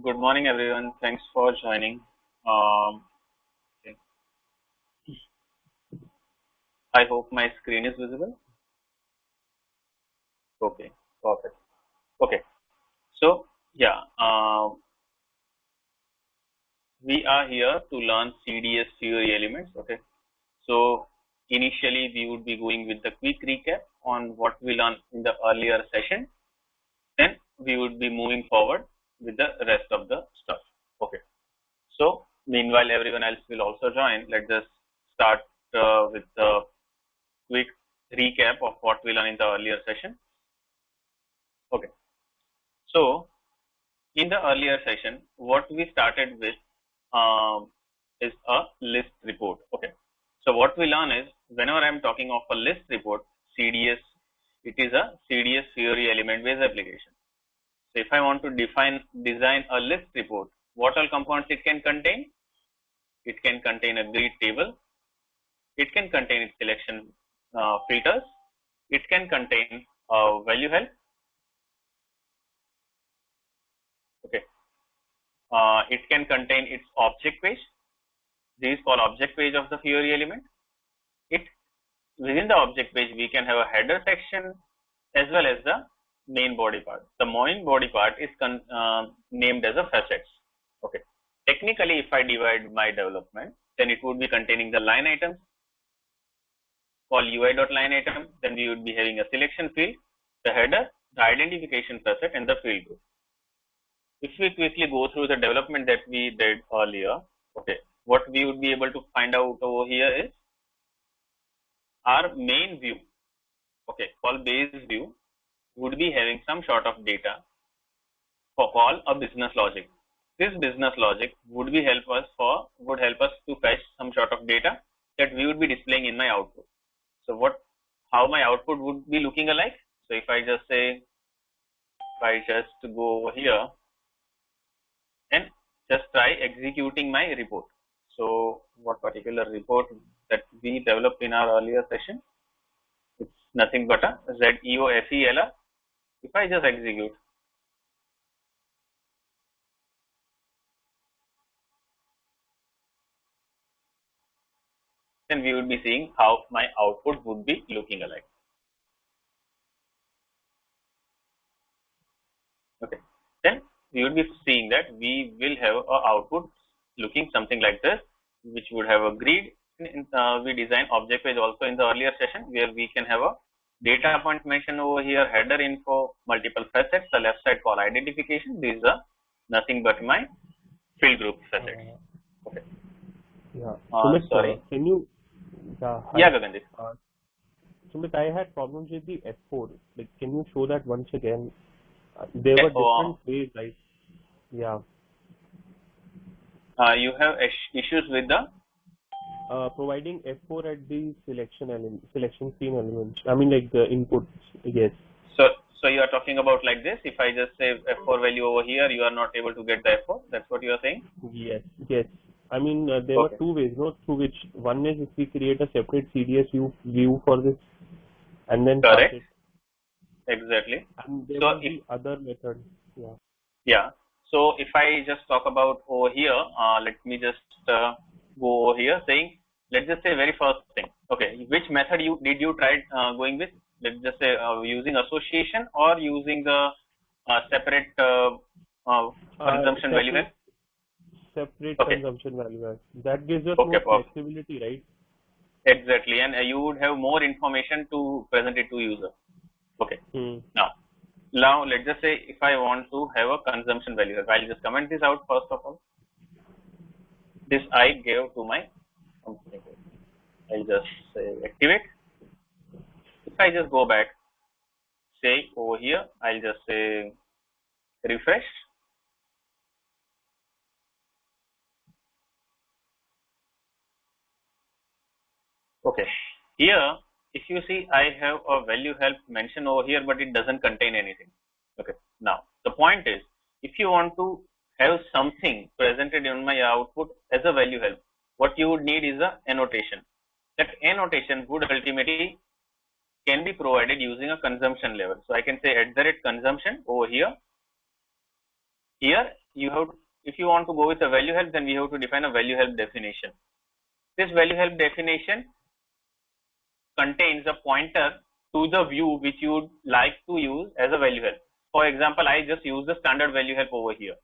Good morning, everyone. Thanks for joining. Okay. I hope my screen is visible. Okay, perfect. Okay, so yeah, we are here to learn CDS Fiori elements. Okay, so initially we would be going with the quick recap on what we learned in the earlier session. Then we would be moving forward with the rest of the stuff. Okay, so meanwhile everyone else will also join. Let's just start with the quick recap of what we learned in the earlier session. Okay, so in the earlier session, what we started with is a list report. Okay, so what we learn is whenever I'm talking of a list report, CDS, it is a CDS Fiori element based application. So if I want to design a list report, what all components it can contain? It can contain a grid table. It can contain its selection filters. It can contain value help. Okay. It can contain its object page. This is called object page of the Fiori element. Within the object page, we can have a header section as well as the main body part. The main body part is named as a facets. Okay. Technically, if I divide my development, then it would be containing the line items called UI.line item. Then we would be having a selection field, the header, the identification facet, and the field group. If we quickly go through the development that we did earlier, okay, what we would be able to find out over here is our main view, okay, called base view, would be having some sort of data called a business logic. This business logic would help us to fetch some sort of data that we would be displaying in my output. So how my output would be looking alike? So if I just go over here and just try executing my report. So what particular report that we developed in our earlier session? It's nothing but a ZEOFELR. If I just execute, then we would be seeing how my output would be looking alike. Okay, then we would be seeing that we will have an output looking something like this, which would have a grid. We design object page also in the earlier session where we can have a data point mentioned over here, header info, multiple facets, the left side called identification. These are nothing but my field group facets. Okay. Yeah. Sorry. Can you? Yeah, Gagandeep. Sumit, I had problems with the F4. Like, can you show that once again? There were different ways, right? Yeah. You have issues with the providing F4 at the selection screen elements. I mean, like the inputs. Yes. So you are talking about like this. If I just say F4 value over here, you are not able to get the F4. That's what you are saying? Yes. Yes. I mean, there were two ways, no? Through which one is if we create a separate CDS view for this, and then correct. Exactly. And there will be other methods. Yeah. Yeah. So if I just talk about over here, let me just go over here saying, let's just say very first thing. Okay, which method did you try going with? Let's just say using association or using the separate consumption value add? Separate consumption value add. That gives us more flexibility, right? Exactly, and you would have more information to present it to user. Okay. Now let's just say if I want to have a consumption value, I'll just comment this out first of all. This I gave to my company. I'll just say activate. If I just go back, say over here, I'll just say refresh. Okay. Here, if you see, I have a value help mentioned over here, but it doesn't contain anything. Okay. Now, the point is, if you want to have something presented in my output as a value help, what you would need is a annotation. That annotation would ultimately can be provided using a consumption level. So I can say @ consumption over here. Here you have, if you want to go with a value help, then we have to define a value help definition. This value help definition contains a pointer to the view which you would like to use as a value help. For example, I just use the standard value help over here.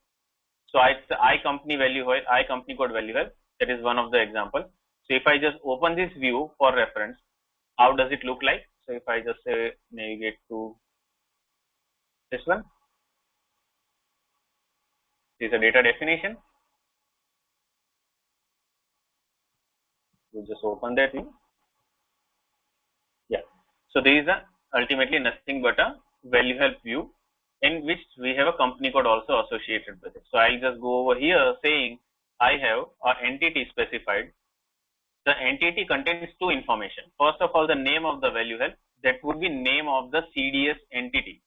So it's I company value help, I company code value help. That is one of the examples. So if I just open this view for reference, how does it look like? So if I just say navigate to this one, this is a data definition. You just open that view. Yeah. So there is a ultimately nothing but a value help view in which we have a company code also associated with it. So I'll just go over here saying I have an entity specified. The entity contains two information. First of all, the name of the value help, that would be name of the CDS entity.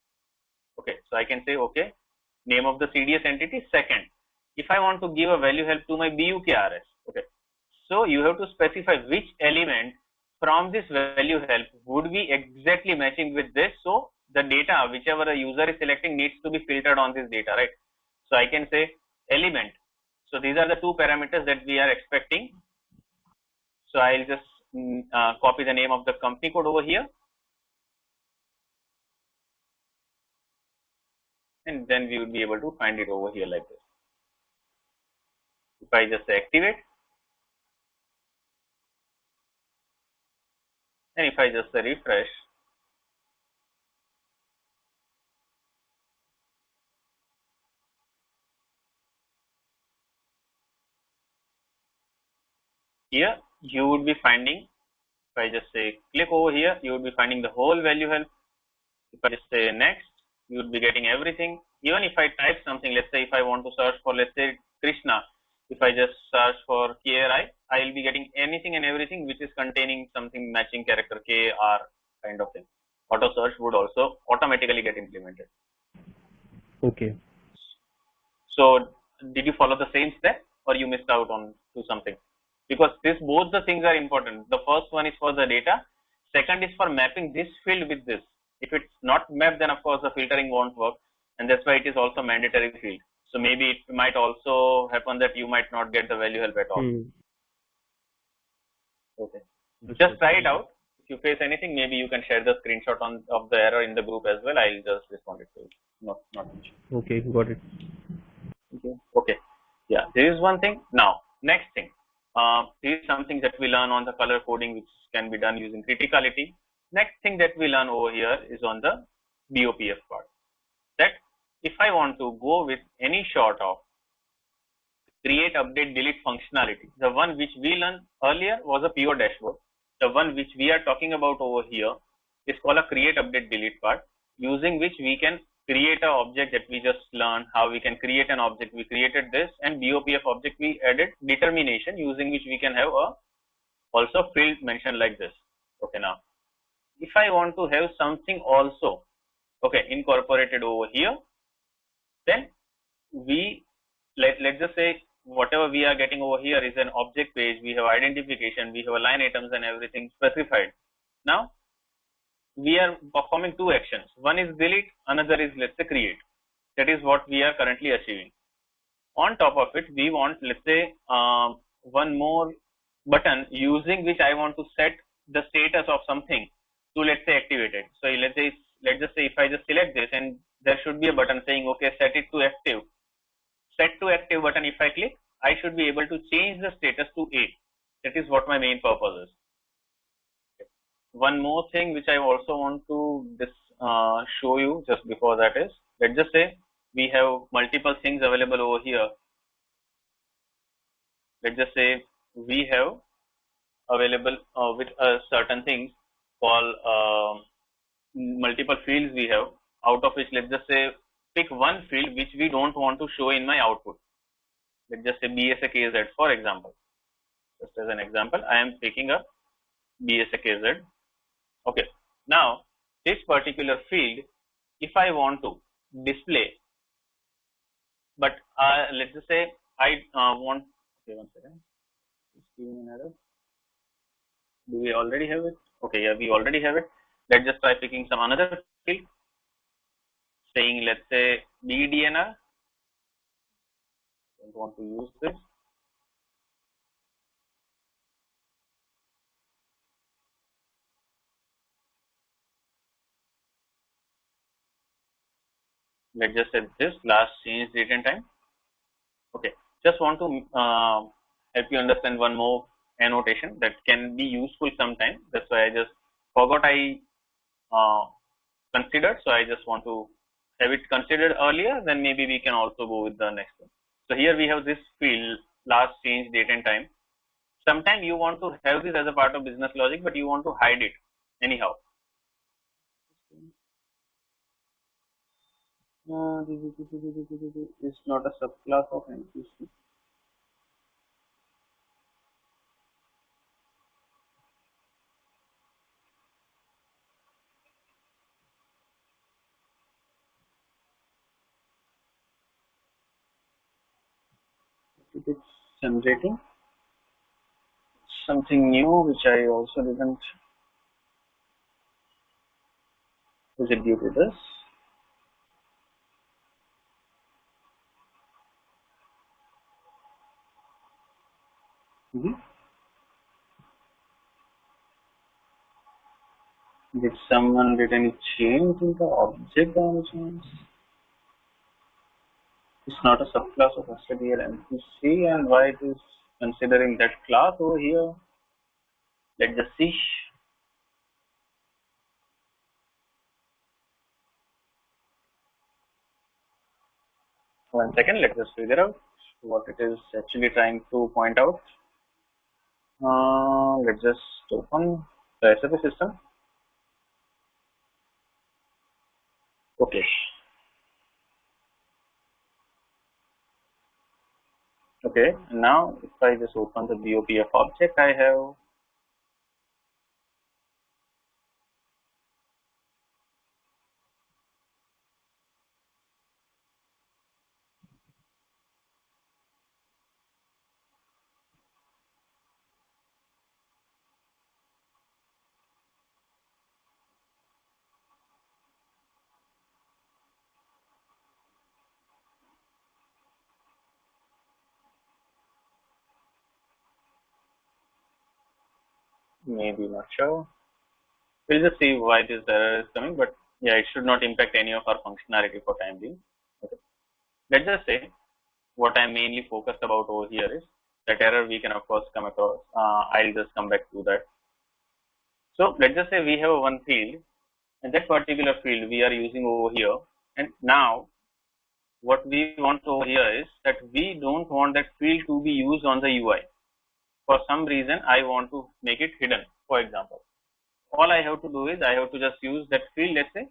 Okay, so I can say okay, name of the CDS entity. Second, if I want to give a value help to my BUKRS, okay, so you have to specify which element from this value help would be exactly matching with this. So the data, whichever a user is selecting, needs to be filtered on this data, right? So I can say element. So these are the two parameters that we are expecting. So I'll just copy the name of the company code over here, and then we will be able to find it over here like this. If I just activate, and if I just refresh, here you would be finding, if I just say click over here, you would be finding the whole value help. If I just say next, you would be getting everything. Even if I type something, let's say if I want to search for, let's say Krishna, if I just search for KRI, I will be getting anything and everything which is containing something matching character KR kind of thing. Auto search would also automatically get implemented. Okay. So did you follow the same step, or you missed out on to something? Because both the things are important. The first one is for the data. Second is for mapping this field with this. If it's not mapped, then of course the filtering won't work, and that's why it is also mandatory field. So maybe it might also happen that you might not get the value help at all. Okay. Just try it out. If you face anything, maybe you can share the screenshot of the error in the group as well. I'll just respond it to it. Not much. Okay, got it. Okay. Yeah, there is one thing. Now, next thing. This is something that we learn on the color coding, which can be done using criticality. Next thing that we learn over here is on the BOPF part. That if I want to go with any sort of create, update, delete functionality, the one which we learned earlier was a pure dashboard. The one which we are talking about over here is called a create, update, delete part, using which we can create an object that we just learned how we can create an object. We created this, and BOPF object we added determination, using which we can have a also field mentioned like this. Okay, now if I want to have something also incorporated over here, then let's just say whatever we are getting over here is an object page. We have identification, we have a line items and everything specified. Now we are performing two actions. One is delete, another is, let's say, create. That is what we are currently achieving. On top of it, we want, let's say, one more button using which I want to set the status of something to, let's say, activate it. So let's just say if I just select this, and there should be a button saying, okay, set it to active. Set to active button, if I click, I should be able to change the status to A. That is what my main purpose is. One more thing which I also want to show you just before that is, let's just say we have multiple things available over here. Let's just say we have available with certain things called multiple fields we have, out of which let's just say pick one field which we don't want to show in my output. Let's just say BSAKZ, for example. Just as an example, I am picking up BSAKZ. Okay, now this particular field, if I want to display, but let's just say I want, okay, one second, just give me an error. Do we already have it? Okay, yeah, we already have it. Let's just try picking some another field, saying let's say BDNR. don't want to use this. Let's just set this last change date and time. Okay, just want to help you understand one more annotation that can be useful sometime. That's why I just forgot I considered. So I just want to have it considered earlier. Then maybe we can also go with the next one. So here we have this field last change date and time. Sometimes you want to have this as a part of business logic, but you want to hide it anyhow. It's not a subclass of NPC. It's generating something new, which I also didn't. Is it due to this? Did someone did any change in the object by any chance? It's not a subclass of SADL NPC, and why it is considering that class over here? Let's just see. One second, let's just figure out what it is actually trying to point out. Let's just open the SAP system. Okay. Okay, now if I just open the BOPF object, I have maybe not sure. We'll just see why this error is coming, but yeah, it should not impact any of our functionality for time being. Okay. Let's just say what I'm mainly focused about over here is that error we can of course come across. I'll just come back to that. So let's just say we have one field, and that particular field we are using over here, and now what we want over here is that we don't want that field to be used on the UI. For some reason, I want to make it hidden, for example. All I have to do is I have to just use that field. Let's say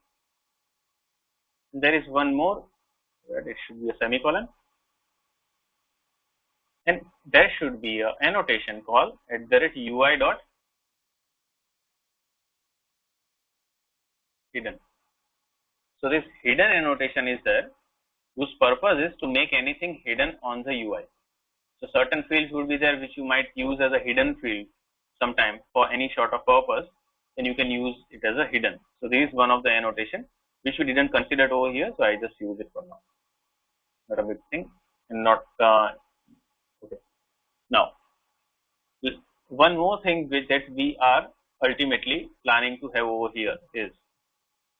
there is one more, that it should be a semicolon, and there should be an annotation called @UI.hidden. So this hidden annotation is there, whose purpose is to make anything hidden on the UI. So certain fields would be there which you might use as a hidden field sometime for any sort of purpose, then you can use it as a hidden. So this is one of the annotation which we didn't consider over here, so I just use it for now. Not a big thing, and not okay. Now, one more thing that we are ultimately planning to have over here is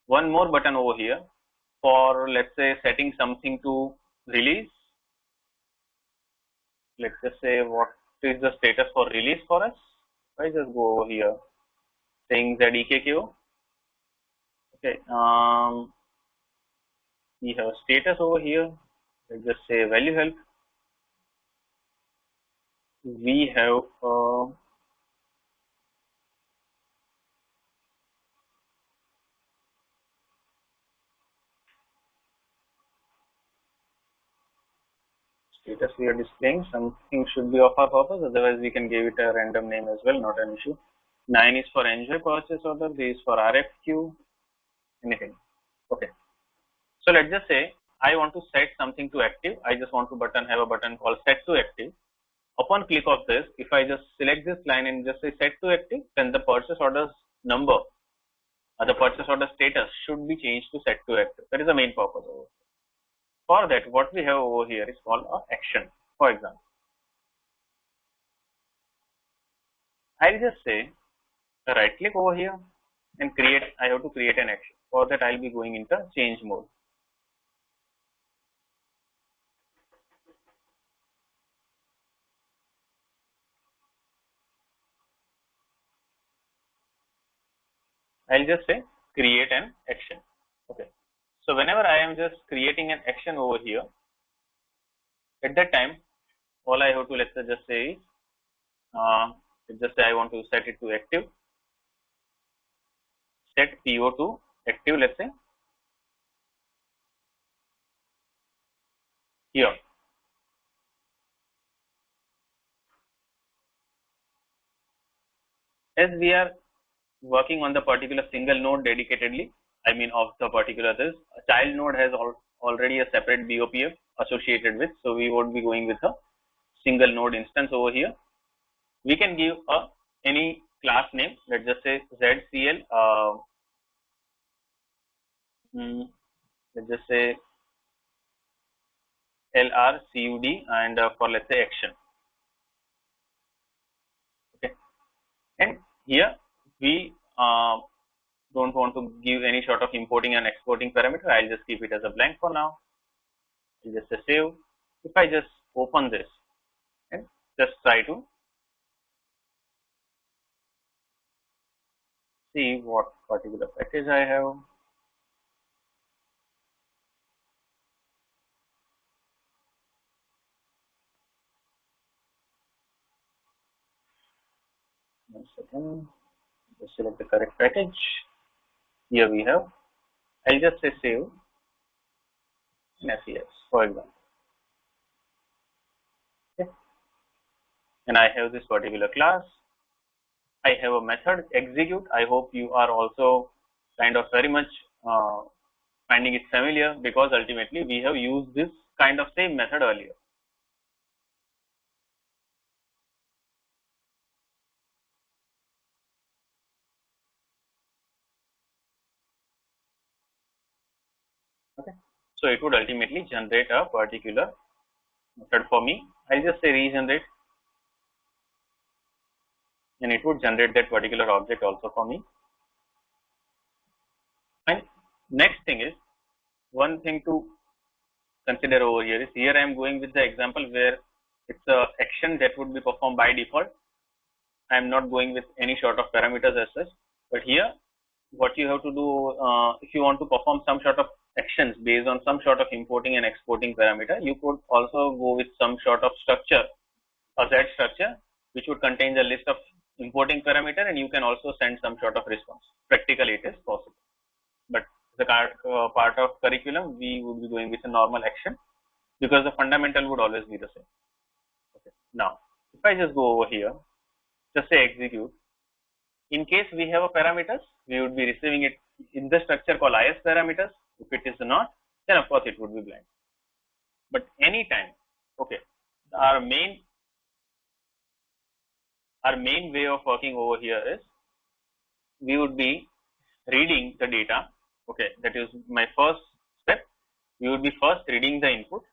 one more button over here for, let's say, setting something to release. Let's just say what is the status for release for us. I just go over here saying ZEKKO. Okay, we have a status over here. Let's just say value help. We have status we are displaying. Something should be of our purpose, otherwise we can give it a random name as well, not an issue. 9 is for enjoy purchase order, D is for RFQ, anything. Okay. So let's just say I want to set something to active. I just want to have a button called set to active. Upon click of this, if I just select this line and just say set to active, then the purchase order's number, the purchase order status should be changed to set to active. That is the main purpose. For that, what we have over here is called an action. For example, I'll just say right click over here and I have to create an action. For that, I'll be going into change mode. I'll just say create an action. Okay. So whenever I am just creating an action over here, at that time, all I have to just say is, just say I want to set it to active, set PO to active, let's say here. As we are working on the particular single node dedicatedly, I mean of the particular this, a child node has already a separate BOPF associated with, so we won't be going with a single node instance over here. We can give any class name, let's just say ZCL, let's just say LRCUD, and for let's say action. Okay, and here we don't want to give any sort of importing and exporting parameter. I'll just keep it as a blank for now. I'll just say save. If I just open this and just try to see what particular package I have. One second. Just select the correct package. Here we have. I'll just say save in SES, for example. Okay. And I have this particular class. I have a method execute. I hope you are also kind of very much finding it familiar, because ultimately we have used this kind of same method earlier. Okay. So it would ultimately generate a particular method for me. I'll just say regenerate, and it would generate that particular object also for me. And next thing is, one thing to consider over here is, here I am going with the example where it's a action that would be performed by default. I am not going with any sort of parameters as such, but here what you have to do, if you want to perform some sort of actions based on some sort of importing and exporting parameter, you could also go with some sort of structure, a Z structure, which would contain the list of importing parameter, and you can also send some sort of response. Practically it is possible, but the part of curriculum, we would be going with a normal action, because the fundamental would always be the same. Okay. Now, if I just go over here, just say execute. In case we have a parameters, we would be receiving it in the structure called IS parameters. If it is not, then of course it would be blank. But anytime, okay, our main way of working over here is, we would be reading the data. Okay, that is my first step. We would be first reading the input,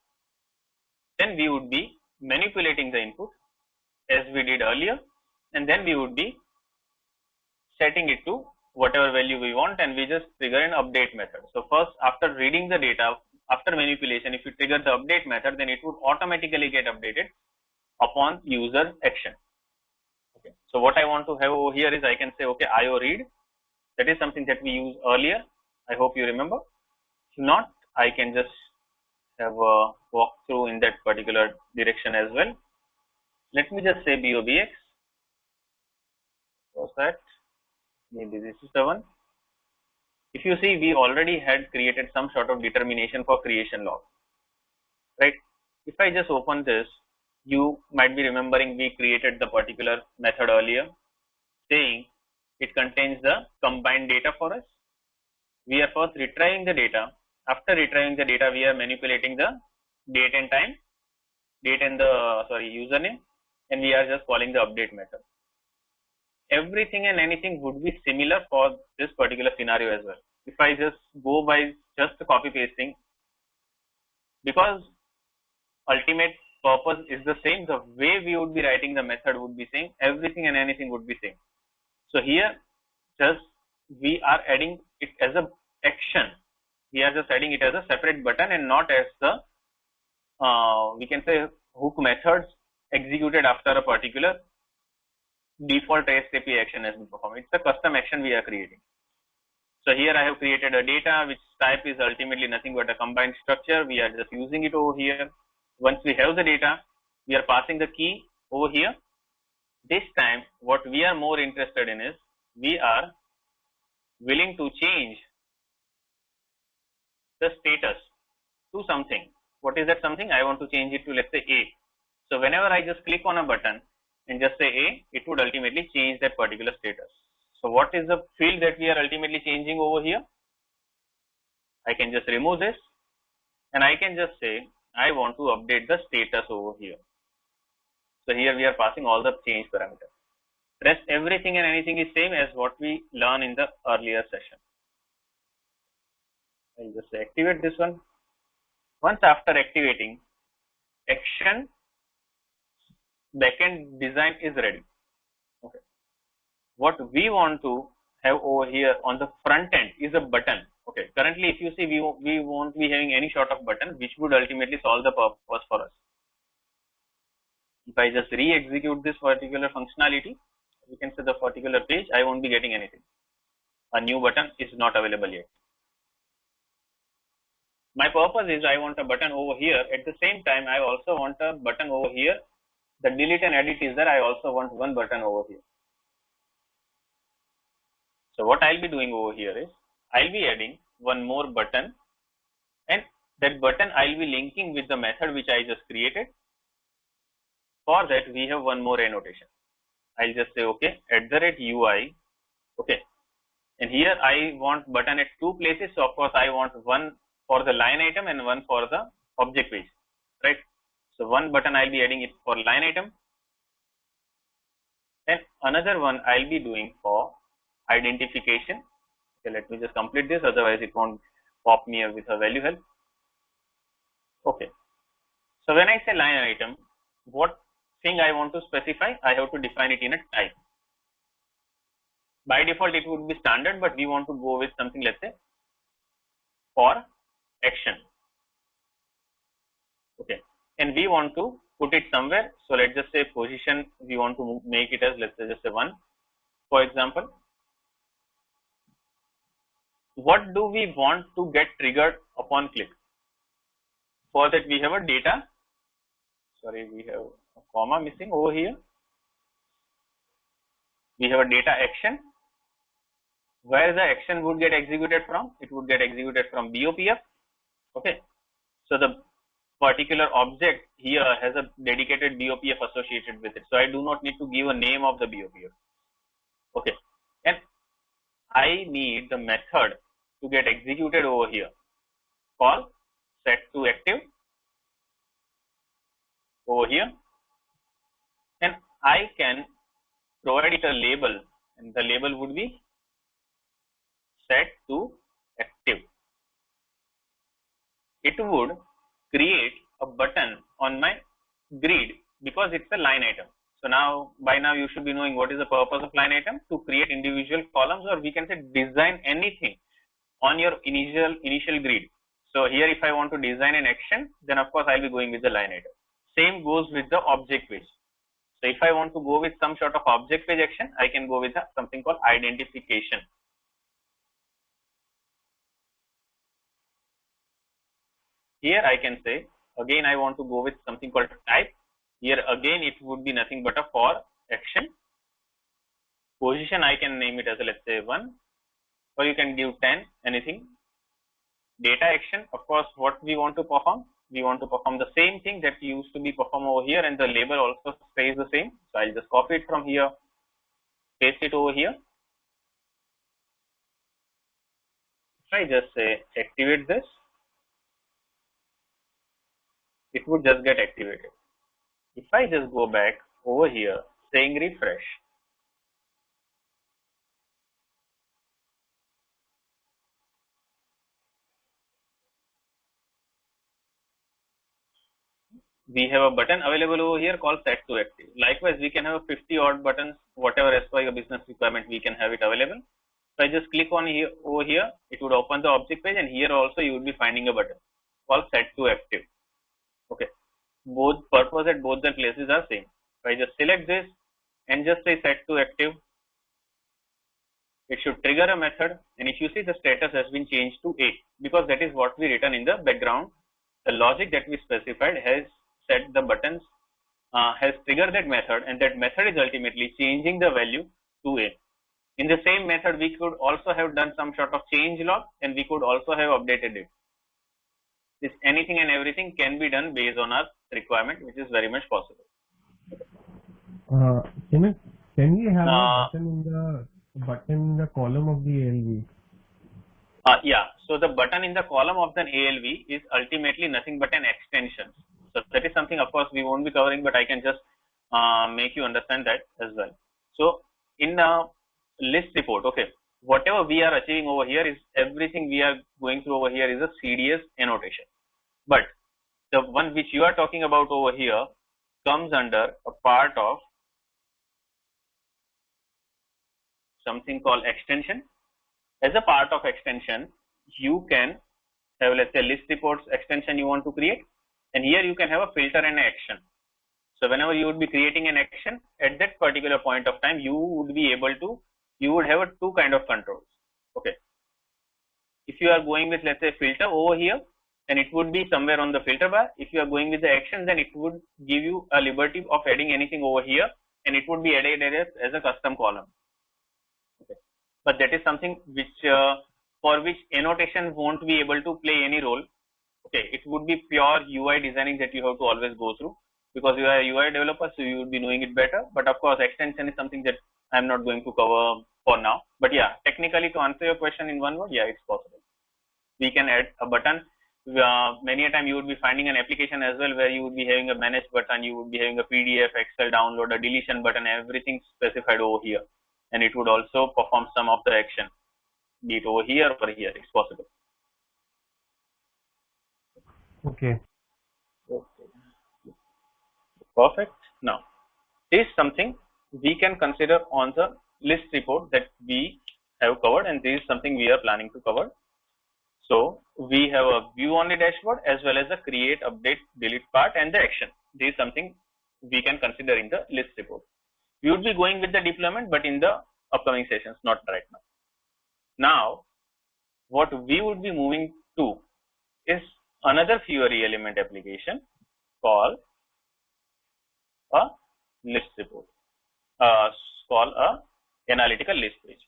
then we would be manipulating the input as we did earlier, and then we would be setting it to whatever value we want, and we just trigger an update method. So first, after reading the data, after manipulation, if you trigger the update method, then it would automatically get updated upon user action. Okay. So what I want to have over here is, I can say, okay, IO read. That is something that we used earlier. I hope you remember. If not, I can just have a walkthrough in that particular direction as well. Let me just say BOBX. What's that? Maybe this is the one. If you see, we already had created some sort of determination for creation log, right? If I just open this, you might be remembering we created the particular method earlier, saying it contains the combined data for us. We are first retrieving the data. After retrieving the data, we are manipulating the date and time, username, and we are just calling the update method. Everything and anything would be similar for this particular scenario as well. If I just go by just copy pasting, because ultimate purpose is the same. The way we would be writing the method would be same. Everything and anything would be same. So here, just we are adding it as a action. We are just adding it as a separate button and not as the we can say hook methods executed after a particular default REST API action has been performed. It's a custom action we are creating. So here I have created a data which type is ultimately nothing but a combined structure. We are just using it over here. Once we have the data, we are passing the key over here. This time, what we are more interested in is we are willing to change the status to something. What is that something? I want to change it to, let's say, A. So whenever I just click on a button and just say A, it would ultimately change that particular status. So what is the field that we are ultimately changing over here? I can just remove this and I can just say I want to update the status over here. So here we are passing all the change parameters. Rest everything and anything is same as what we learned in the earlier session. I'll just activate this one. Once after activating, action backend design is ready. Okay. What we want to have over here on the front end is a button. Okay. Currently, if you see, we won't be having any sort of button which would ultimately solve the purpose for us. If I just re-execute this particular functionality, you can see the particular page, I won't be getting anything. A new button is not available yet. My purpose is I want a button over here. At the same time, I also want a button over here. The delete and edit is there. I also want one button over here. So what I'll be doing over here is I'll be adding one more button, and that button I'll be linking with the method which I just created. For that, we have one more annotation. I'll just say, okay, @UI. Okay. And here I want button at two places. So of course, I want one for the line item and one for the object page, right? So one button I'll be adding it for line item, and another one I'll be doing for identification. Okay, let me just complete this, otherwise it won't pop me with a value help. Okay. So when I say line item, what thing I want to specify, I have to define it in a type. By default, it would be standard, but we want to go with something, let's say, for action. Okay. And we want to put it somewhere. So let's just say position, we want to make it as, let's say, just a 1, for example. What do we want to get triggered upon click? For that, we have a data. Sorry, we have a comma missing over here. We have a data action. Where the action would get executed from? It would get executed from BOPF. Okay. So the particular object here has a dedicated BOPF associated with it. So I do not need to give a name of the BOPF. Okay. And I need the method to get executed over here. Call set to active over here. And I can provide it a label, and the label would be set to active. It would create a button on my grid because it's a line item. So now, by now you should be knowing what is the purpose of line item: to create individual columns, or we can say design anything on your initial grid. So here, if I want to design an action, then of course I'll be going with the line item. Same goes with the object page. So if I want to go with some sort of object page action, I can go with something called identification. Here I can say, again, I want to go with something called type. Here again, it would be nothing but a for action. Position, I can name it as, let's say, 1, or you can give 10, anything. Data action, of course, what we want to perform? We want to perform the same thing that used to be performed over here, and the label also stays the same. So I'll just copy it from here, paste it over here. If I just say activate this, it would just get activated. If I just go back over here saying refresh, we have a button available over here called set to active. Likewise, we can have 50 odd buttons, whatever as per your business requirement, we can have it available. So I just click on here over here, it would open the object page, and here also you would be finding a button called set to active. Okay, both purpose at both the places are same. So I just select this and just say set to active. It should trigger a method, and if you see, the status has been changed to A, because that is what we written in the background. The logic that we specified has set the buttons, has triggered that method, and that method is ultimately changing the value to A. In the same method, we could also have done some sort of change log, and we could also have updated it. This anything and everything can be done based on our requirement, which is very much possible. Can we have a button in the column of the ALV? Yeah, so the button in the column of the ALV is ultimately nothing but an extension. So that is something, of course, we won't be covering, but I can just make you understand that as well. So in the list report, okay, whatever we are achieving over here is everything we are going through over here is a CDS annotation. But the one which you are talking about over here comes under a part of something called extension. As a part of extension, you can have, let's say, list reports extension you want to create, and here you can have a filter and an action. So whenever you would be creating an action at that particular point of time, you would be able to, you would have two kind of controls. Okay. If you are going with, let's say, filter over here, then it would be somewhere on the filter bar. If you are going with the action, then it would give you a liberty of adding anything over here, and it would be added as a custom column. Okay. But that is something which for which annotation won't be able to play any role. Okay, it would be pure UI designing that you have to always go through, because you are a UI developer, so you would be knowing it better. But of course, extension is something that I'm not going to cover for now. But yeah, technically, to answer your question in one word, yeah, it's possible. We can add a button. Many a time you would be finding an application as well where you would be having a manage button, you would be having a PDF, Excel download, a deletion button, everything specified over here, and it would also perform some of the action, be it over here or here. It's possible. Okay. Perfect. Now, this is something we can consider on the list report that we have covered, and this is something we are planning to cover. So we have a view on the dashboard as well as the create, update, delete part and the action. This is something we can consider in the list report. We would be going with the deployment, but in the upcoming sessions, not right now. Now, what we would be moving to is another Fiori element application called a list report, called a analytical list page.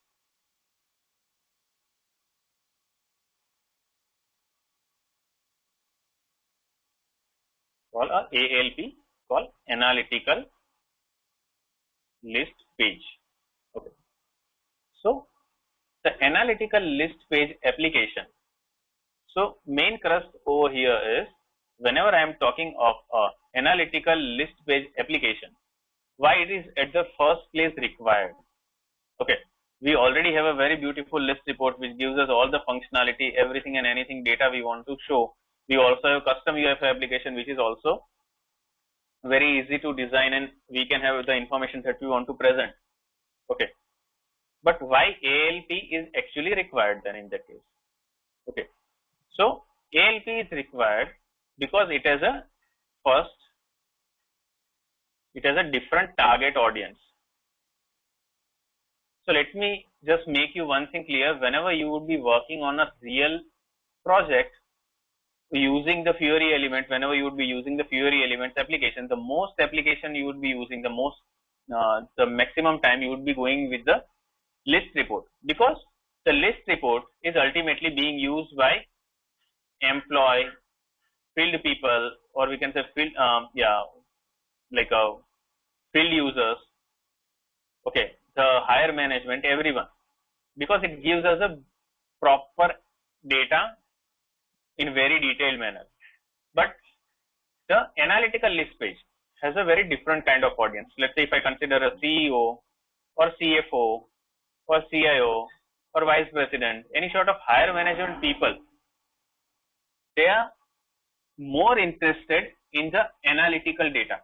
Called a ALP, called analytical list page. Okay. So the analytical list page application. So main crux over here is, whenever I am talking of a analytical list page application, why it is at the first place required. Okay, we already have a very beautiful list report which gives us all the functionality, everything and anything data we want to show. We also have custom UFI application which is also very easy to design, and we can have the information that we want to present. Okay, but why ALP is actually required then in that case? Okay, so ALP is required because it has a different target audience. So let me just make you one thing clear. Whenever you would be working on a real project using the Fiori element, whenever you would be using the Fiori elements application, the most application you would be using, the maximum time you would be going with the list report, because the list report is ultimately being used by employee, field people, or we can say field, field users. Okay, the higher management, everyone, because it gives us a proper data in very detailed manner. But the analytical list page has a very different kind of audience. Let's say if I consider a CEO or CFO or CIO or vice president, any sort of higher management people, they are more interested in the analytical data.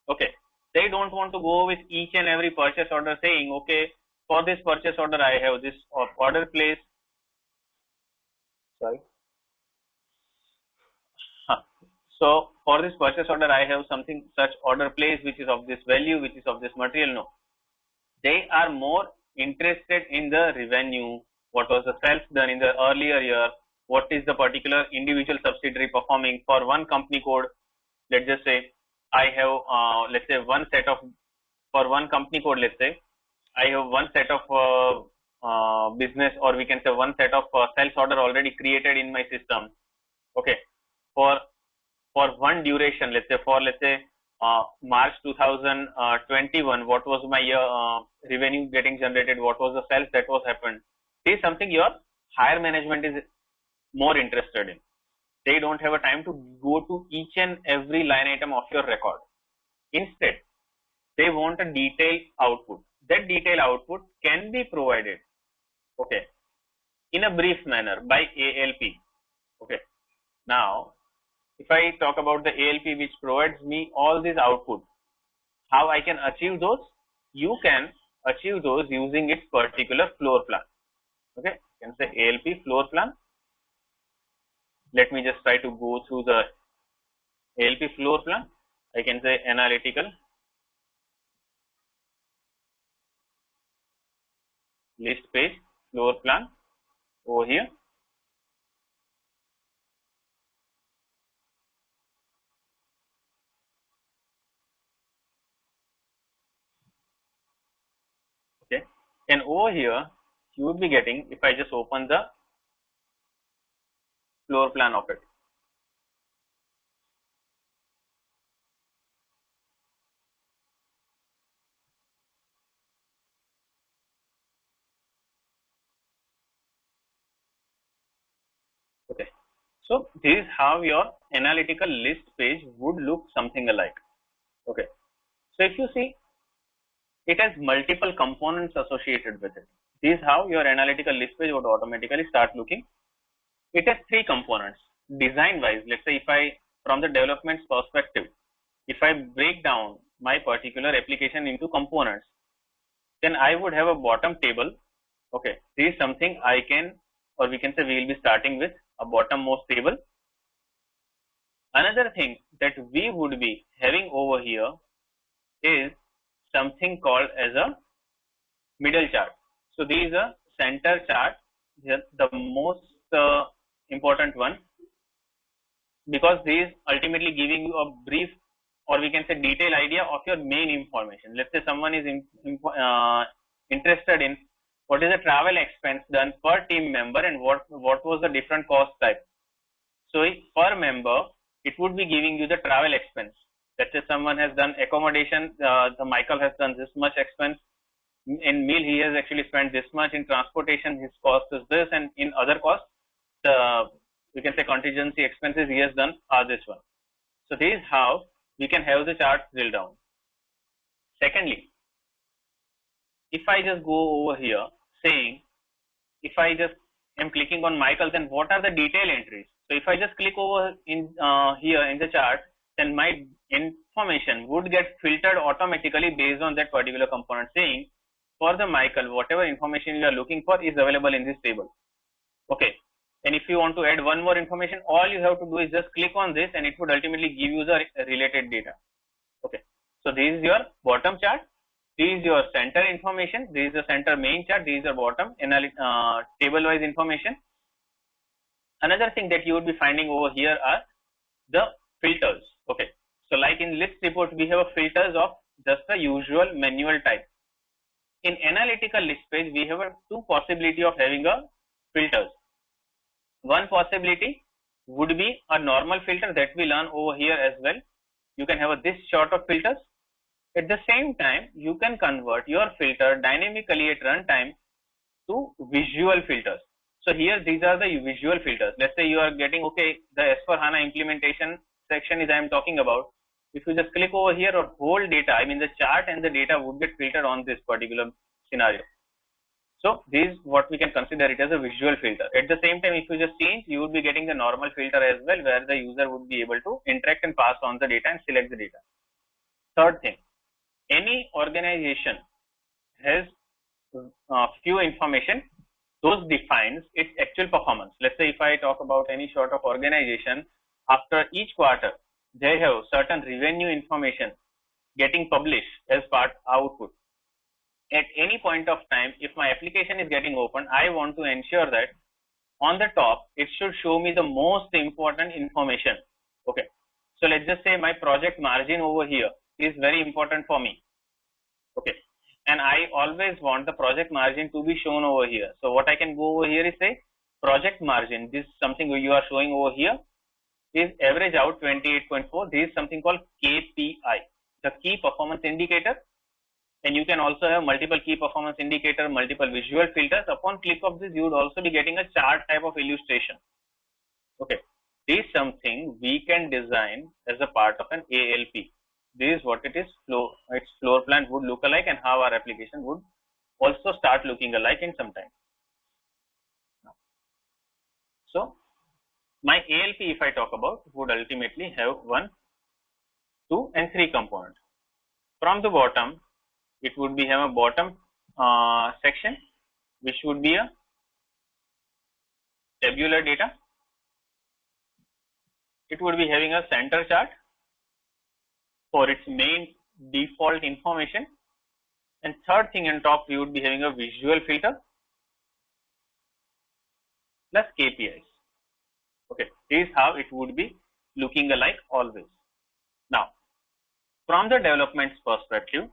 Okay, they don't want to go with each and every purchase order saying, okay, for this purchase order I have this order placed. Sorry. So for this purchase order I have something such order placed which is of this value, which is of this material. No, they are more interested in the revenue, what was the sales done in the earlier year, what is the particular individual subsidiary performing. For one company code, let's just say I have let's say one set of, for one company code, let's say I have one set of business, or we can say one set of sales order already created in my system. Okay, for one duration, let's say for March 2021, what was my revenue getting generated, what was the sales that was happened. This is something your higher management is more interested in. They don't have a time to go to each and every line item of your record. Instead, they want a detailed output. That detailed output can be provided, okay, in a brief manner by ALP. Okay, now if I talk about the ALP which provides me all these output, how I can achieve those? You can achieve those using its particular floor plan. Okay, you can say ALP floor plan. Let me just try to go through the ALP floor plan. I can say analytical list page floor plan over here. Okay, and over here you would be getting, if I just open the floor plan of it. Okay, so this is how your analytical list page would look something alike. Okay, so if you see, it has multiple components associated with it. This is how your analytical list page would automatically start looking. It has three components. Design wise, let's say if I, from the development perspective, if I break down my particular application into components, then I would have a bottom table. Okay, this is something I can, or we can say we will be starting with a bottommost table. Another thing that we would be having over here is something called as a middle chart. So this is a center chart, the most important one, because this is ultimately giving you a brief, or we can say detailed idea of your main information. Let's say someone is interested in what is the travel expense done per team member and what was the different cost type. So per member, it would be giving you the travel expense. Let's say someone has done accommodation, the Michael has done this much expense. In meal, he has actually spent this much. In transportation, his cost is this, and in other costs, we can say contingency expenses he has done are this one. So this is how we can have the chart drill down. Secondly, if I just go over here saying, if I just am clicking on Michael, then what are the detail entries? So if I just click over in here in the chart, then my information would get filtered automatically based on that particular component, saying for the Michael, whatever information you are looking for is available in this table. Okay, and if you want to add one more information, all you have to do is just click on this and it would ultimately give you the related data. Okay, so this is your bottom chart, this is your center information, this is the center main chart, this is the bottom table wise information. Another thing that you would be finding over here are the filters. Okay, so like in list report, we have a filters of just the usual manual type. In analytical list page, we have a two possibility of having a filters. One possibility would be a normal filter that we learn over here as well. You can have this sort of filters. At the same time, you can convert your filter dynamically at runtime to visual filters. So here, these are the visual filters. Let's say you are getting, okay, the S4HANA implementation section is I am talking about. If you just click over here, or whole data, I mean the chart and the data would get filtered on this particular scenario. So this is what we can consider it as a visual filter. At the same time, if you just change, you would be getting the normal filter as well, where the user would be able to interact and pass on the data and select the data. Third thing, any organization has few information, those defines its actual performance. Let's say if I talk about any sort of organization, after each quarter, they have certain revenue information getting published as part output. At any point of time, if my application is getting open, I want to ensure that on the top, it should show me the most important information. Okay. So let's just say my project margin over here is very important for me. Okay. And I always want the project margin to be shown over here. So what I can go over here is say project margin. This is something you are showing over here is average out 28.4. This is something called KPI, the key performance indicator. And you can also have multiple key performance indicator, multiple visual filters. Upon click of this, you would also be getting a chart type of illustration. Okay. This is something we can design as a part of an ALP. This is what it is, its floor plan would look alike and how our application would also start looking alike in some time. So my ALP, if I talk about, would ultimately have 1, 2 and 3 components. From the bottom, it would be have a bottom section, which would be a tabular data. It would be having a center chart for its main default information. And third thing on top, we would be having a visual filter plus KPIs. Okay, this is how it would be looking alike always. Now, from the development's perspective,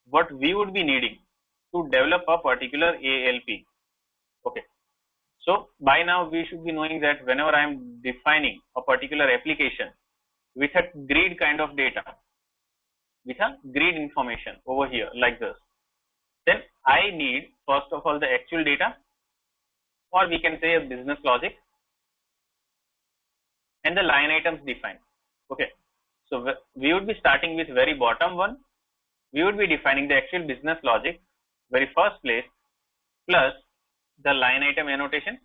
what we would be needing to develop a particular ALP. Okay. So by now we should be knowing that whenever I am defining a particular application with a grid kind of data, with a grid information over here like this, then I need first of all the actual data, or we can say a business logic, and the line items defined. Okay. So we would be starting with very bottom one. We would be defining the actual business logic, very first place, plus the line item annotation,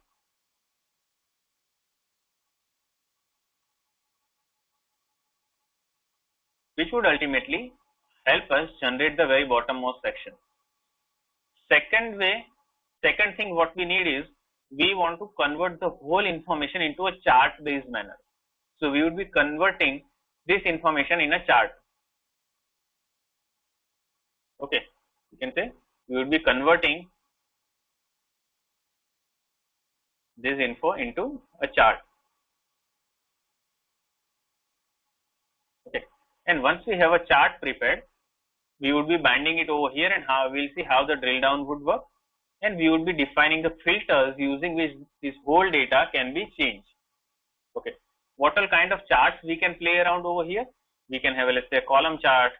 which would ultimately help us generate the very bottommost section. Second thing what we need is, we want to convert the whole information into a chart based manner. So we would be converting this information in a chart. Okay, you can say we would be converting this info into a chart. Okay, and once we have a chart prepared, we would be binding it over here, and we'll see how the drill down would work, and we would be defining the filters using which this whole data can be changed. Okay, what all kind of charts we can play around over here? We can have a, let's say, a column chart.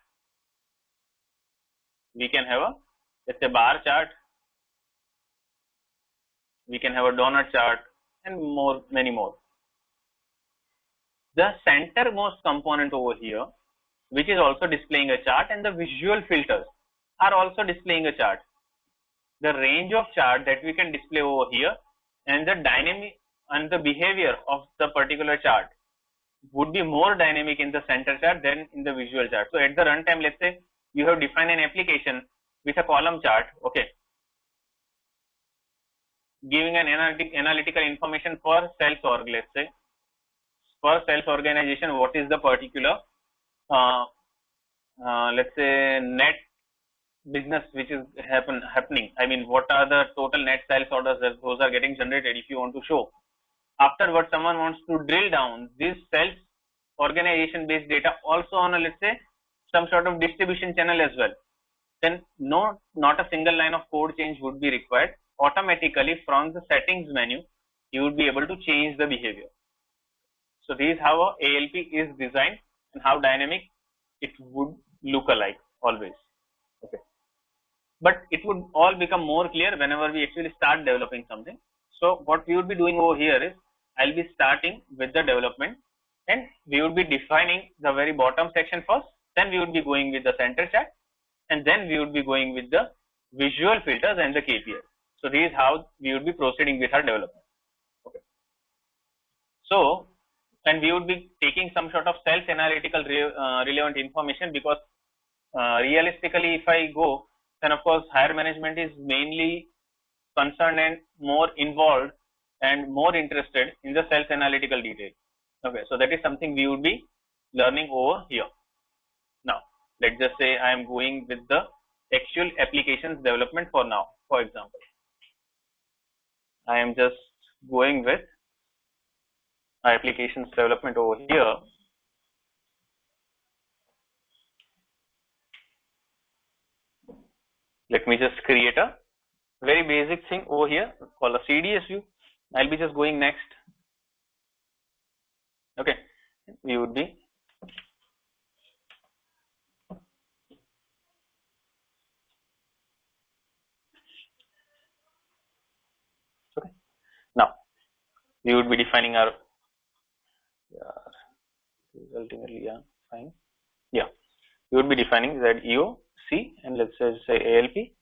We can have a, let's say, bar chart. We can have a donut chart, and many more. The centermost component over here, which is also displaying a chart, and the visual filters are also displaying a chart. The range of chart that we can display over here and the dynamic and the behavior of the particular chart would be more dynamic in the center chart than in the visual chart. So at the runtime, let's say you have defined an application with a column chart, okay, giving an analytical information for sales org, let's say, for sales organization, what is the particular, let's say, net business which is happening. I mean, what are the total net sales orders that those are getting generated if you want to show. Afterwards, someone wants to drill down this sales organization based data also on a, let's say, some sort of distribution channel as well. Then not a single line of code change would be required. Automatically from the settings menu, you would be able to change the behavior. So this is how a ALP is designed and how dynamic it would look alike always. Okay. But it would all become more clear whenever we actually start developing something. So what we would be doing over here is, I'll be starting with the development, and we would be defining the very bottom section first, then we would be going with the center chart, and then we would be going with the visual filters and the KPI. So this is how we would be proceeding with our development. Okay. So, and we would be taking some sort of self-analytical relevant information, because realistically, if I go, then of course higher management is mainly concerned and more involved and more interested in the self-analytical detail. Okay, so that is something we would be learning over here. Now, let's just say I am going with the actual applications development for now. For example, I am just going with applications development over here. Let me just create a very basic thing over here called a CDS view. I'll be just going next. Okay, we would be okay. Now we would be defining our ultimately fine. Yeah, we would be defining ZEO C, and let's say ALP.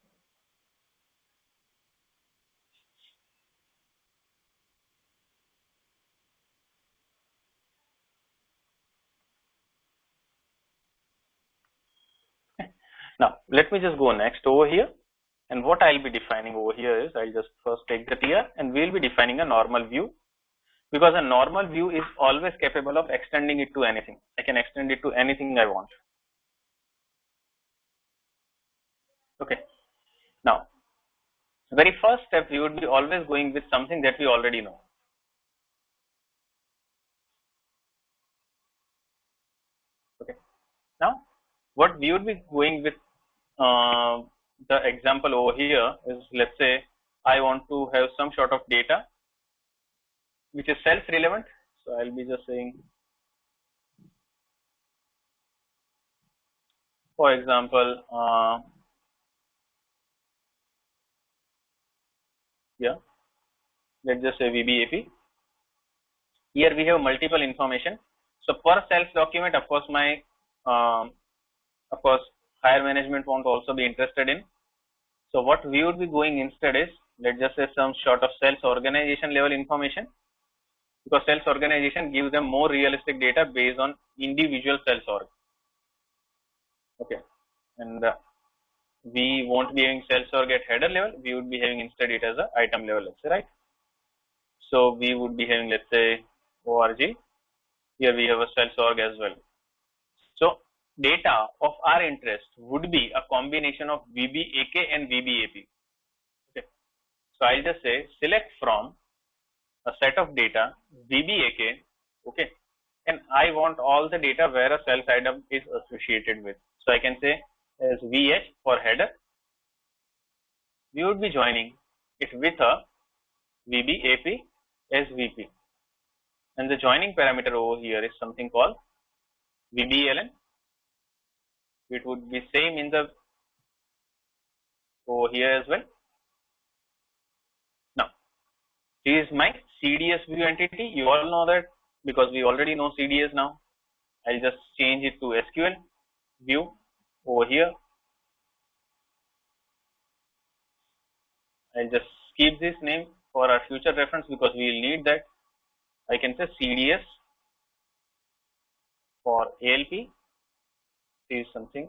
Now let me just go next over here, and what I'll be defining over here is, I'll just first take the tier, and we'll be defining a normal view, because a normal view is always capable of extending it to anything. I can extend it to anything I want. Okay. Now, very first step, we would be always going with something that we already know. Okay. Now, what we would be going with the example over here is, let's say I want to have some sort of data which is self-relevant. So I'll be just saying, for example, yeah, let's just say VBAP. Here we have multiple information. So per sales document, of course, higher management won't also be interested in. So what we would be going instead is, let's just say some sort of sales organization level information, because sales organization gives them more realistic data based on individual sales org. Okay, and we won't be having sales org at header level. We would be having instead it as a item level, let's say, right? So we would be having, let's say, org. Here we have a sales org as well. So data of our interest would be a combination of VBAK and VBAP. Okay. So I'll just say select from a set of data VBAK. Okay, and I want all the data where a sales item is associated with. So I can say as VH for header. We would be joining it with a VBAP as VP, and the joining parameter over here is something called VBLN. It would be same in the over here as well. Now, this is my CDS view entity. You all know that because we already know CDS now. I'll just change it to SQL view over here. I'll just keep this name for our future reference because we will need that. I can say CDS for ALP is something.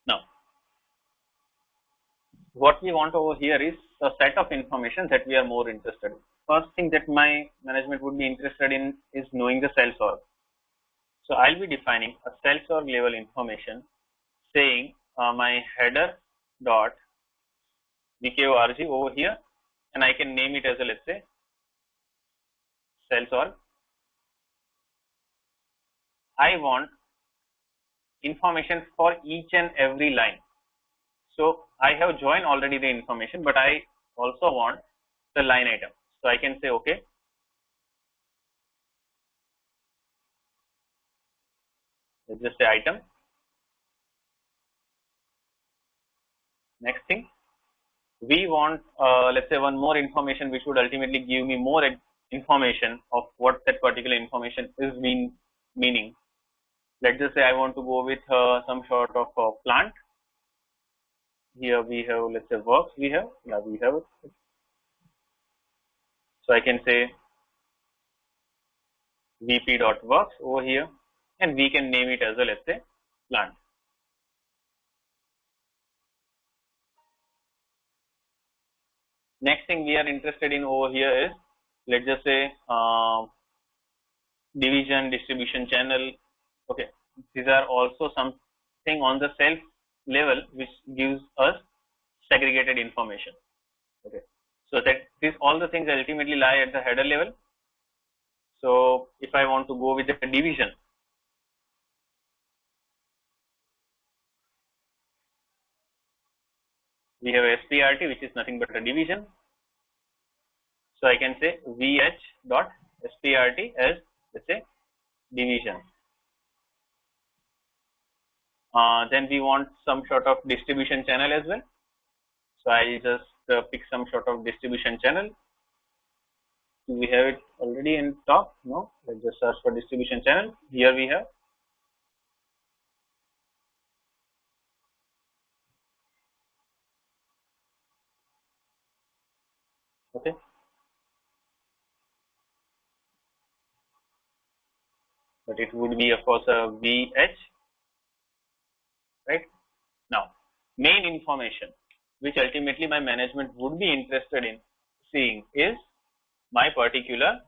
Now, what we want over here is a set of information that we are more interested in. First thing that my management would be interested in is knowing the sales org. So I'll be defining a sales org level information saying my header dot VKORG over here, and I can name it as a, let's say, sales org. I want information for each and every line. So I have joined already the information, but I also want the line item. So I can say okay. Let's just say item. Next thing, we want let's say one more information which would ultimately give me more information of what that particular information is meaning. Let's just say I want to go with some sort of plant. here we have, let's say, works we have, we have it. So I can say vp.works over here, and we can name it as a, let's say, plant. Next thing we are interested in over here is, let's just say, division, distribution channel. Okay, these are also something on the self level which gives us segregated information. Okay, so that these all the things ultimately lie at the header level. So if I want to go with the division, we have SPRT, which is nothing but a division. So I can say VH dot SPRT as, let's say, division. Then we want some sort of distribution channel as well. So I'll just pick some sort of distribution channel. Do we have it already in top? No. Let's just search for distribution channel. Here we have. Okay. But it would be, of course, a VH, right? Now, main information which ultimately my management would be interested in seeing is my particular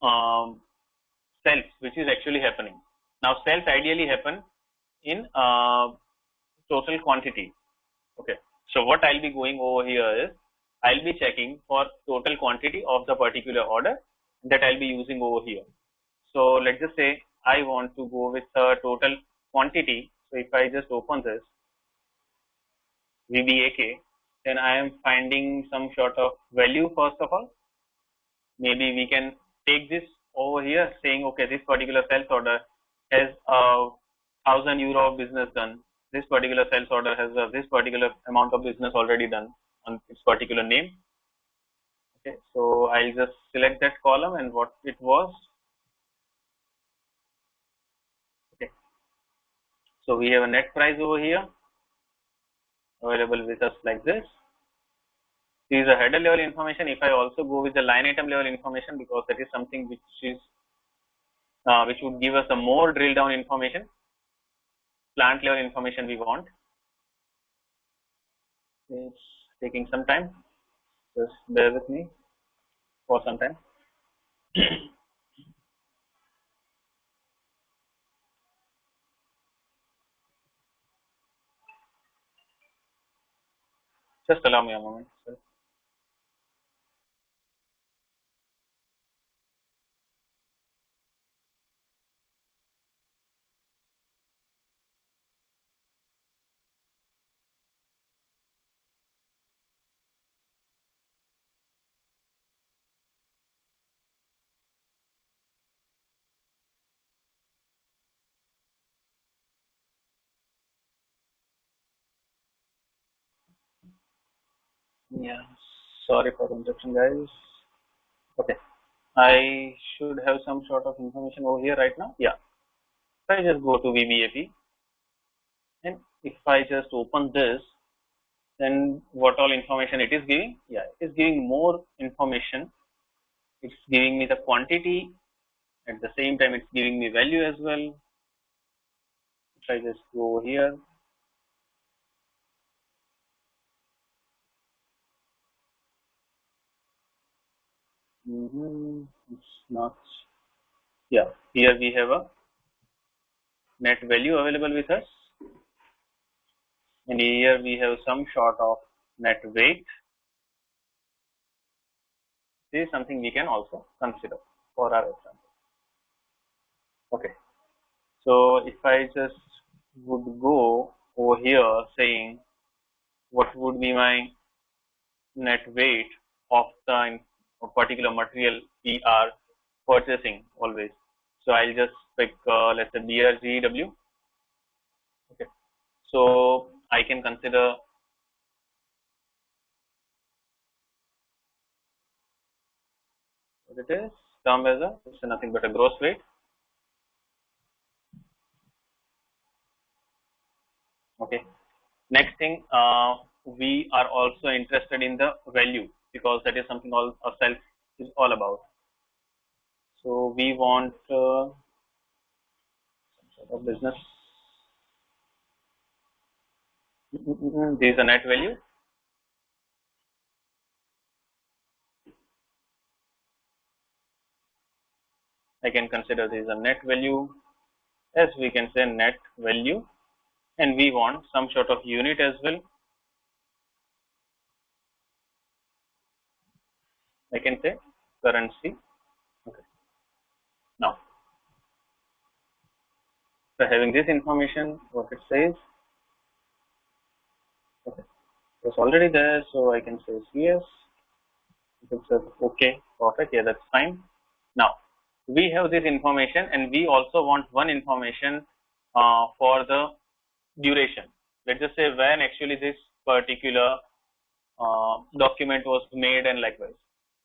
cells which is actually happening. Now, cells ideally happen in total quantity. Okay. So what I'll be going over here is, I'll be checking for total quantity of the particular order that I'll be using over here. So let's just say I want to go with the total quantity. So if I just open this VBAK, then I am finding some sort of value first of all. Maybe we can take this over here saying, okay, this particular sales order has €1,000 of business done. This particular sales order has this particular amount of business already done on its particular name. Okay, so I'll just select that column and what it was. Okay, so we have a net price over here available with us like this. This is a header level information. If I also go with the line item level information, because that is something which is which would give us a more drill down information, plant level information we want. It's taking some time. Just bear with me for some time. Just allow me a moment, sir. Yeah, sorry for the interruption, guys. Okay, I should have some sort of information over here right now. Yeah, if I just go to VBAP, and if I just open this, then what all information it is giving? Yeah, it is giving more information. It's giving me the quantity. At the same time, it's giving me value as well. If I just go over here, it's not. Yeah, here we have a net value available with us, and here we have some sort of net weight. This is something we can also consider for our example. Okay, so if I just would go over here saying what would be my net weight of the particular material we are purchasing always. So I'll just pick let's say BRGW. Okay, so I can consider what it is term as it's nothing but a gross weight. Okay, Next thing, we are also interested in the value because that is something all ourselves is all about. So we want some sort of business. This is a net value. I can consider this a net value, as we can say net value, and we want some sort of unit as well. I can say currency. Okay. Now, so having this information, what it says, okay, it's already there, so I can say yes. It's okay, perfect. Yeah, that's fine. Now, we have this information, and we also want one information for the duration. Let's just say when actually this particular document was made, and likewise,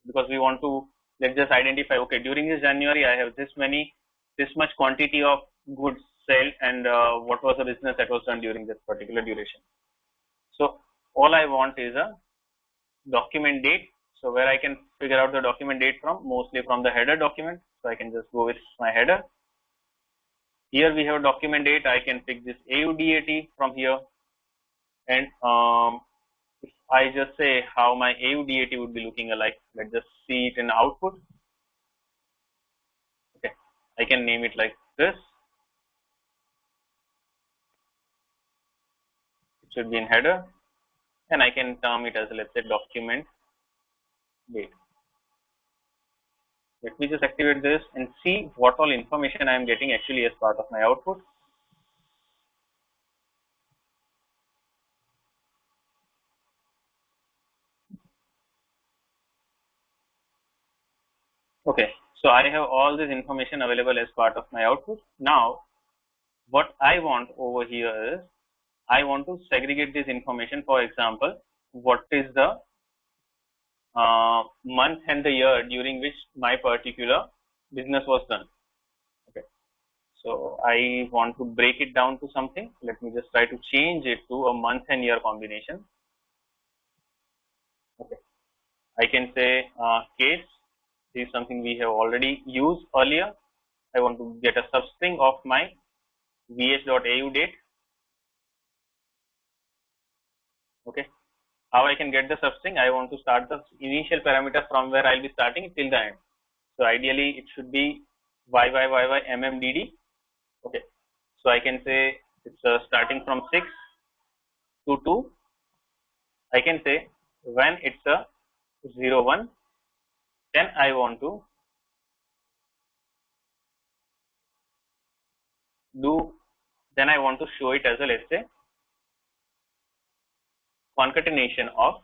because we want to, let's just identify, okay, during this January I have this much quantity of goods sold, and what was the business that was done during this particular duration. So all I want is a document date. So where I can figure out the document date from, mostly from the header document. So I can just go with my header. Here we have document date. I can pick this AUDAT from here, and if I just say how my AUDAT would be looking like, let's just see it in output. Okay, I can name it like this. It should be in header, and I can term it as, let's say, document date. Let me just activate this and see what all information I am getting actually as part of my output. Okay, so I have all this information available as part of my output. Now, what I want over here is, I want to segregate this information. For example, what is the month and the year during which my particular business was done. Okay, so I want to break it down to something. Let me just try to change it to a month and year combination. Okay, I can say case. This is something we have already used earlier. I want to get a substring of my vh.au date. Okay, how I can get the substring? I want to start the initial parameter from where I'll be starting till the end. So ideally it should be YYYYMMDD. Okay, so I can say it's starting from 6 to 2. I can say when it's a 01, then I want to show it as a, let's say, concatenation of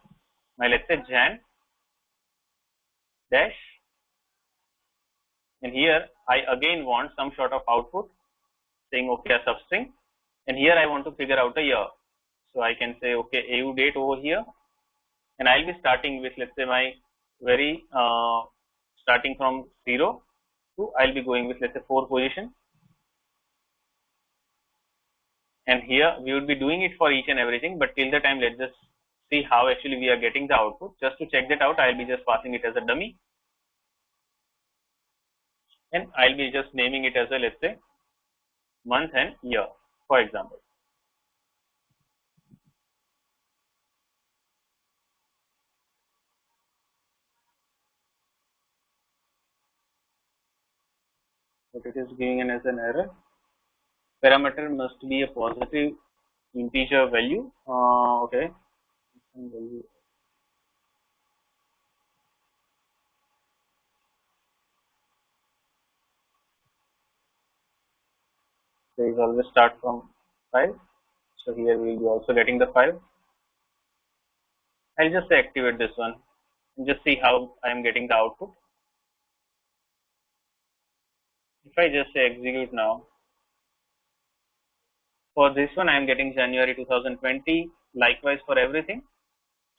my, let's say, Jan dash, and here I again want some sort of output saying okay, a substring, and here I want to figure out a year. So I can say okay, AU date over here, and I'll be starting with, let's say, my very starting from 0 to, I'll be going with, let's say, 4 position, and here we would be doing it for each and everything, but till the time let's just see how actually we are getting the output. Just to check that out, I'll be just passing it as a dummy, and I'll be just naming it as a, let's say, month and year, for example. But it is giving an as an error. Parameter must be a positive integer value. Okay. There is always start from 5. So here we will be also getting the 5. I'll just say activate this one and just see how I am getting the output. If I just say execute now, for this one I am getting January 2020. Likewise for everything,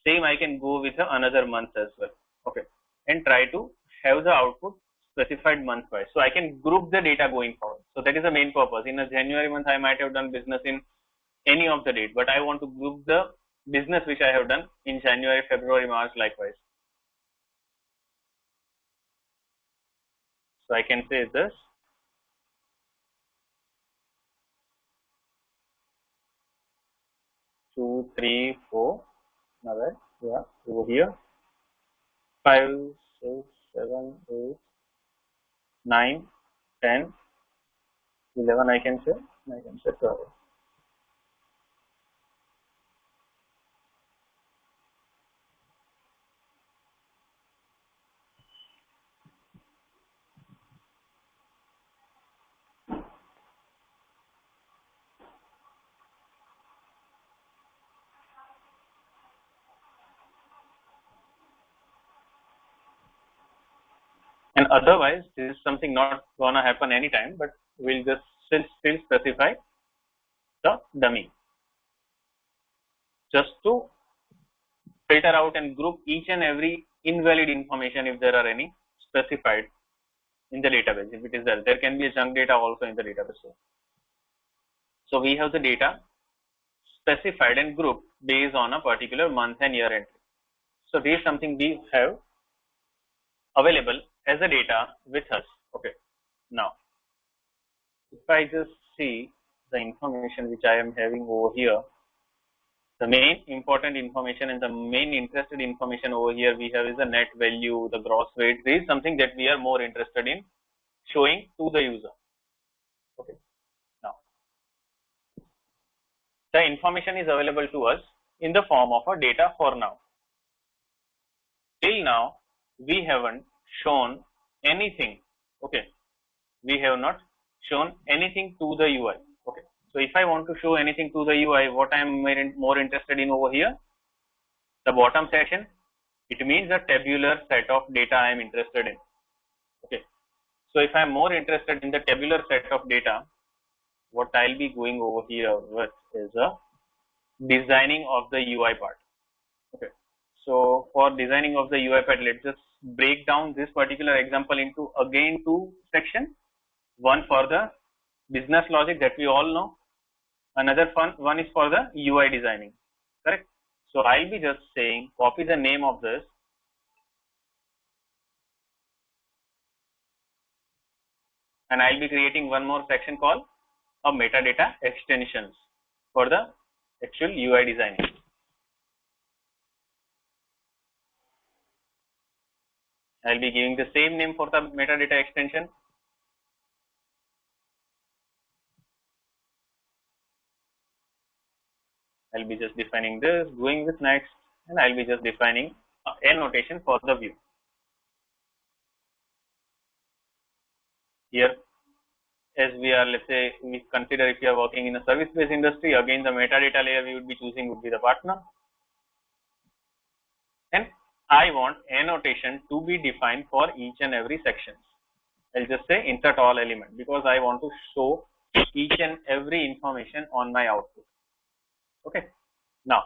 same I can go with another month as well. Okay, and try to have the output specified month wise, so I can group the data going forward. So that is the main purpose. In a January month I might have done business in any of the date, but I want to group the business which I have done in January, February, March likewise. So I can say this. Two, three, four. Another, yeah, over here. 5, 6, 7, 8, 9, 10, 11. I can say 12. And otherwise, this is something not gonna happen anytime, but we'll just still specify the dummy just to filter out and group each and every invalid information if there are any specified in the database. If it is there can be a junk data also in the database. So we have the data specified and grouped based on a particular month and year entry. So this is something we have available as a data with us. Okay. Now, if I just see the information which I am having over here, the main important information and the main interested information over here we have is the net value, the gross rate. This is something that we are more interested in showing to the user. Okay. Now, the information is available to us in the form of a data for now. Till now, we haven't shown anything. Okay. We have not shown anything to the UI. Okay. So if I want to show anything to the UI, what I am more interested in over here, the bottom section, it means a tabular set of data I am interested in. Okay. So if I am more interested in the tabular set of data, what I'll be going over here with is a designing of the UI part. Okay. So for designing of the UI part, let's just break down this particular example into again two sections. One for the business logic that we all know. Another one is for the UI designing. Correct. So I'll be just saying copy the name of this and I'll be creating one more section called a metadata extensions for the actual UI designing. I'll be giving the same name for the metadata extension. I'll be just defining this, going with next, and I'll be just defining annotation for the view. Here, as we are, let's say, we consider if you are working in a service-based industry, again the metadata layer we would be choosing would be the partner. And I want annotation to be defined for each and every section. I'll just say insert all element because I want to show each and every information on my output. Okay. Now,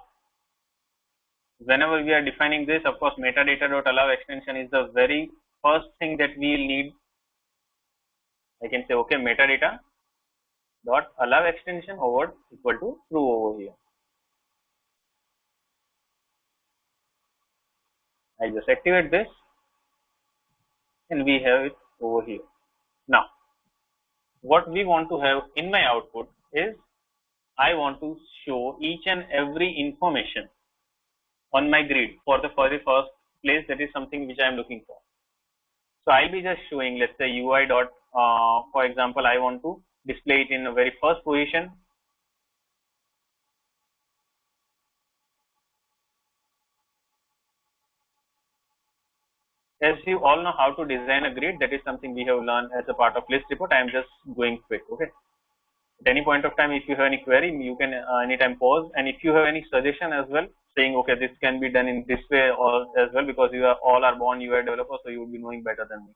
whenever we are defining this, of course, metadata.allow extension is the very first thing that we will need. I can say, okay, metadata dot allow extension over equal to true over here. I just activate this and we have it over here. Now, what we want to have in my output is I want to show each and every information on my grid for the very first place. That is something which I am looking for. So I'll be just showing, let's say UI dot, for example, I want to display it in the very first position. As you all know how to design a grid, that is something we have learned as a part of list report. I am just going quick. Okay. At any point of time, if you have any query, you can anytime pause. And if you have any suggestion as well, saying, okay, this can be done in this way or as well, because you are all are born UI developers, so you would be knowing better than me.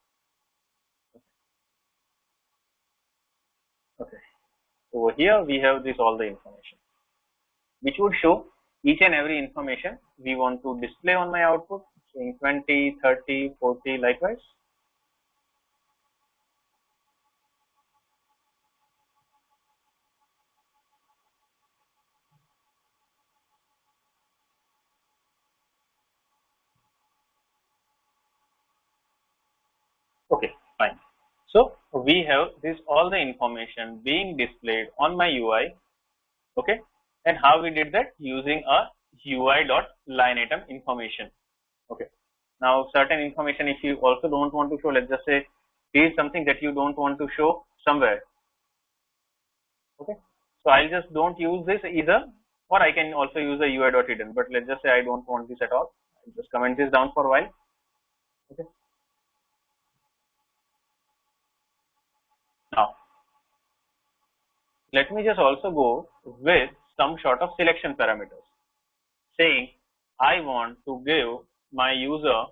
Okay. Over here, we have this all the information, which would show each and every information we want to display on my output, saying 20, 30, 40, likewise. So we have this all the information being displayed on my UI. Okay, and how we did that? Using a UI dot line item information. Okay, now certain information if you also don't want to show, let's just say here is something that you don't want to show somewhere. Okay, so I'll just don't use this either, or I can also use a UI dot hidden, but let's just say I don't want this at all. I'll just comment this down for a while. Okay, now let me just also go with some sort of selection parameters, saying I want to give my user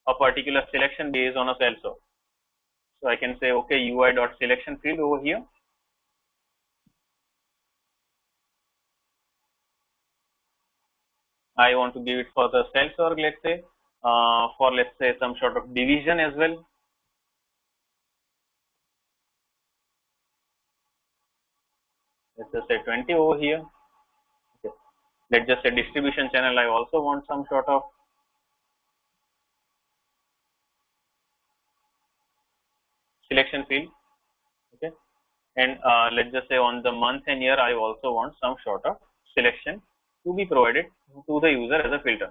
a particular selection based on a cell sort. So I can say, okay, UI dot selection field over here. I want to give it for the cell sort, let's say, for let's say some sort of division as well. Let's just say 20 over here. Okay. Let's just say distribution channel. I also want some sort of selection field. Okay, and let's just say on the month and year, I also want some sort of selection to be provided to the user as a filter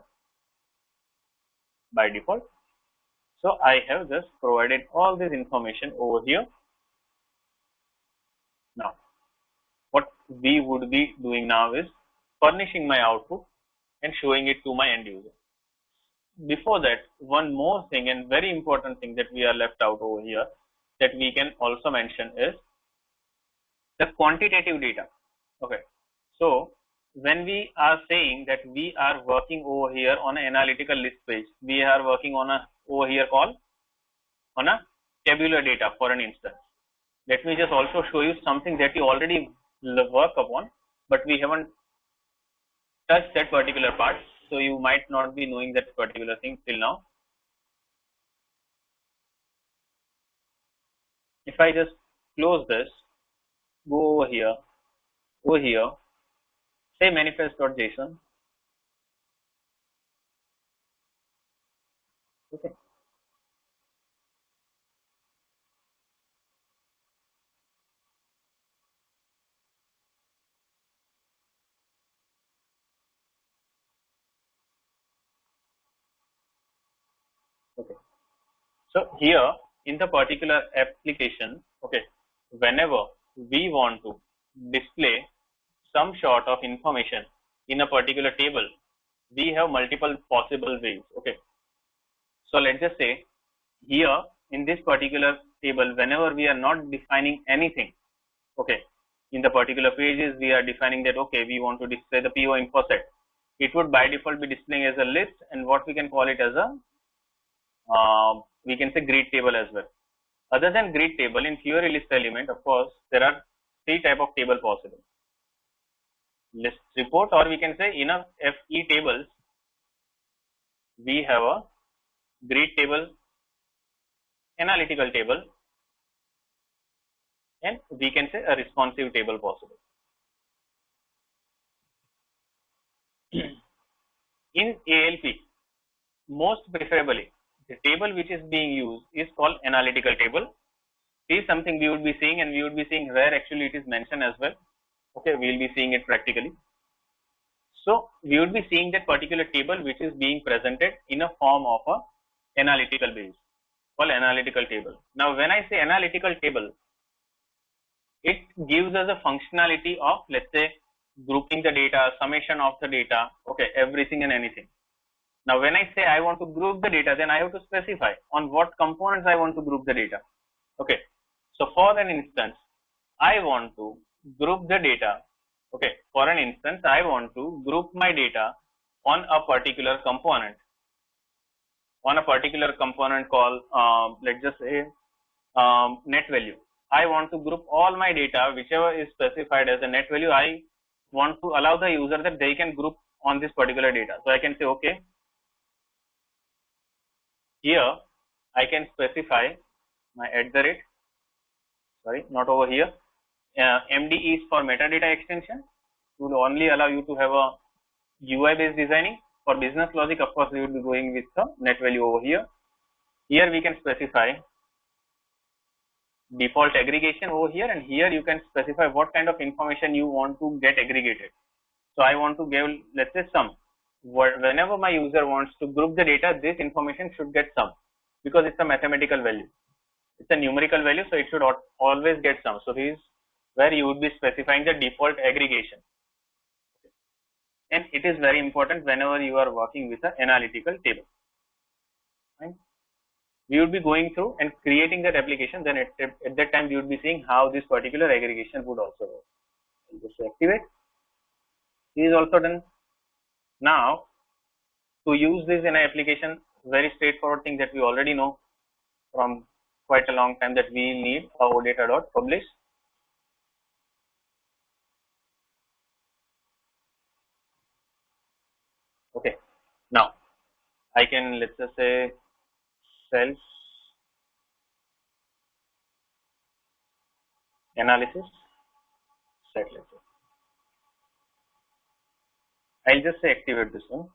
by default. So I have just provided all this information over here. Now, what we would be doing now is furnishing my output and showing it to my end user. Before that, one more thing and very important thing that we are left out over here that we can also mention is the quantitative data. Okay, so when we are saying that we are working over here on an analytical list page, we are working on a over here called on a tabular data for an instance. Let me just also show you something that you already work upon, but we haven't touched that particular part, so you might not be knowing that particular thing till now. If I just close this, go over here, say manifest.json. Okay. Okay. So here in the particular application, okay, whenever we want to display some sort of information in a particular table, we have multiple possible ways. Okay. So let's just say here in this particular table, whenever we are not defining anything, okay, in the particular pages we are defining that, okay, we want to display the PO info set. It would by default be displaying as a list, and what we can call it as a we can say grid table as well. Other than grid table, in Fiori list element, of course, there are three type of table possible. List report, or we can say in a FE tables, we have a grid table, analytical table, and we can say a responsive table possible. In ALP, most preferably, the table which is being used is called analytical table. This is something we would be seeing, and we would be seeing where actually it is mentioned as well. Okay, we will be seeing it practically. So we would be seeing that particular table which is being presented in a form of a analytical base called analytical table. Now, when I say analytical table, it gives us a functionality of, let's say, grouping the data, summation of the data, okay, everything and anything. Now, when I say I want to group the data, then I have to specify on what components I want to group the data. Okay, so for an instance, I want to group the data. Okay, for an instance, I want to group my data on a particular component, called, let's just say, net value. I want to group all my data, whichever is specified as a net value. I want to allow the user that they can group on this particular data. So I can say, okay, here I can specify my @ sorry, not over here. MD is for metadata extension. It will only allow you to have a UI based designing. For business logic, of course, we will be going with the net value over here. Here we can specify default aggregation over here, and here you can specify what kind of information you want to get aggregated. So I want to give, let's say, sum. Whenever my user wants to group the data, this information should get sum because it's a mathematical value. It's a numerical value, so it should always get sum. So this is where you would be specifying the default aggregation. And it is very important whenever you are working with an analytical table. Right? We would be going through and creating that application. Then at that time, we would be seeing how this particular aggregation would also work. I'll just activate. This is also done. Now, to use this in an application, very straightforward thing that we already know from quite a long time, that we need our data.publish. Okay. Now, I can, let's just say, self analysis set, let's say. I'll just say activate this one.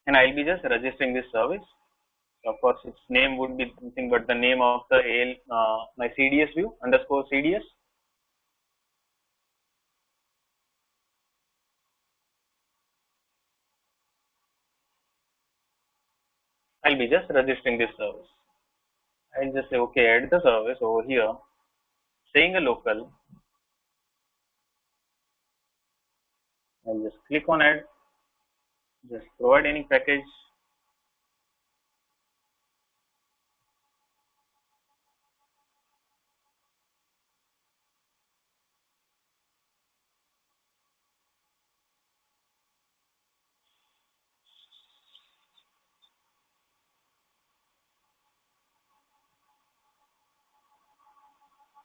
And I'll be just registering this service. Of course, its name would be nothing but the name of the my CDS view underscore CDS. I'll be just registering this service. I'll just say, okay, add the service over here, saying a local. I'll just click on add, just provide any package.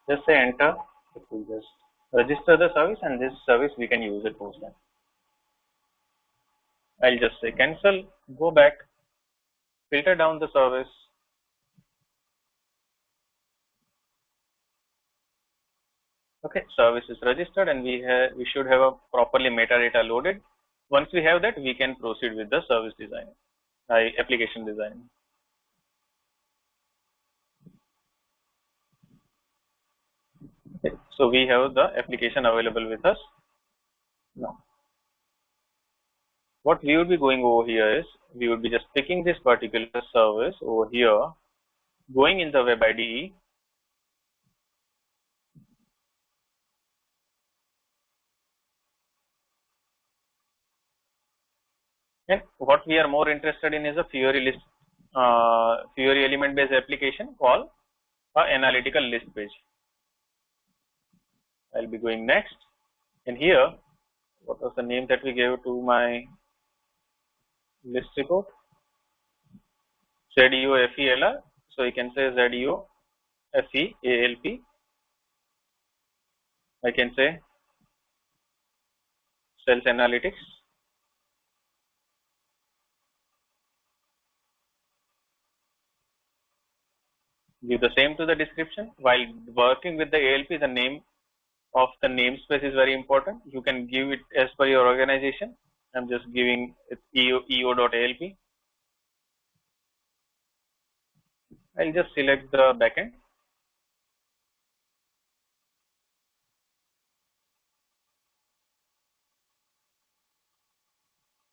Just say enter. It will just register the service, and this service we can use it post time. I'll just say cancel, go back, filter down the service. Okay, service is registered, and we should have a properly metadata loaded. Once we have that, we can proceed with the service design, application design. Okay, so we have the application available with us now. What we would be going over here is, we would be just picking this particular service over here, going in the web IDE, and what we are more interested in is a Fiori list, Fiori element based application called analytical list page. I'll be going next, and here, what was the name that we gave to my list report? ZUFELR. So you can say ZUFEALP. I can say sales analytics. Give the same to the description. While working with the ALP, the name of the namespace is very important. You can give it as per your organization. I'm just giving it EO.ALP. I'll just select the backend.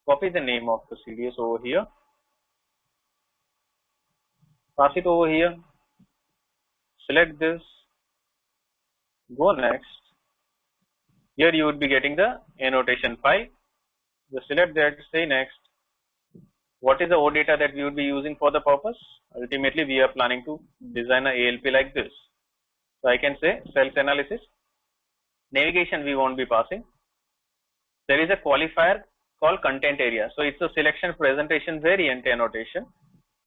Copy the name of the CDS over here. Pass it over here. Select this. Go next. Here you would be getting the annotation file. Just select that, say next. What is the OData that we would be using for the purpose? Ultimately, we are planning to design a ALP like this. So I can say sales analysis. Navigation we won't be passing. There is a qualifier called content area. So it's a selection presentation variant annotation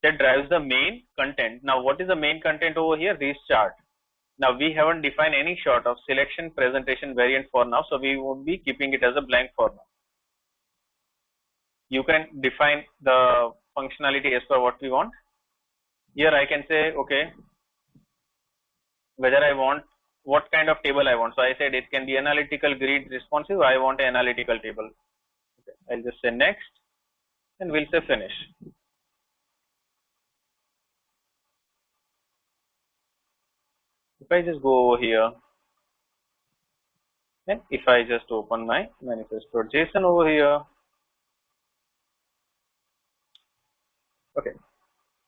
that drives the main content. Now, what is the main content over here? This chart. Now, we haven't defined any sort of selection presentation variant for now, so we won't be keeping it as a blank for now. You can define the functionality as per what we want. Here I can say, okay, whether I want, what kind of table I want. So I said it can be analytical, grid, responsive. I want an analytical table. Okay. I'll just say next, and we'll say finish. If I just go over here, and if I just open my manifest.json over here, okay,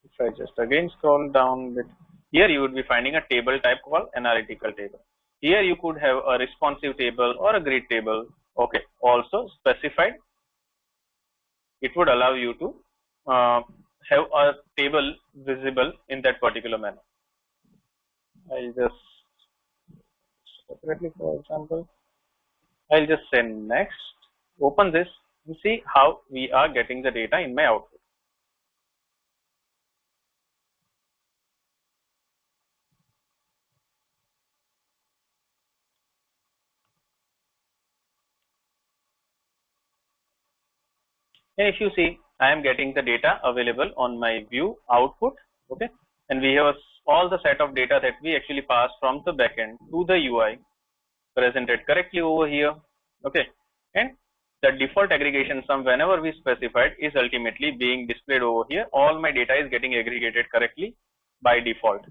if I just again scroll down bit, here you would be finding a table type called analytical table. Here you could have a responsive table or a grid table. Okay, also specified. It would allow you to have a table visible in that particular manner. I'll just separately, for example, I'll just say next, open this and see how we are getting the data in my output. And if you see, I am getting the data available on my view output, okay, and we have all the set of data that we actually pass from the backend to the UI presented correctly over here, okay, and the default aggregation sum whenever we specified is ultimately being displayed over here. All my data is getting aggregated correctly by default.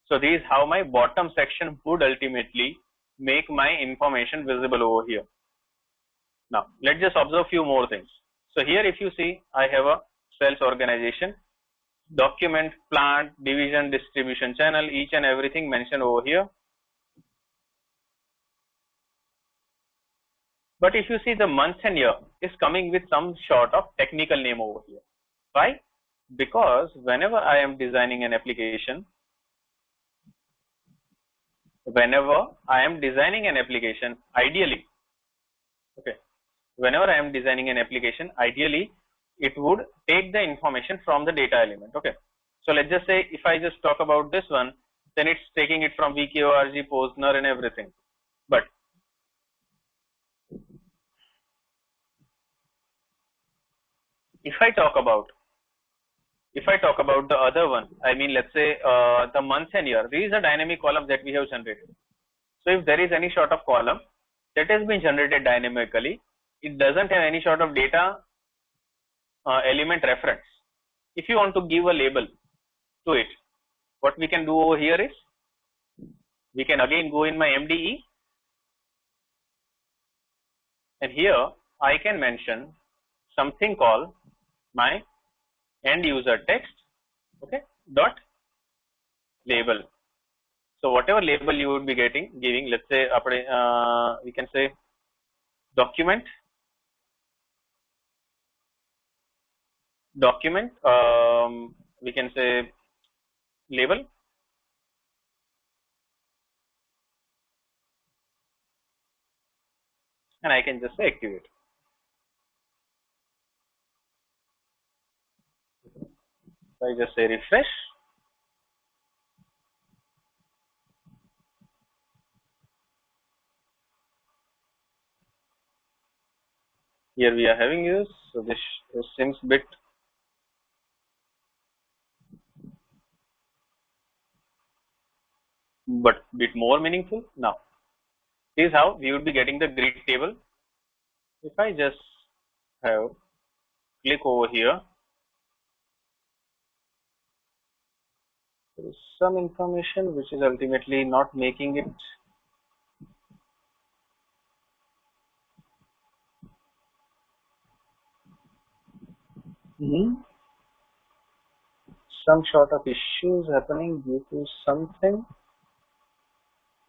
So this is how my bottom section would ultimately make my information visible over here. Now let's just observe few more things. So here if you see, I have a sales organization, document, plant, division, distribution channel, each and everything mentioned over here. But if you see, the month and year is coming with some sort of technical name over here. Why? Because whenever I am designing an application, ideally, okay, whenever I am designing an application, ideally it would take the information from the data element. Okay, so let's just say if I just talk about this one, then it's taking it from wiki.org, Postner and everything. But if I talk about the other one, I mean, let's say the month and year, these are dynamic columns that we have generated. So if there is any sort of column that has been generated dynamically, it doesn't have any sort of data element reference. If you want to give a label to it, what we can do over here is, we can again go in my MDE, and here I can mention something called my end user text, okay, dot label. So whatever label you would be giving, let's say we can say document, we can say label, and I can just say activate. So I just say refresh. Here we are having this. So this seems bit more meaningful. Now, this is how we would be getting the grid table. If I just have click over here, there is some information which is ultimately not making it. Some sort of issues happening due to something.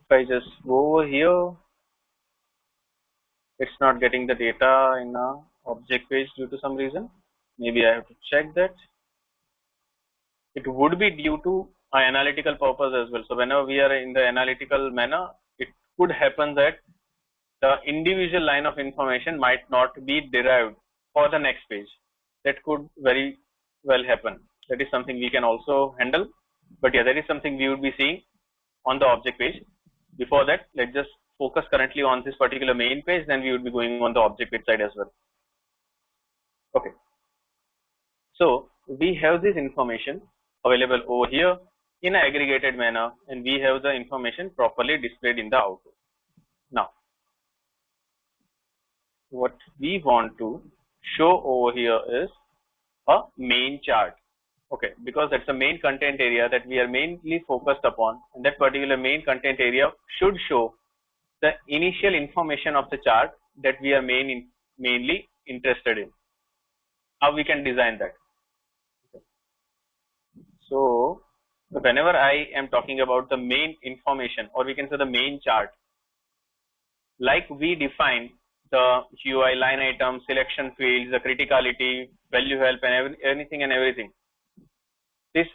If I just go over here, it's not getting the data in a object page due to some reason. Maybe I have to check that. It would be due to an analytical purpose as well. So whenever we are in the analytical manner, it could happen that the individual line of information might not be derived for the next page. That could very well happen. That is something we can also handle. But yeah, that is something we would be seeing on the object page. Before that, let's just focus currently on this particular main page, then we would be going on the object page side as well. Okay. So we have this information available over here in an aggregated manner, and we have the information properly displayed in the output. Now, what we want to show over here is a main chart. Okay, because that's the main content area that we are mainly focused upon, and that particular main content area should show the initial information of the chart that we are mainly interested in. How we can design that. So whenever I am talking about the main information, or we can say the main chart, like we define the UI line item, selection fields, the criticality, value help, and anything and everything. This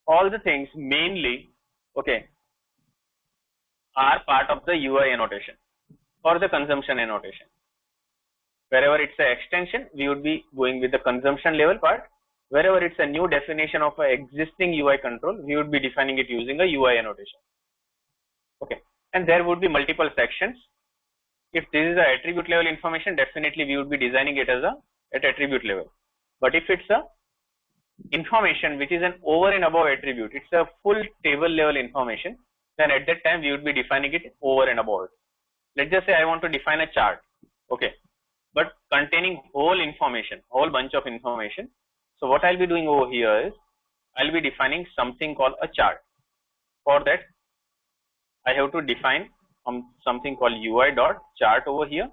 all the things mainly, okay, are part of the UI annotation or the consumption annotation. Wherever it's an extension, we would be going with the consumption level part. Wherever it's a new definition of an existing UI control, we would be defining it using a UI annotation. Okay, and there would be multiple sections. If this is a attribute level information, definitely we would be designing it as at attribute level. But if it's a information which is an over and above attribute, it's a full table level information, then at that time we would be defining it over and above it. Let's just say I want to define a chart, okay, but containing whole information, whole bunch of information. So what I'll be doing over here is I'll be defining something called a chart. For that, I have to define something called UI.chart over here.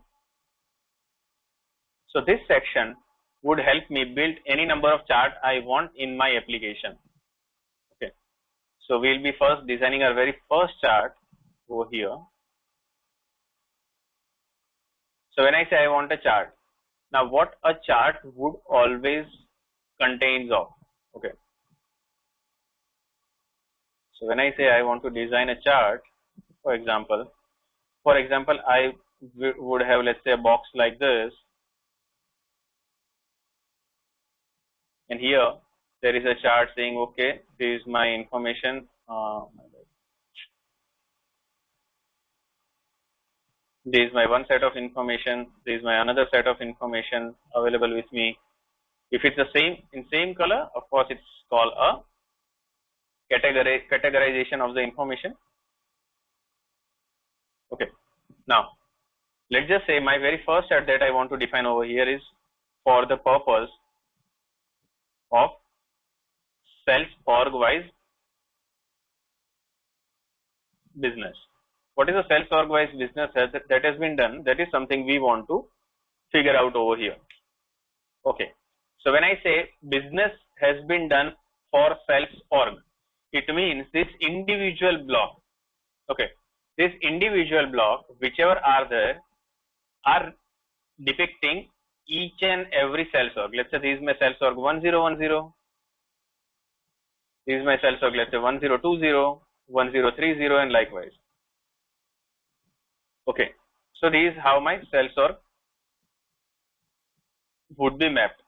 So this section would help me build any number of chart I want in my application. Okay, so we'll be first designing our very first chart over here. So when I say I want a chart, now what a chart would always contains of, okay. So when I say I want to design a chart, for example, I would have, let's say, a box like this, and here there is a chart saying, okay, this is my information. This is my one set of information. This is my another set of information available with me. If it's the same color, of course, it's called a categorization of the information. Okay. Now, let's just say my very first chart that I want to define over here is for the purpose of sales org wise business. What is a sales org wise business that has been done? That is something we want to figure out over here. Okay. So when I say business has been done for sales org, it means this individual block, okay, this individual block, whichever are there, are depicting each and every sales org. Let's say this is my sales org 1010, this is my sales org, let's say 1020, 1030, and likewise. Okay, so this is how my sales org would be mapped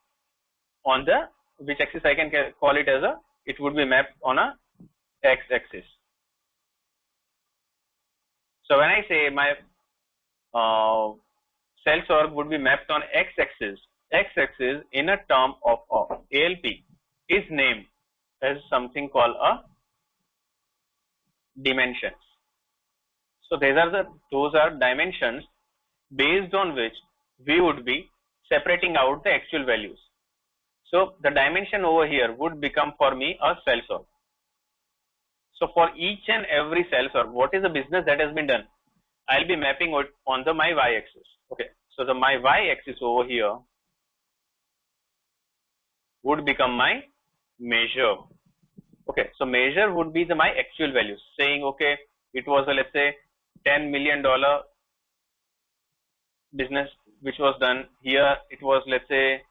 on the, which axis I can call it as it would be mapped on a x-axis. So when I say my sales org would be mapped on x-axis in a term of ALP is named as something called a dimensions. So those are dimensions based on which we would be separating out the actual values. So the dimension over here would become for me a sales org. So for each and every sales org, what is the business that has been done? I'll be mapping it on my y-axis. Okay, so my y-axis over here would become my measure. Okay, so measure would be my actual values, saying, okay, it was a, let's say, $10 million business which was done. Here it was, let's say,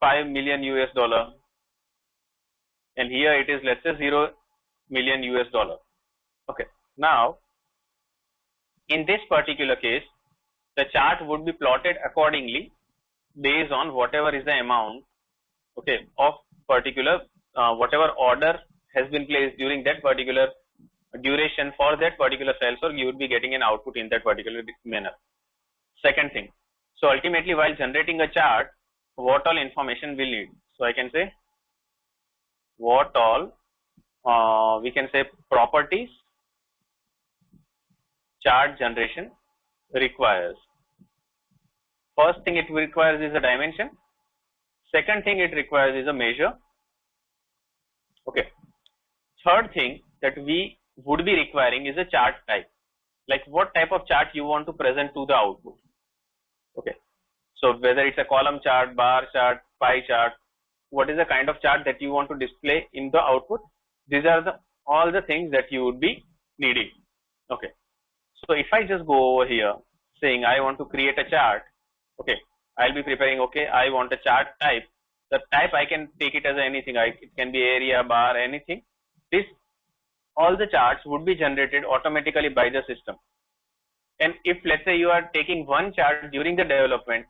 $5 million US, and here it is, let's say, $0 million US. Okay, now in this particular case, the chart would be plotted accordingly based on whatever is the amount, okay, of particular whatever order has been placed during that particular duration for that particular sales org, you would be getting an output in that particular manner. Second thing, so ultimately while generating a chart, what all information we'll need? So I can say what all we can say properties chart generation requires. First thing it requires is a dimension. Second thing it requires is a measure. Okay. Third thing that we would be requiring is a chart type. Like what type of chart you want to present to the output. Okay. So whether it's a column chart, bar chart, pie chart, what is the kind of chart that you want to display in the output? These are all the things that you would be needing. Okay. So if I just go over here saying I want to create a chart, okay, I'll be preparing, okay, I want a chart type. The type I can take it as anything. It can be area, bar, anything. All the charts would be generated automatically by the system. And if let's say you are taking one chart during the development,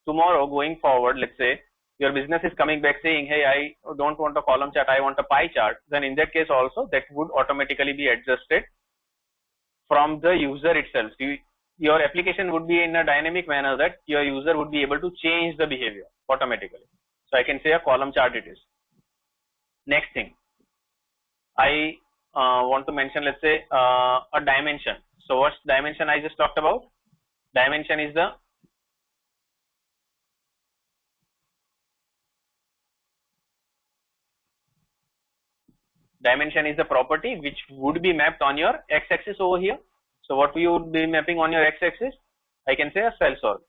tomorrow going forward, let's say your business is coming back saying, hey, I don't want a column chart, I want a pie chart, then in that case also that would automatically be adjusted from the user itself. Your application would be in a dynamic manner that your user would be able to change the behavior automatically. So I can say a column chart it is. Next thing, I want to mention, let's say a dimension. So what's dimension I just talked about? Dimension is the property which would be mapped on your x-axis over here. So what we would be mapping on your x-axis, I can say a cell sort.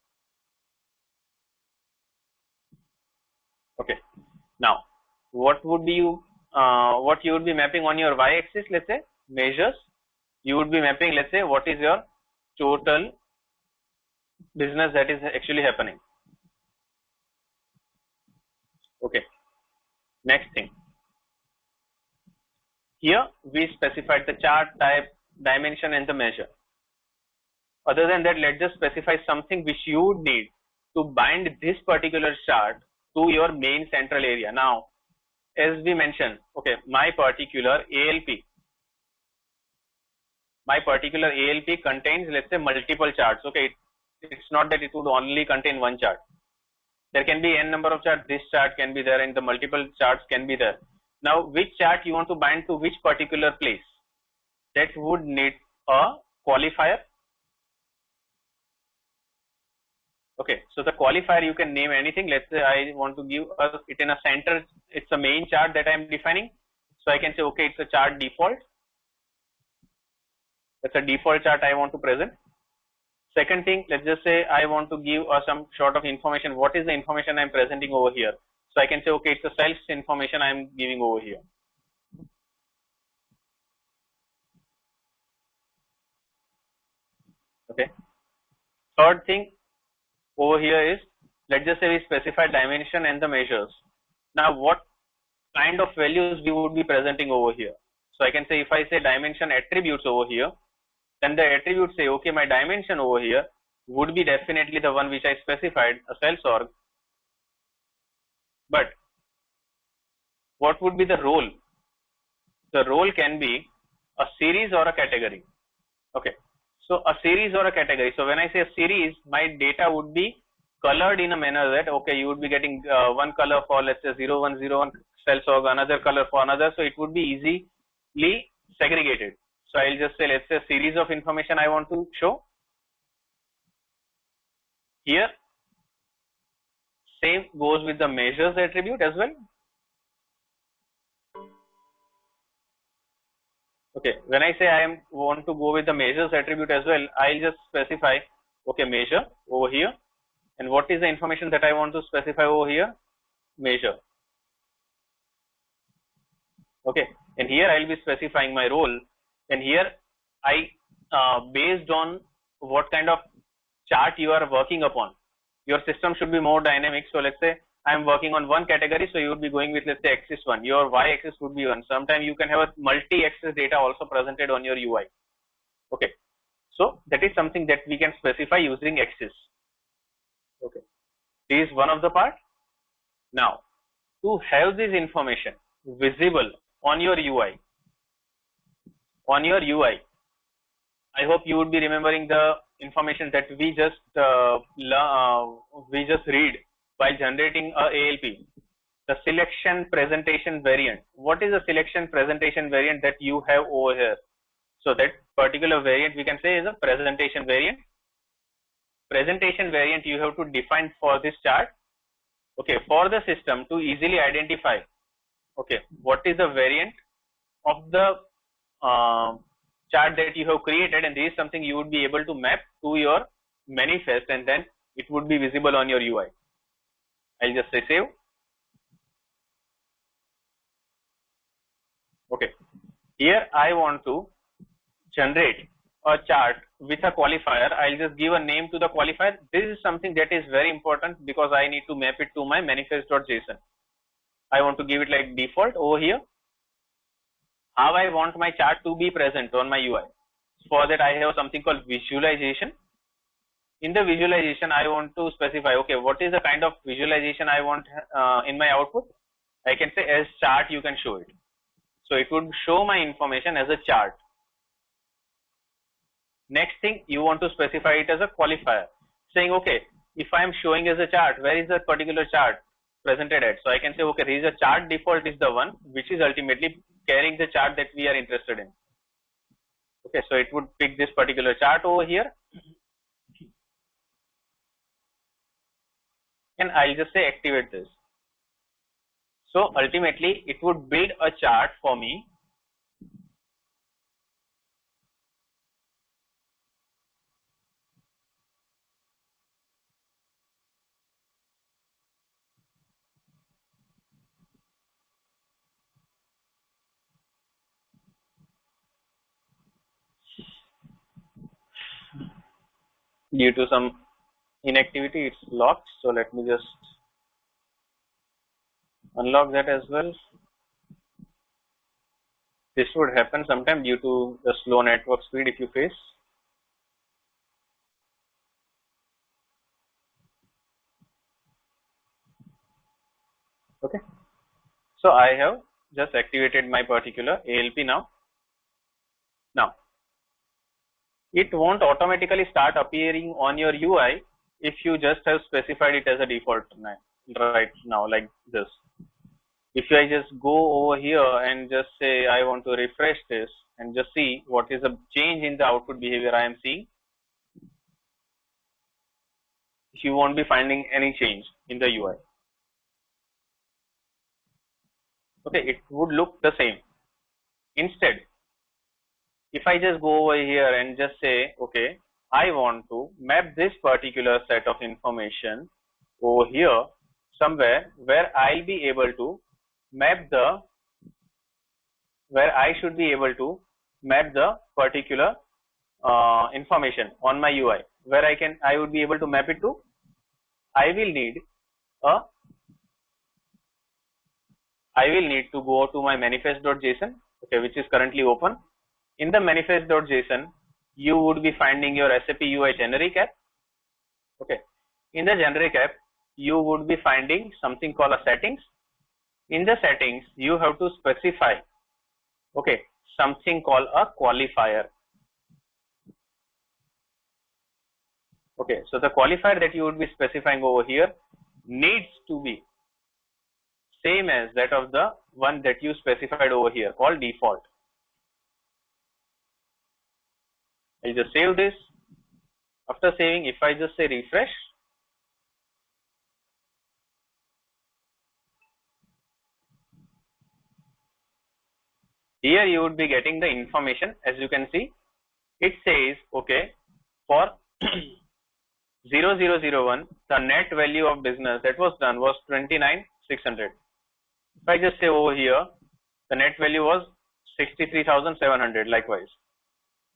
Okay. Now, what would be what you would be mapping on your y-axis? Let's say measures. You would be mapping, let's say, what is your total business that is actually happening. Okay. Next thing. Here we specified the chart type, dimension, and the measure. Other than that, let's just specify something which you would need to bind this particular chart to your main central area. Now, as we mentioned, okay, my particular ALP contains, let's say, multiple charts. Okay, it's not that it would only contain one chart. There can be n number of charts. This chart can be there, and the multiple charts can be there. Now, which chart you want to bind to which particular place? That would need a qualifier. Okay, so the qualifier you can name anything. Let's say I want to give it in a center. It's a main chart that I'm defining. So I can say, okay, it's a chart default. That's a default chart I want to present. Second thing, let's just say I want to give some sort of information. What is the information I'm presenting over here? So I can say, okay, it's a sales information I'm giving over here. Okay. Third thing over here is, let's just say we specify dimension and the measures. Now, what kind of values we would be presenting over here? So I can say, if I say dimension attributes over here, then the attributes say, okay, my dimension over here would be definitely the one which I specified, a sales org. But what would be the role? The role can be a series or a category. Okay. So a series or a category. So when I say a series, my data would be colored in a manner that, okay, you would be getting one color for, let's say, 0101 sales org, another color for another. So it would be easily segregated. So I'll just say, let's say, a series of information I want to show. Here, same goes with the measures attribute as well. Okay, when I say I want to go with the measures attribute as well, I'll just specify, okay, measure over here. And what is the information that I want to specify over here? Measure. Okay, and here I'll be specifying my role. And here based on what kind of chart you are working upon, your system should be more dynamic. So let's say I'm working on one category, so you would be going with, let's say, axis 1. Your y-axis would be 1. Sometimes you can have a multi-axis data also presented on your UI. Okay, so that is something that we can specify using axis. Okay, this is one of the part. Now, to have this information visible on your UI, I hope you would be remembering the information that we just read while generating a ALP. The selection presentation variant. What is the selection presentation variant that you have over here? So that particular variant we can say is a presentation variant. Presentation variant you have to define for this chart. Okay, for the system to easily identify Okay, what is the variant of the chart that you have created, and this is something you would be able to map to your manifest, and then it would be visible on your UI. I'll just say save. Okay, here I want to generate a chart with a qualifier. I'll just give a name to the qualifier. This is something that is very important because I need to map it to my manifest.json. I want to give it like default over here. How I want my chart to be present on my UI. For that, I have something called visualization. In the visualization, I want to specify, okay, what is the kind of visualization I want in my output? I can say as chart, you can show it. So it would show my information as a chart. Next thing, you want to specify it as a qualifier, saying, okay, if I am showing as a chart, where is that particular chart presented at? So I can say, okay, this is a chart default is the one which is ultimately carrying the chart that we are interested in. Okay, so it would pick this particular chart over here. And I'll just say activate this. So ultimately, it would build a chart for me. Due to some inactivity, it's locked. So let me just unlock that as well. This would happen sometime due to the slow network speed if you face. Okay. So I have just activated my particular ALP now. Now, it won't automatically start appearing on your UI if you just have specified it as a default right now like this. If I just go over here and just say I want to refresh this and just see what is the change in the output behavior I am seeing, you won't be finding any change in the UI. Okay, it would look the same. Instead, if I just go over here and just say, okay, I want to map this particular set of information over here somewhere where I'll be able to map the, where I should be able to map the particular information on my UI, where I would be able to map it to, I will need to go to my manifest.json, okay, which is currently open. In the manifest.json, you would be finding your SAP UI generic app. Okay. In the generic app, you would be finding something called a settings. In the settings, you have to specify, okay, something called a qualifier. Okay, so the qualifier that you would be specifying over here needs to be same as that of the one that you specified over here called default. I'll just save this. After saving, if I just say refresh, here you would be getting the information. As you can see, it says, okay, for 0001, the net value of business that was done was 29,600. If I just say over here, the net value was 63,700 likewise.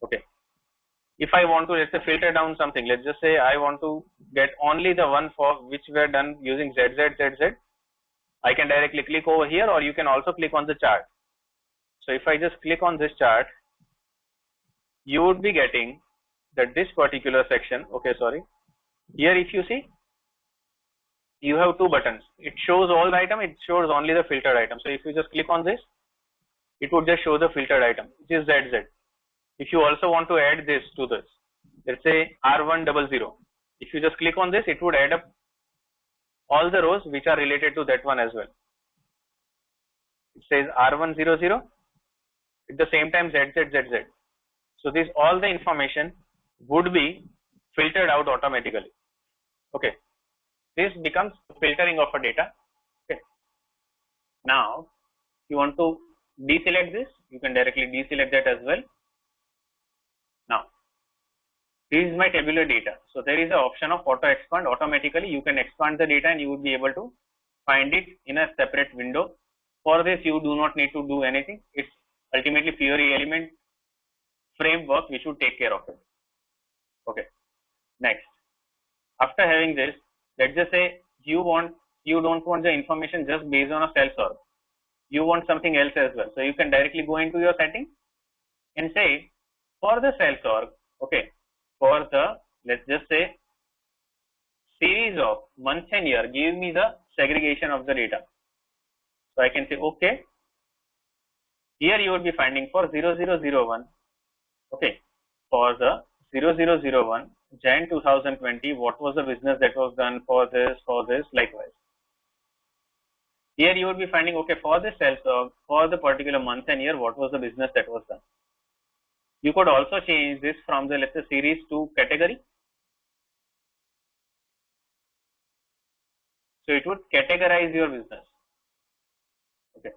Okay. If I want to, let's say, filter down something, let's just say I want to get only the one for which were done using ZZ. I can directly click over here, or you can also click on the chart. So if I just click on this chart, you would be getting that this particular section, okay, sorry. Here if you see, you have two buttons. It shows all the item, it shows only the filtered item. So if you just click on this, it would just show the filtered item, which is ZZ. If you also want to add this to this, let's say R100, if you just click on this, it would add up all the rows which are related to that one as well. It says R100, at the same time ZZ. So this all the information would be filtered out automatically. Okay, this becomes filtering of a data. Okay, now you want to deselect this, you can directly deselect that as well. Now, this is my tabular data. So there is an option of auto expand. Automatically you can expand the data and you would be able to find it in a separate window. For this, you do not need to do anything. It's ultimately Fiori element framework which should take care of it. Okay. Next, after having this, let's just say you don't want the information just based on a cell sort. You want something else as well. So you can directly go into your setting and say for the cell sort, okay, for the, let's just say, series of months and year, give me the segregation of the data. So I can say okay. Here you will be finding for 0001, okay, for the 0001 Jan 2020, what was the business that was done for this, likewise. Here you will be finding, okay, for the cell sort, for the particular month and year, what was the business that was done. You could also change this from the, let's say, series to category. So it would categorize your business. Okay.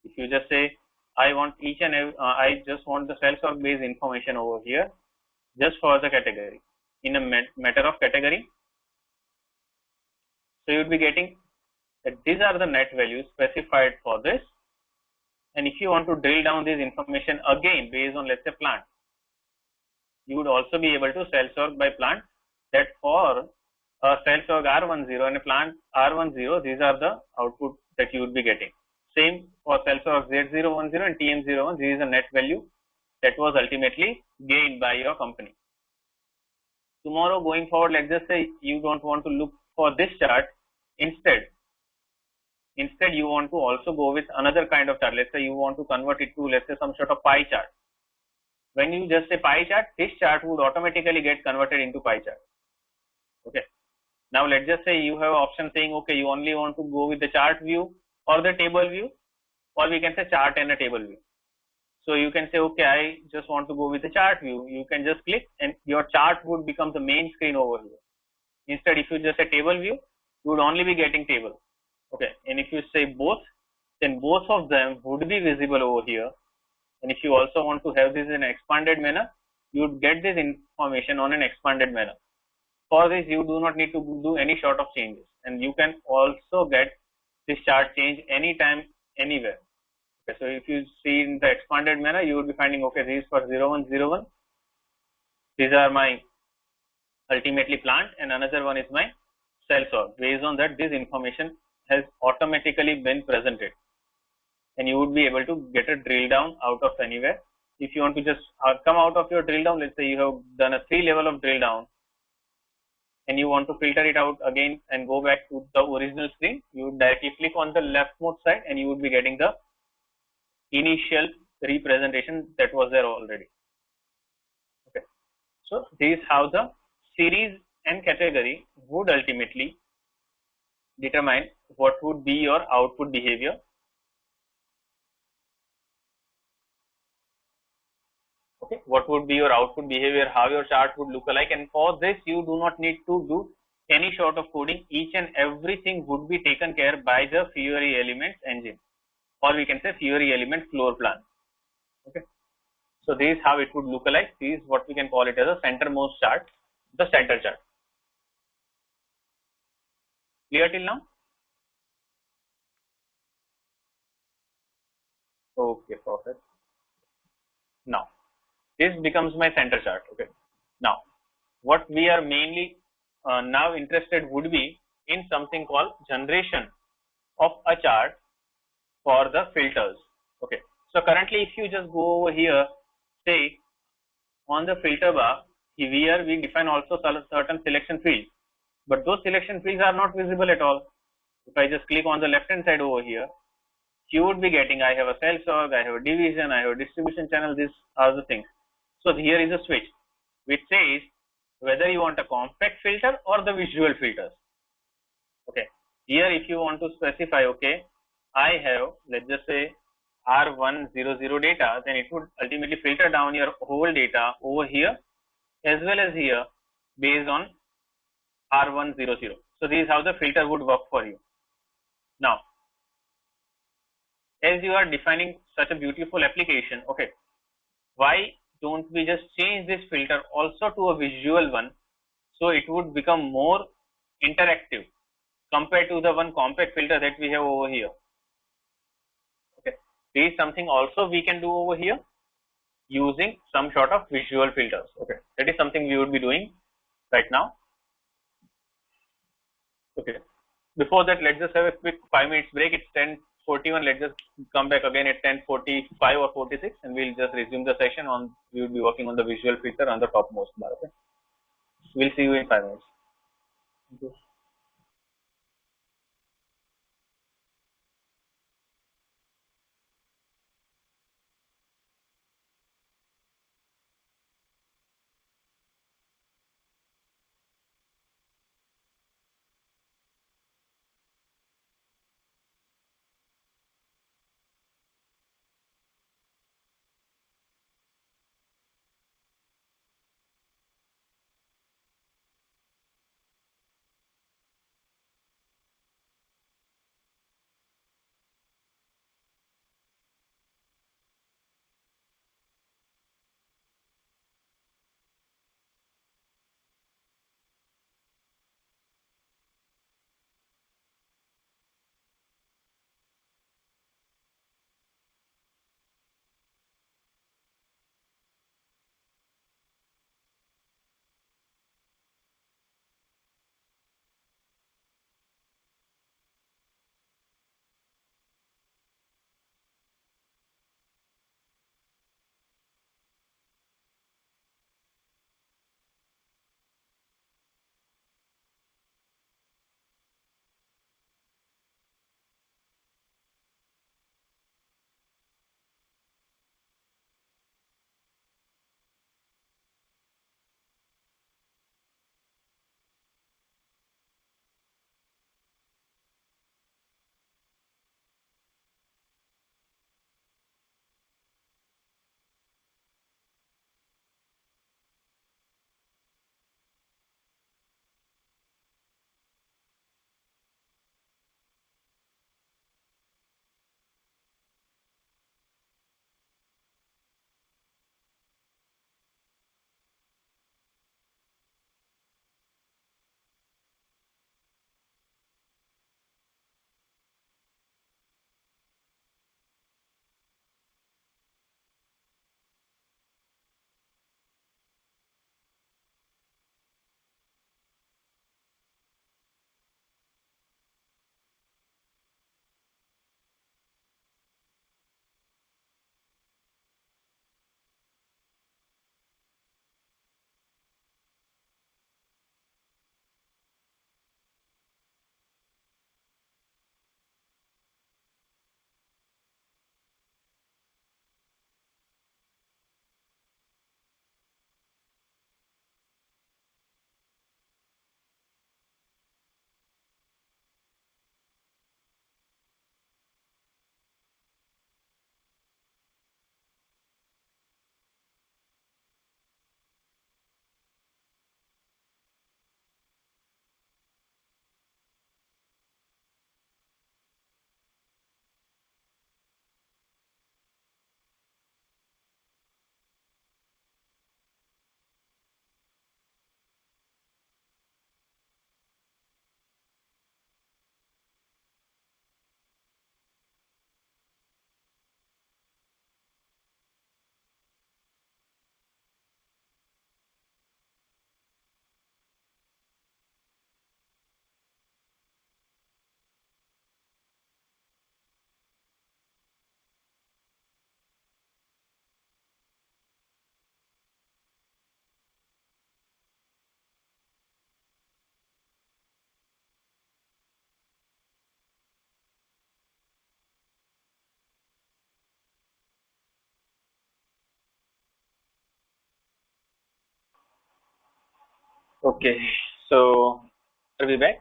If you just say, I want each and every, I just want the cell sort based information over here, just for the category in a matter of category. So you would be getting that these are the net values specified for this. And if you want to drill down this information again based on, let's say, plant, you would also be able to cell sort by plant that for a cell sort R10 and a plant R10, these are the output that you would be getting. Same for cell sort Z010 and TM01, this is a net value that was ultimately gained by your company. Tomorrow going forward, let's just say you don't want to look for this chart. Instead you want to also go with another kind of chart. Let's say you want to convert it to, let's say, some sort of pie chart. When you just say pie chart, this chart would automatically get converted into pie chart. Okay. Now let's just say you have an option saying, okay, you only want to go with the chart view or the table view, or we can say chart and a table view. So you can say, okay, I just want to go with the chart view. You can just click and your chart would become the main screen over here. Instead, if you just say table view, you would only be getting table. Okay. And if you say both, then both of them would be visible over here. And if you also want to have this in an expanded manner, you would get this information on an expanded manner. For this, you do not need to do any sort of changes. And you can also get this chart change anytime, anywhere. Okay, so if you see in the expanded manner, you will be finding, okay, these for 0101, these are my ultimately plant, and another one is my cell sort. Based on that, this information has automatically been presented, and you would be able to get a drill down out of anywhere. If you want to just come out of your drill down, let's say you have done a 3 level of drill down, and you want to filter it out again and go back to the original screen, you would directly click on the leftmost side and you would be getting the initial representation that was there already. Okay. So this is how the series and category would ultimately determine what would be your output behavior. Okay, what would be your output behavior, how your chart would look alike, and for this you do not need to do any sort of coding. Each and everything would be taken care by the Fiori elements engine, or we can say Fiori element floor plan. Okay, so this is how it would look alike. This is what we can call it as a centermost chart, the center chart. Clear till now? Okay, perfect. Now this becomes my center chart. Okay, now what we are mainly now interested would be in something called generation of a chart for the filters. Okay, so currently if you just go over here, say on the filter bar, here we define also certain selection fields, but those selection fields are not visible at all. If I just click on the left hand side over here, you would be getting, I have a cell sort, I have a division, I have a distribution channel, these are the things. So here is a switch which says whether you want a compact filter or the visual filters. Okay, here if you want to specify, okay, I have, let's just say R100 data, then it would ultimately filter down your whole data over here as well as here based on R100. So this is how the filter would work for you. Now, as you are defining such a beautiful application, okay, why don't we just change this filter also to a visual one, so it would become more interactive compared to the one compact filter that we have over here. Okay, this is something also we can do over here using some sort of visual filters. Okay, that is something we would be doing right now. Okay, before that, let's just have a quick 5 minutes break. It's 10:41. Let's just come back again at 10:45 or 46, and we'll just resume the session on. We will be working on the visual filter on the topmost bar. Okay, we'll see you in 5 minutes. Thank you. Okay, so are we back?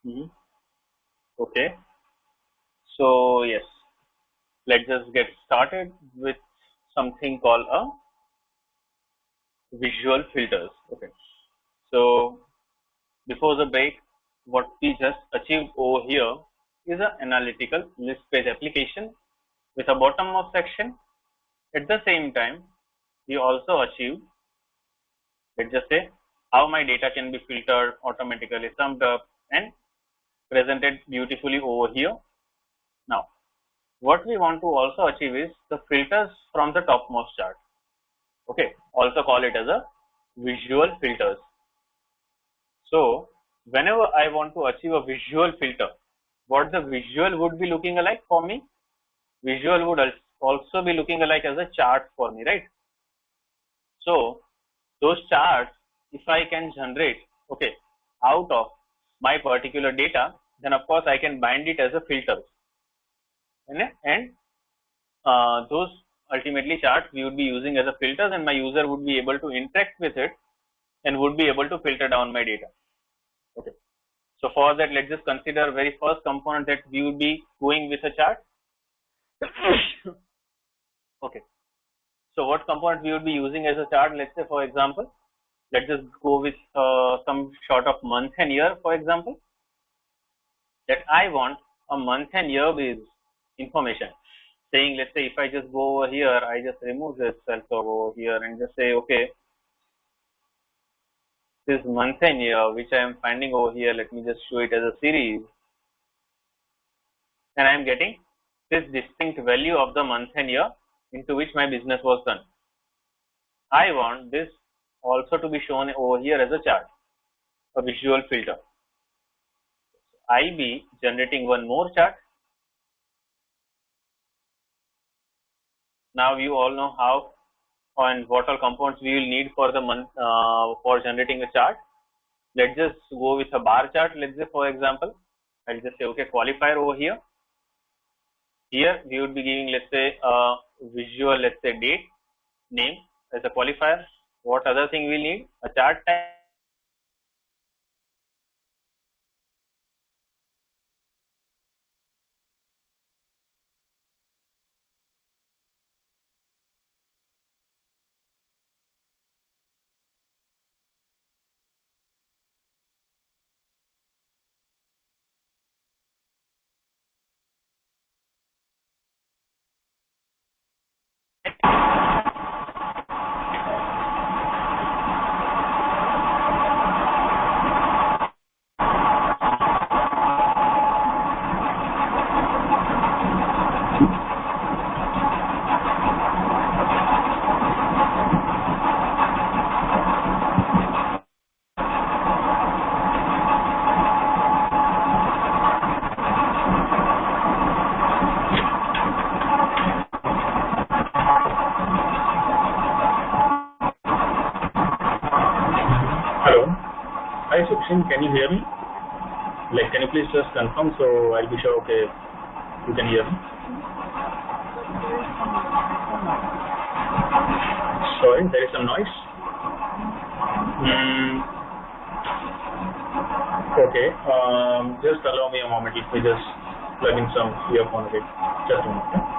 Mhm. Okay, so yes, let's just get started with something called a visual filters. Okay, so before the break, what we just achieved over here is an analytical list page application with a bottom of section. At the same time, we also achieved, let's just say, how my data can be filtered, automatically summed up, and presented beautifully over here. Now, what we want to also achieve is the filters from the topmost chart. Okay, also call it as a visual filters. So, whenever I want to achieve a visual filter, what the visual would be looking like for me? Visual would also be looking like as a chart for me, right? So, those charts, if I can generate, okay, out of my particular data, then of course I can bind it as a filter, and those ultimately charts we would be using as a filters, and my user would be able to interact with it and would be able to filter down my data. Okay, so for that, let's just consider very first component that we would be going with a chart. Okay, so what component we would be using as a chart? Let's say, for example, let's just go with some sort of month and year, for example, that I want a month and year based information, saying, let's say, if I just go over here, I just remove this cell over here and just say, okay, this month and year which I am finding over here, let me just show it as a series, and I am getting this distinct value of the month and year into which my business was done. I want this also to be shown over here as a chart, a visual filter. I be generating one more chart. Now you all know how and what all components we will need for the month for generating a chart. Let's just go with a bar chart. Let's say, for example, I'll just say, okay, qualifier over here. Here we would be giving, let's say, a visual, let's say, date name as a qualifier. What other thing we need? A chart type. Hi Sukshin, can you hear me? Like, can you please just confirm so I'll be sure, okay, you can hear me? Sorry, there is some noise. Okay, just allow me a moment. Let me just plug in some earphone of it. Just a moment.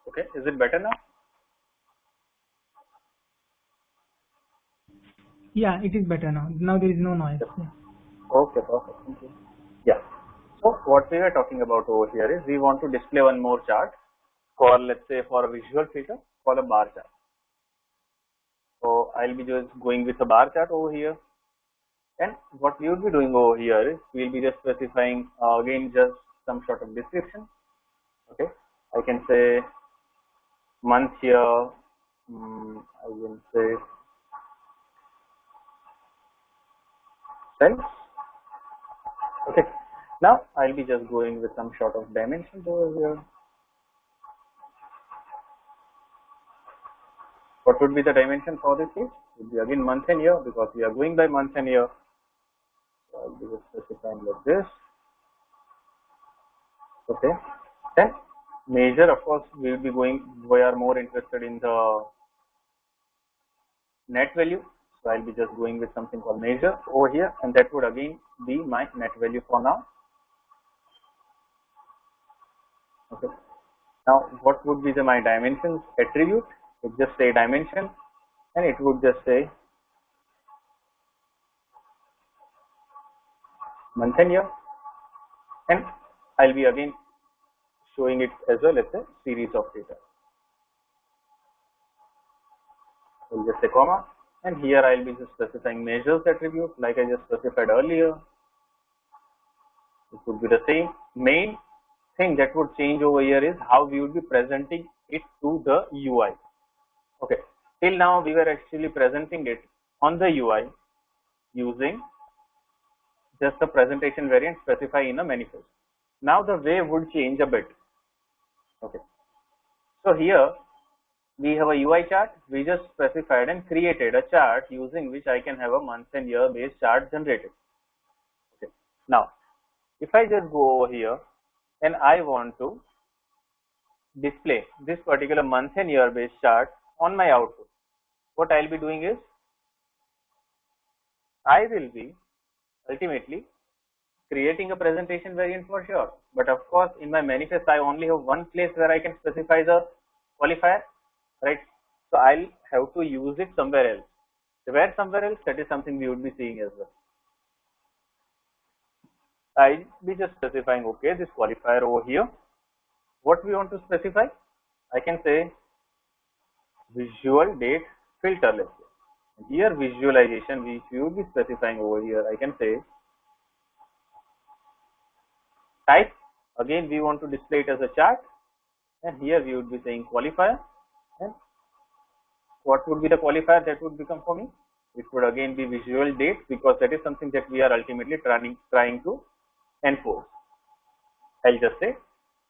Okay, is it better now? Yeah, it is better now. Now there is no noise. Yeah. Okay, perfect. Thank you. Yeah. So what we were talking about over here is we want to display one more chart for, let's say, for a visual filter for a bar chart. So I'll be just going with a bar chart over here, and what we would be doing over here is we'll be just specifying again just some sort of description. Okay, I can say month here. I will say cell. Okay, now I'll be just going with some sort of dimensions over here. What would be the dimension for this case? It would be again month and year, because we are going by month and year. So I'll be just specifying like this. Okay, then measure, of course, we will be going, we are more interested in the net value. So I'll be just going with something called measure over here, and that would again be my net value for now. Okay, now what would be my dimensions attribute? It just say dimension, and it would just say month and year, and I'll be again showing it as well as a series of data. We'll just say comma, and here I'll be just specifying measures attribute like I just specified earlier. It would be the same. Main thing that would change over here is how we would be presenting it to the UI. Okay, till now we were actually presenting it on the UI using just the presentation variant specified in a manifest. Now the way would change a bit. Okay, so here we have a UI chart. We just specified and created a chart using which I can have a month and year based chart generated. Okay, now if I just go over here and I want to display this particular month and year based chart on my output, what I'll be doing is I will be ultimately creating a presentation variant for sure, but of course in my manifest I only have one place where I can specify the qualifier, right? So I'll have to use it somewhere else. Where somewhere else, that is something we would be seeing as well. I'll be just specifying, okay, this qualifier over here, what we want to specify, I can say visual date filter, let's say. Here visualization, we should be specifying over here, I can say type, again we want to display it as a chart, and here we would be saying qualifier, and what would be the qualifier that would become for me? It would again be visual date, because that is something that we are ultimately trying to enforce. I'll just say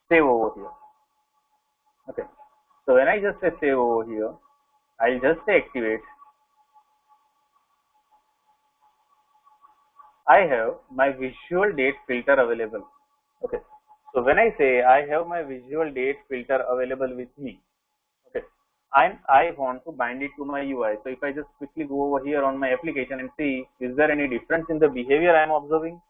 save over here. Okay, so when I just say save over here, I'll just say activate. I have my visual date filter available. Okay, so when I say I have my visual date filter available with me, okay, and I want to bind it to my UI. So if I just quickly go over here on my application and see, is there any difference in the behavior I am observing?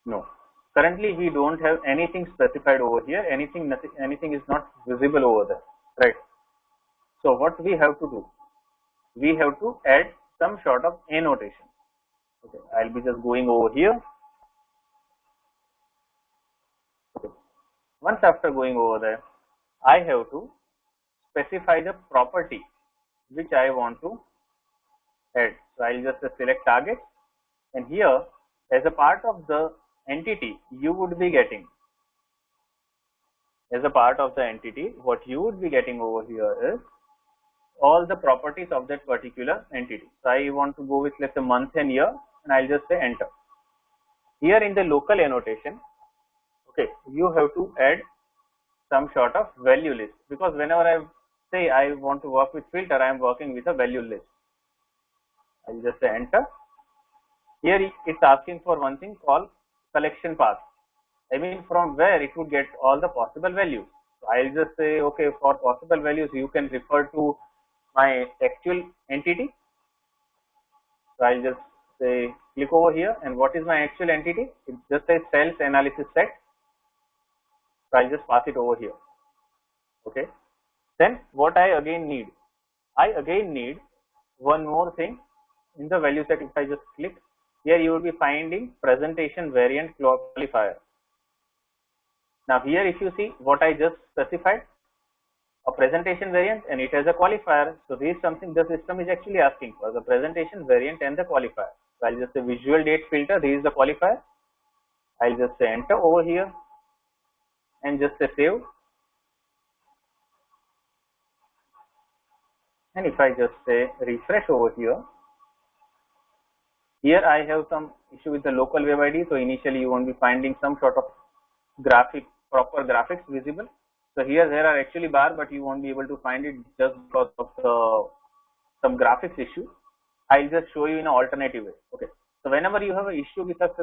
No. Currently, we don't have anything specified over here. Anything is not visible over there, right? So what we have to do? We have to add some sort of annotation. Okay, I'll be just going over here. Okay. Once after going over there, I have to specify the property which I want to add. So I'll just select target, and here as a part of the entity you would be getting, as a part of the entity, what you would be getting over here is all the properties of that particular entity. So I want to go with, let's say, month and year, and I'll just say enter. Here in the local annotation, okay, you have to add some sort of value list, because whenever I say I want to work with filter, I am working with a value list. I'll just say enter. Here it's asking for one thing called selection path. I mean, from where it would get all the possible values. So I'll just say, okay, for possible values, you can refer to my actual entity. So I'll just say click over here, and what is my actual entity? It just says sales analysis set. So I'll just pass it over here. Okay. Then what I again need? I again need one more thing in the value set. If I just click here, you will be finding presentation variant qualifier. Now here, if you see what I just specified, a presentation variant and it has a qualifier. So this is something the system is actually asking for, the presentation variant and the qualifier. So I'll just say visual date filter, this is the qualifier. I'll just say enter over here and just say save. And if I just say refresh over here, here I have some issue with the local web ID. So initially you won't be finding some sort of proper graphics visible. So here there are actually bar, but you won't be able to find it just because of some graphics issue. I'll just show you in an alternative way. Okay. So whenever you have an issue with such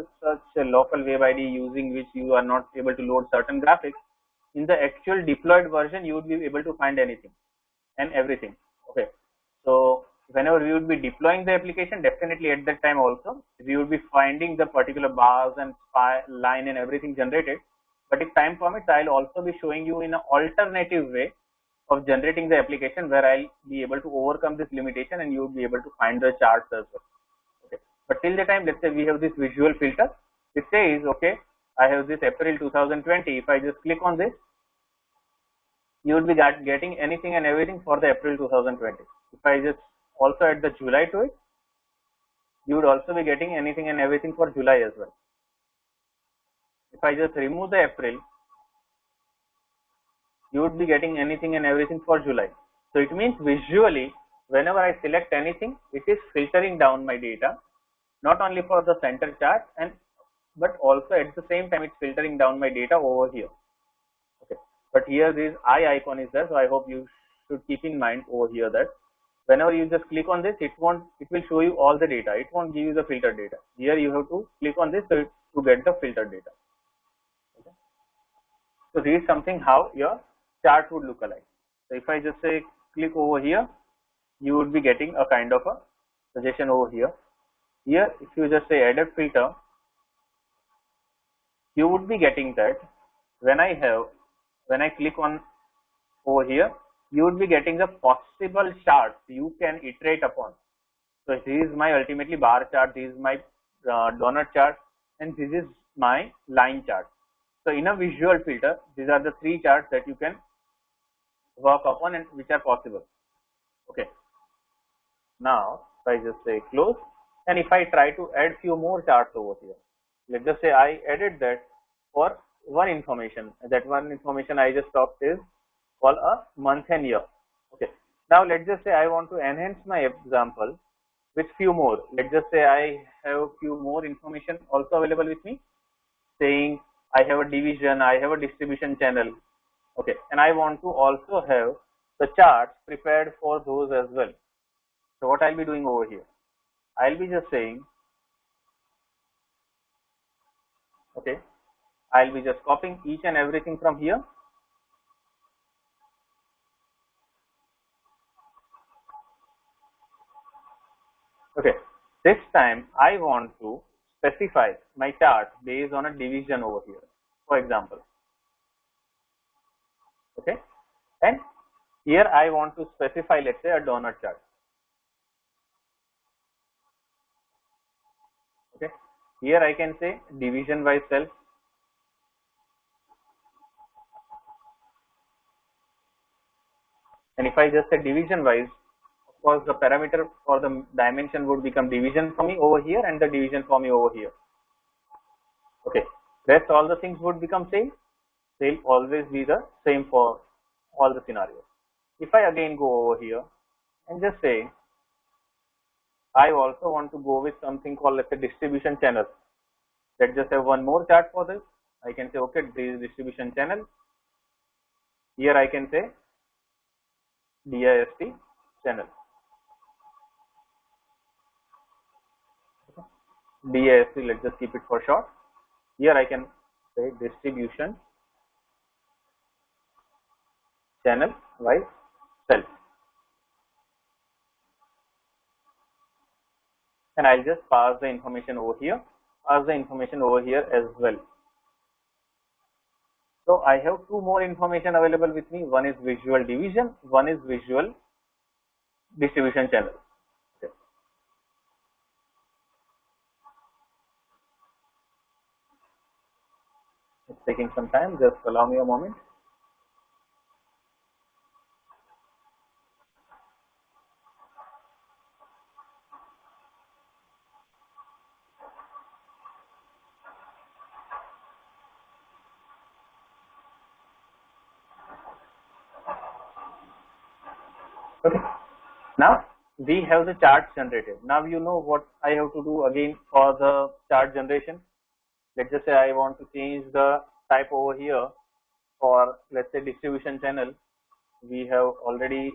a local web ID using which you are not able to load certain graphics, in the actual deployed version, you would be able to find anything and everything. Okay. So whenever we would be deploying the application, definitely at that time also, we would be finding the particular bars and line and everything generated. But if time permits, I'll also be showing you in an alternative way of generating the application where I'll be able to overcome this limitation and you will be able to find the charts as well. Okay. But till the time, let's say we have this visual filter. It says, okay, I have this April 2020. If I just click on this, you would be getting anything and everything for the April 2020. If I just also add the July to it, you would also be getting anything and everything for July as well. If I just remove the April, you would be getting anything and everything for July. So it means visually, whenever I select anything, it is filtering down my data, not only for the center chart, but also at the same time it's filtering down my data over here. Okay. But here this eye icon is there, so I hope you should keep in mind over here that whenever you just click on this, it will show you all the data. It won't give you the filtered data. Here you have to click on this to get the filtered data. Okay. So this is something how your chart would look alike. So if I just say click over here, you would be getting a kind of a suggestion over here. Here, if you just say added filter, you would be getting that when I click on over here, you would be getting the possible charts you can iterate upon. So this is my ultimately bar chart, this is my donut chart, and this is my line chart. So in a visual filter, these are the three charts that you can work upon and which are possible. Okay. Now, if I just say close, and if I try to add few more charts over here, let's just say I added that for one information. That one information I just stopped is called a month and year. Okay. Now let's just say I want to enhance my example with few more. Let's just say I have few more information also available with me, saying I have a division, I have a distribution channel. Okay, and I want to also have the charts prepared for those as well. So what I'll be doing over here, I'll be just saying, okay, I'll be just copying each and everything from here. Okay, this time I want to specify my chart based on a division over here, for example. Okay, and here I want to specify, let's say, a donut chart. Okay, here I can say division wise cell. And if I just say division wise, of course the parameter or the dimension would become division for me over here and the division for me over here. Okay, rest all the things would become same. They'll always be the same for all the scenarios. If I again go over here and just say, I also want to go with something called, let's say, distribution channel. Let's just have one more chart for this. I can say, okay, this is distribution channel. Here I can say DIST channel. DIST, let's just keep it for short. Here I can say distribution channel wise cell. And I'll just pass the information over here, as well. So So I have two more information available with me. One is visual division, one is visual distribution channel. Okay. It's taking some time, just allow me a moment. Okay. Now we have the chart generated. Now you know what I have to do again for the chart generation. Let's just say I want to change the type over here for, let's say, distribution channel. We have already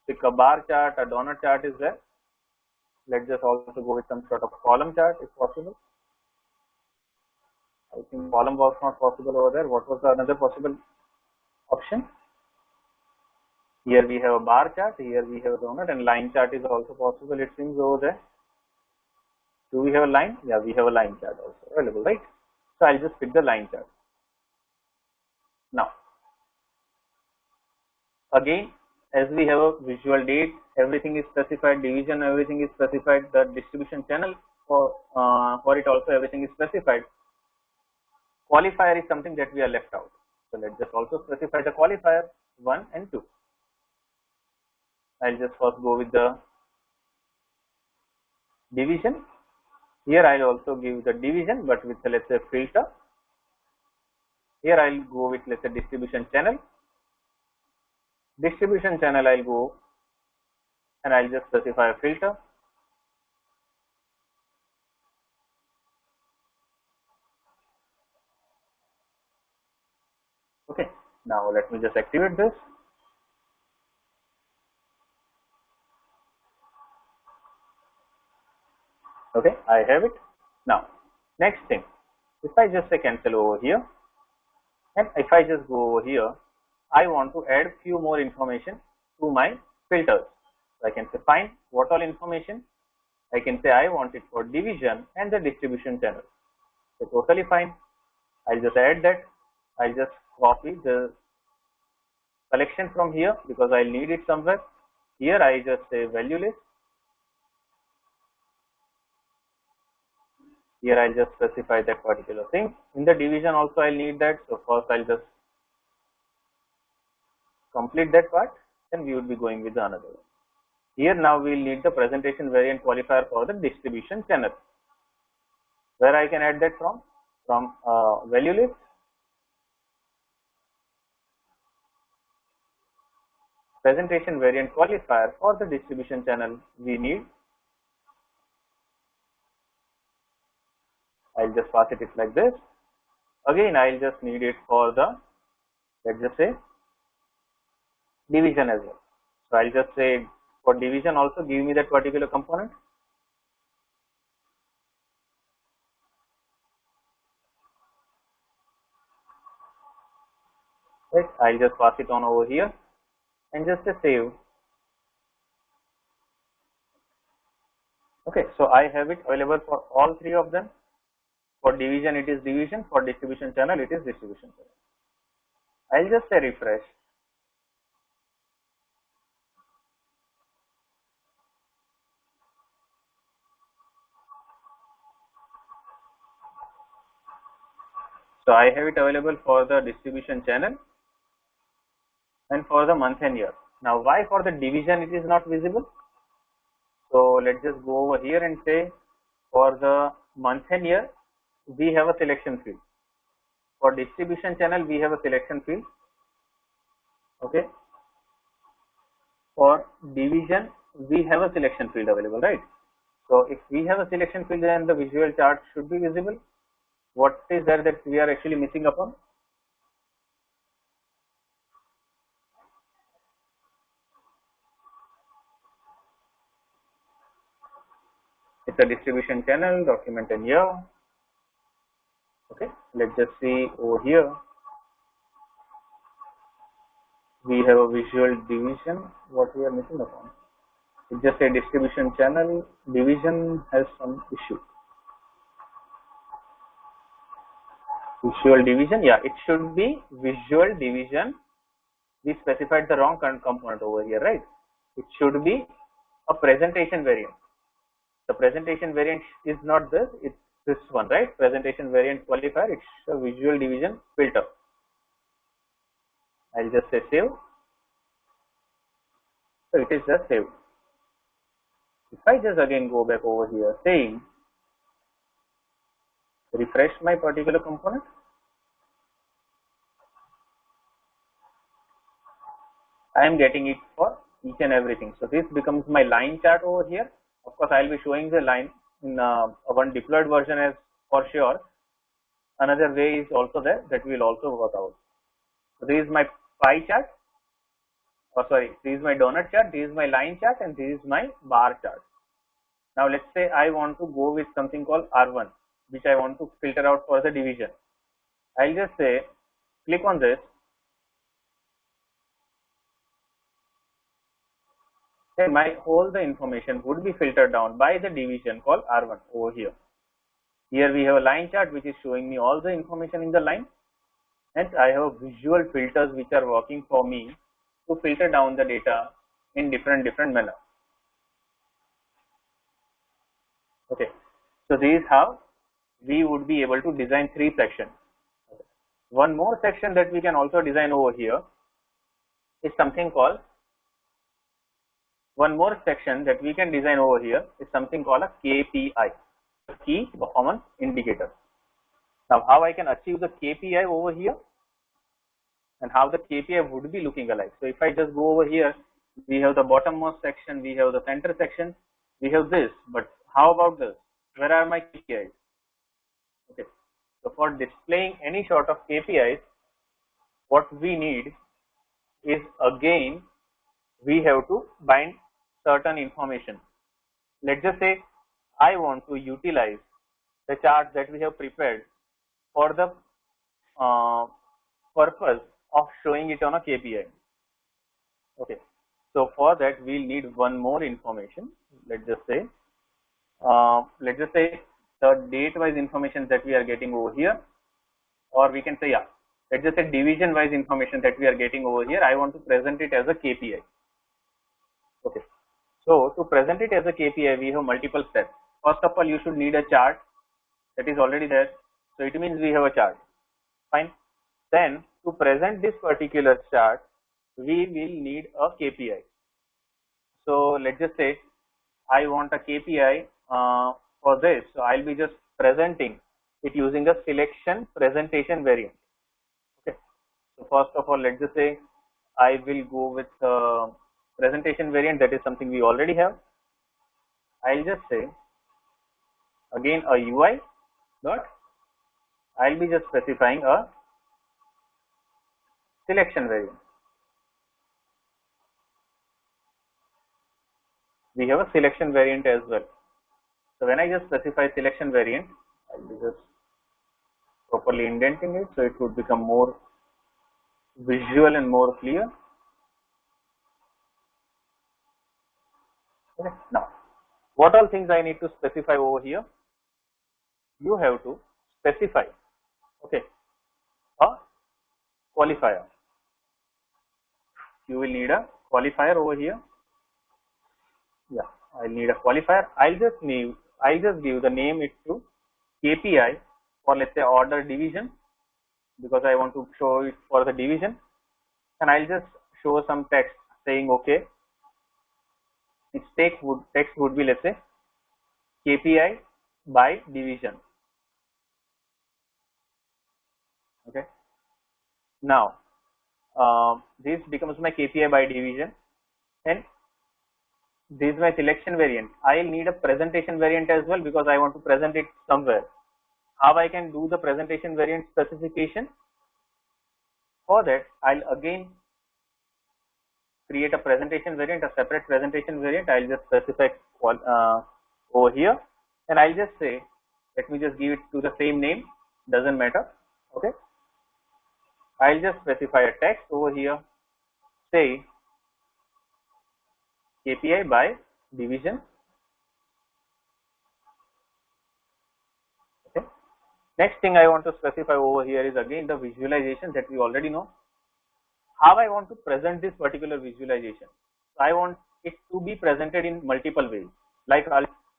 picked a bar chart, a donut chart is there. Let's just also go with some sort of column chart if possible. I think column was not possible over there. What was the another possible option? Here we have a bar chart, here we have a donut, and line chart is also possible, it seems, over there. Do we have a line? Yeah, we have a line chart also available, right? So I'll just pick the line chart. Now, again, as we have a visual date, everything is specified, division, everything is specified, the distribution channel for it also everything is specified. Qualifier is something that we are left out. So let's just also specify the qualifier 1 and 2. I'll just first go with the division. Here I'll also give the division, but with, let's say, filter. Here I'll go with, let's say, distribution channel. Distribution channel I'll go and I'll just specify a filter. Okay, now let me just activate this. Okay, I have it. Now, next thing, if I just say cancel over here, and if I just go over here, I want to add few more information to my filters. So I can say find what all information. I can say I want it for division and the distribution channel. So totally fine. I'll just add that. I'll just copy the selection from here because I'll need it somewhere. Here I just say value list. Here I'll just specify that particular thing. In the division also I'll need that. So first I'll just complete that part, then we would be going with another one. Here now we'll need the presentation variant qualifier for the distribution channel. Where I can add that from? From value list. Presentation variant qualifier for the distribution channel we need. I'll just pass it like this. Again, I'll just need it for the, let's just say, division as well. So I'll just say for division also give me that particular component. Right, I'll just pass it on over here and just a save. Okay, so I have it available for all three of them. For division it is division, for distribution channel it is distribution channel. I'll just say refresh. So I have it available for the distribution channel and for the month and year. Now why for the division it is not visible? So let's just go over here and say for the month and year we have a selection field. For distribution channel we have a selection field. Okay. For division we have a selection field available, right? So if we have a selection field, then the visual chart should be visible. What is there that we are actually missing upon? It's a distribution channel, document and year. Okay, let's just see over here. We have a visual division. What we are missing upon? It's just a distribution channel. Division has some issue. Visual division, yeah, it should be visual division. We specified the wrong component over here, right? It should be a presentation variant. The presentation variant is not this, it's this one, right? Presentation variant qualifier, it's a visual division filter. I'll just say save. So it is just saved. If I just again go back over here saying refresh my particular component, I am getting it for each and everything. So this becomes my line chart over here. Of course, I'll be showing the line in one deployed version as for sure. Another way is also there that will also work out. So this is my pie chart. Oh, sorry, this is my donut chart, this is my line chart, and this is my bar chart. Now let's say I want to go with something called R1, which I want to filter out for the division. I'll just say click on this. Then all the information would be filtered down by the division called R1 over here. Here we have a line chart which is showing me all the information in the line, and I have visual filters which are working for me to filter down the data in different manner. Okay, so this is how we would be able to design 3 sections. One more section that we can also design over here is something called a KPI, Key Performance Indicator. Now, how I can achieve the KPI over here and how the KPI would be looking alike. So, if I just go over here, we have the bottommost section, we have the center section, we have this, but how about this? Where are my KPIs? Okay. So, for displaying any sort of KPIs, what we need is again, we have to bind certain information. Let's just say I want to utilize the chart that we have prepared for the purpose of showing it on a KPI. Okay, so for that we'll need one more information. Let's just say the date wise information that we are getting over here, or we can say, yeah, let's just say division wise information that we are getting over here. I want to present it as a KPI. Okay, so to present it as a KPI, we have multiple steps. First of all, you should need a chart that is already there. So it means we have a chart. Fine. Then to present this particular chart, we will need a KPI. So let's just say I want a KPI for this. So I'll be just presenting it using a selection presentation variant. Okay. So first of all, let's just say I will go with presentation variant, that is something we already have. I'll just say again a UI dot, I'll be just specifying a selection variant. We have a selection variant as well. So when I just specify selection variant, I'll be just properly indenting it so it would become more visual and more clear. Okay. Now, what all things I need to specify over here? You have to specify, okay, a qualifier. You will need a qualifier over here. Yeah, I'll need a qualifier. I'll just give the name it to KPI for, let's say, order division, because I want to show it for the division, and I'll just show some text saying okay. Its text would be, let's say, KPI by division. Okay. Now this becomes my KPI by division, and this is my selection variant. I'll need a presentation variant as well because I want to present it somewhere. How I can do the presentation variant specification? For that, I'll again create a presentation variant, a separate presentation variant. I'll just specify over here, and I'll just say, let me just give it to the same name, doesn't matter. Okay, I'll just specify a text over here, say KPI by division. Okay, Next thing I want to specify over here is again the visualization that we already know. How I want to present this particular visualization. So I want it to be presented in multiple ways. Like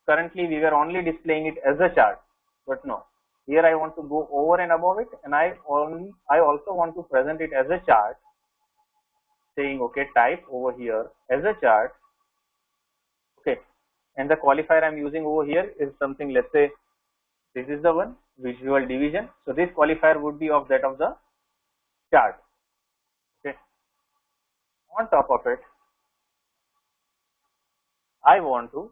currently we were only displaying it as a chart, but no. Here I want to go over and above it, and I also want to present it as a chart, saying okay, type over here as a chart. Okay, and the qualifier I'm using over here is something, let's say this is the one, visual division. So this qualifier would be of that of the chart. Okay, on top of it, I want to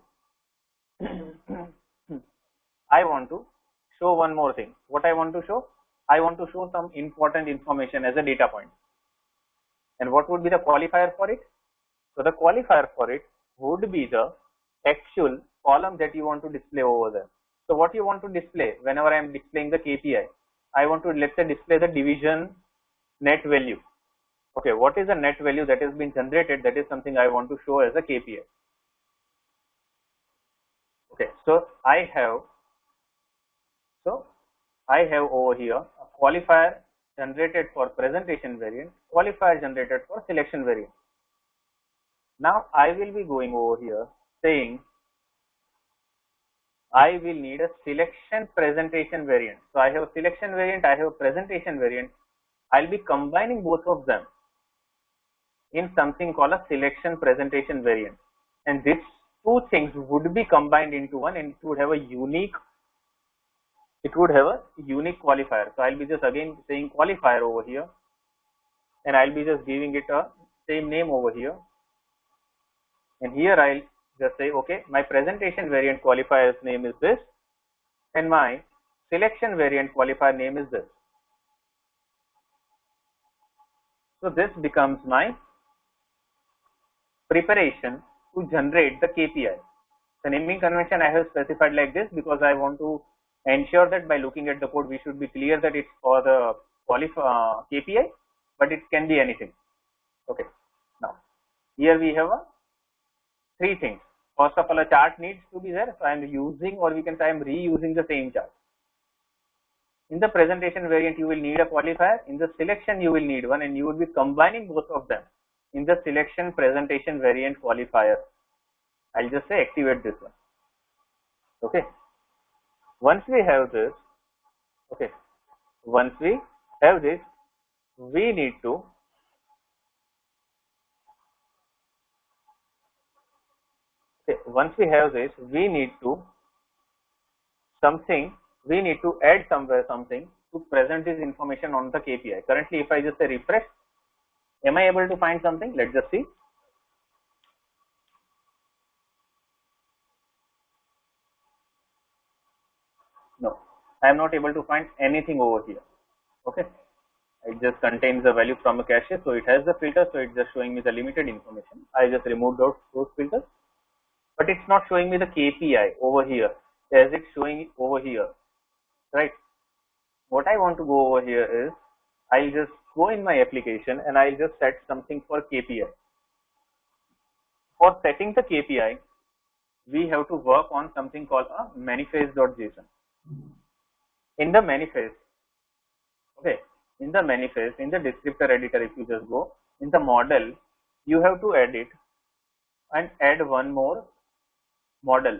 show one more thing. What I want to show? I want to show some important information as a data point. And what would be the qualifier for it? So the qualifier for it would be the actual column that you want to display over there. So what you want to display whenever I am displaying the KPI, I want to, let's say, display the division net value. Okay, what is the net value that has been generated? That is something I want to show as a KPI. Okay, so I have over here a qualifier generated for presentation variant, qualifier generated for selection variant. Now I will be going over here saying I will need a selection presentation variant. So I have a selection variant, I have a presentation variant. I'll be combining both of them in something called a selection presentation variant. And these two things would be combined into one, and it would have a unique qualifier. So I'll be just again saying qualifier over here, and I'll be just giving it a same name over here. And here I'll just say, okay, my presentation variant qualifier's name is this, and my selection variant qualifier name is this. So this becomes my preparation to generate the KPI. The naming convention I have specified like this because I want to ensure that by looking at the code we should be clear that it's for the KPI, but it can be anything. Okay, now here we have three things. First of all, a chart needs to be there, so I am using, or we can say I am reusing the same chart. In the presentation variant you will need a qualifier, in the selection you will need one, and you will be combining both of them in the selection presentation variant qualifier. I'll just say activate this one. Okay, once we have this, we need to add somewhere something to present this information on the KPI. Currently, if I just say refresh, am I able to find something? Let's just see. No, I am not able to find anything over here. Okay, it just contains the value from a cache, so it has the filter, so it's just showing me the limited information. I just removed those filters, but it's not showing me the KPI over here as it's showing it over here, right? What I want to go over here is I'll just go in my application and I'll just set something for KPI. For setting the KPI, we have to work on something called a manifest.json. In the manifest, in the descriptor editor, if you just go in the model, you have to edit and add one more model.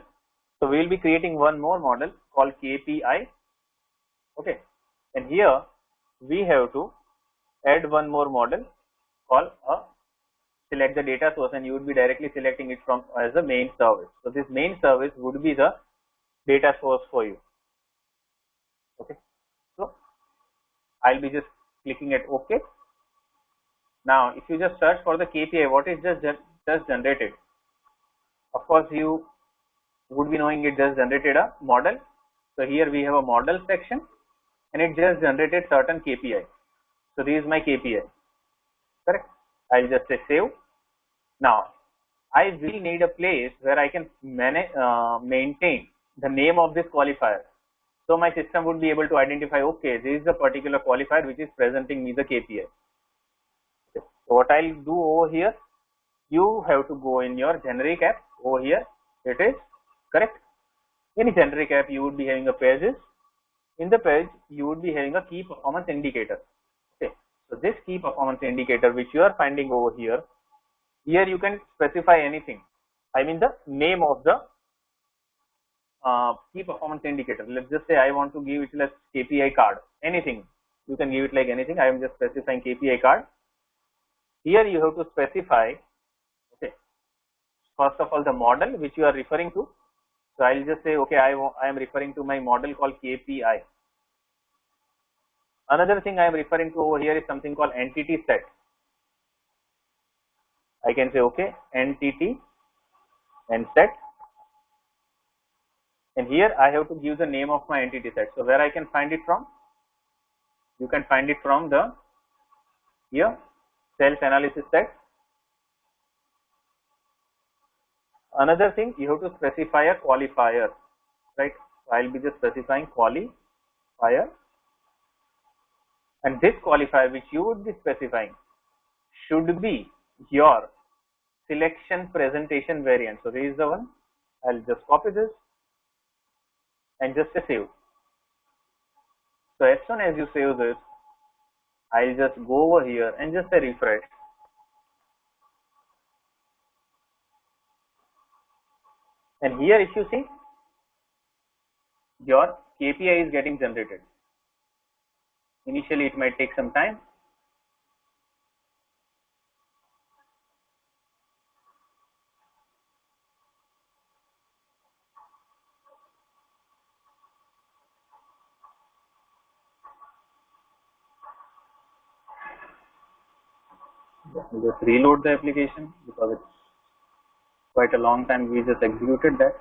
So we will be creating one more model called Kpi. Okay, and here we have to add one more model called select the data source, and you would be directly selecting it from as a main service. So this main service would be the data source for you. Okay, so I'll be just clicking at OK. Now, if you just search for the KPI, what is just generated? Of course, you would be knowing it just generated a model. So here we have a model section, and it just generated certain KPI. So this is my KPI. Correct? I'll just say save. Now, I will need a place where I can maintain the name of this qualifier. So my system would be able to identify, okay, this is a particular qualifier which is presenting me the KPI. Okay. So what I'll do over here, you have to go in your generic app over here. It is correct. In generic app, you would be having a pages. in the page you would be having a key performance indicator. Okay, so this key performance indicator which you are finding over here, you can specify anything. I mean the name of the key performance indicator. Let's just say I want to give it like KPI card, anything. You can give it like anything. I am just specifying KPI card. Here you have to specify, okay, first of all the model which you are referring to. So I'll just say, okay, I am referring to my model called Kpi. Another thing I am referring to over here is something called entity set. I can say, okay, entity and set. And here I have to give the name of my entity set. So where I can find it from? You can find it from the here self analysis set. Another thing, you have to specify a qualifier, right? So I'll be just specifying qualifier, and this qualifier which you would be specifying should be your selection presentation variant. So this is the one. I'll just copy this and just save. So as soon as you save this, I'll just go over here and just say refresh. And here if you see, your KPI is getting generated. Initially it might take some time. Let me just reload the application because it's quite a long time we just executed that.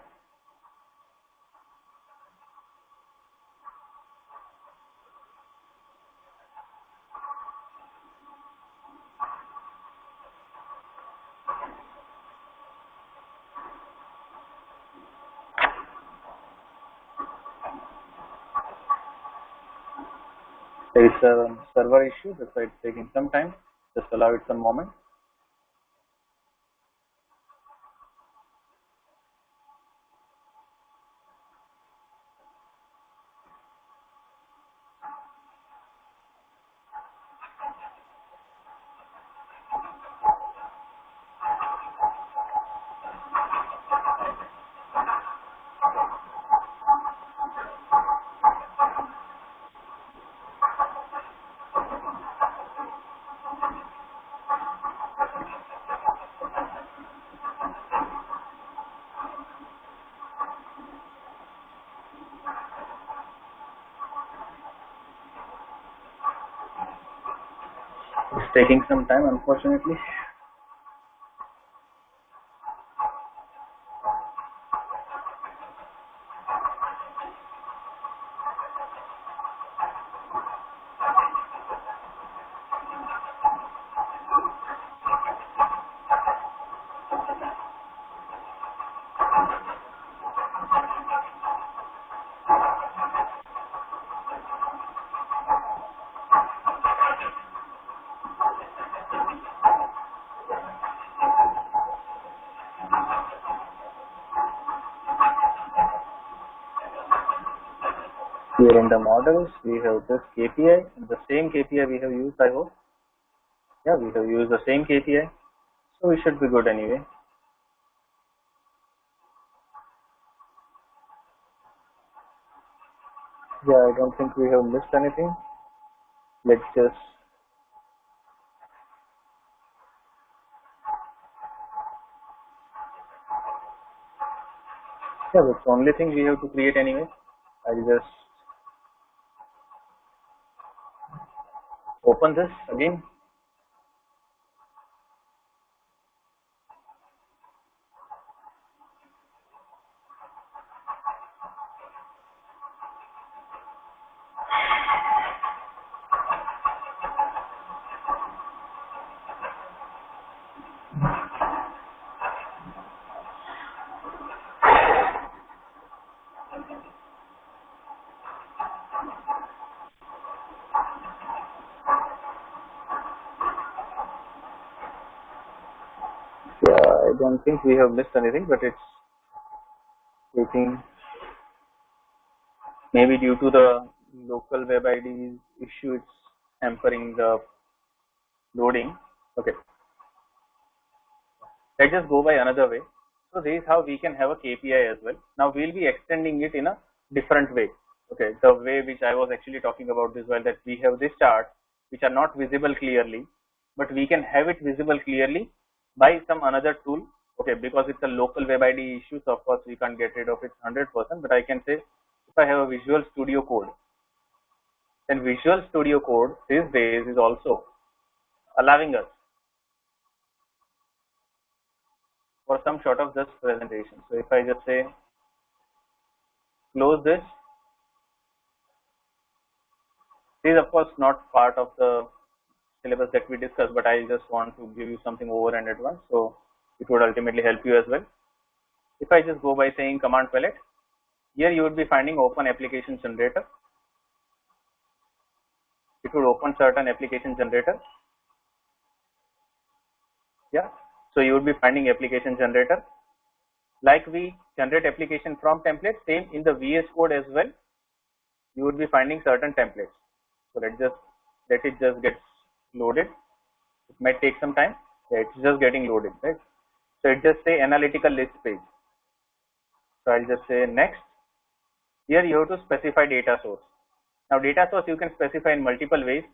There is a server issue, that's why it's taking some time. Just allow it some moment. It's taking some time, unfortunately. Here in the models, we have this KPI, the same KPI we have used, I hope. Yeah, we have used the same KPI, so we should be good anyway. Yeah, I don't think we have missed anything. Let's just that's the only thing we have to create anyway. I'll just open this again. Yeah, I don't think we have missed anything, but it's taking maybe due to the local web ID issue, it's hampering the loading. Okay, let's just go by another way. So this is how we can have a KPI as well. Now we'll be extending it in a different way. Okay, the way which I was actually talking about this while, that we have this chart which are not visible clearly, but we can have it visible clearly by some another tool. Okay, because it's a local web ID issue, so of course we can't get rid of it 100%, but I can say if I have a Visual Studio Code, then Visual Studio Code these days is also allowing us for some sort of just presentation. So if I just say close this, this is of course not part of the syllabus that we discussed, but I just want to give you something over and at once, so it would ultimately help you as well. If I just go by saying command palette, here you would be finding open application generator. It would open certain application generator. Yeah, so you would be finding application generator. Like we generate application from templates, same in the VS Code as well, you would be finding certain templates. So let it just get loaded. It might take some time. Yeah, it's just getting loaded, right? So it just say analytical list page. So I'll just say next. Here you have to specify data source. Now data source you can specify in multiple ways.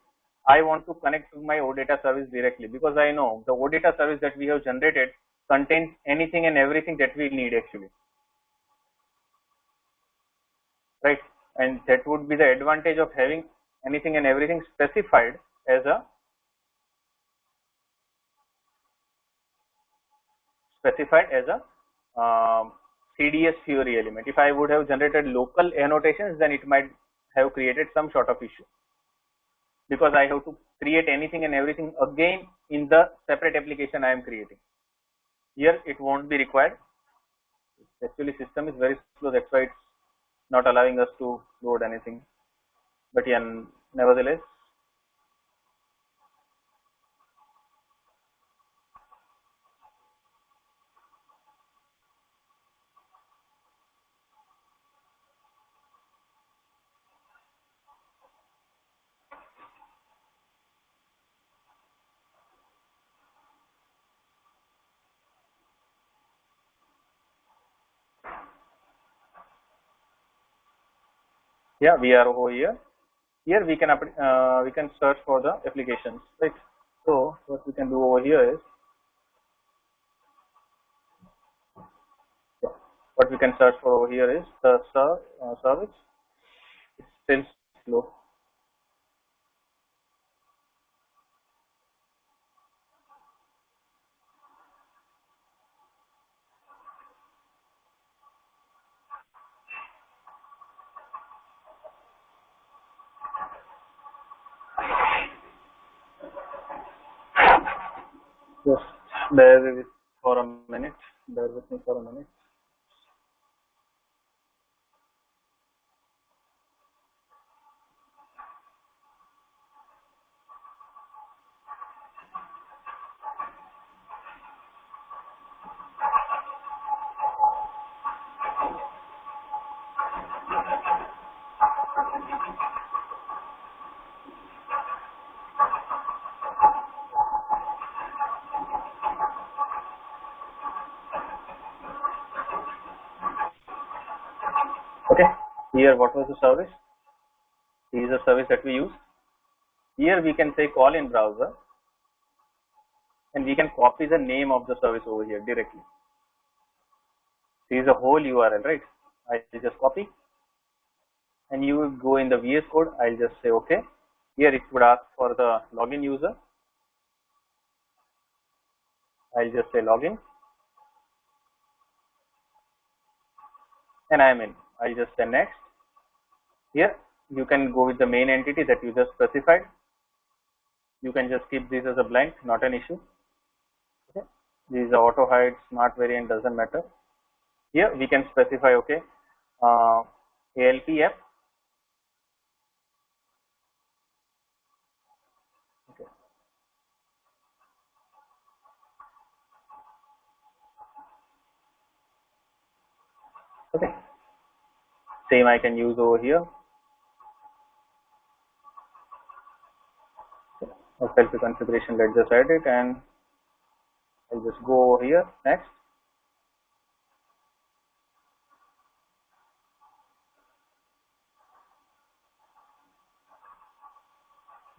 I want to connect to my OData service directly, because I know the OData service that we have generated contains anything and everything that we need actually, right? And that would be the advantage of having anything and everything specified as a CDS Fiori element. If I would have generated local annotations, then it might have created some sort of issue, because I have to create anything and everything again in the separate application I am creating. Here it won't be required. Actually system is very slow, that's why it's not allowing us to load anything, but yeah, nevertheless. Yeah, we are over here. Here we can search for the applications, right? So what we can do over here is, what we can search for over here is the service. It's still slow. Just bear with me for a minute. Okay, here what was the service? This is a service that we use. Here we can say call in browser, and we can copy the name of the service over here directly. This is a whole URL, right? I just copy, and you will go in the VS Code. I'll just say okay. Here it would ask for the login user. I'll just say login, and I am in. I'll just say next. Here you can go with the main entity that you just specified. You can just keep this as a blank, not an issue. Okay. This is the auto hide smart variant, doesn't matter. Here we can specify okay, ALPF. Okay. Okay. Same I can use over here. selfie configuration. Let's just add it, and I'll just go over here. Next.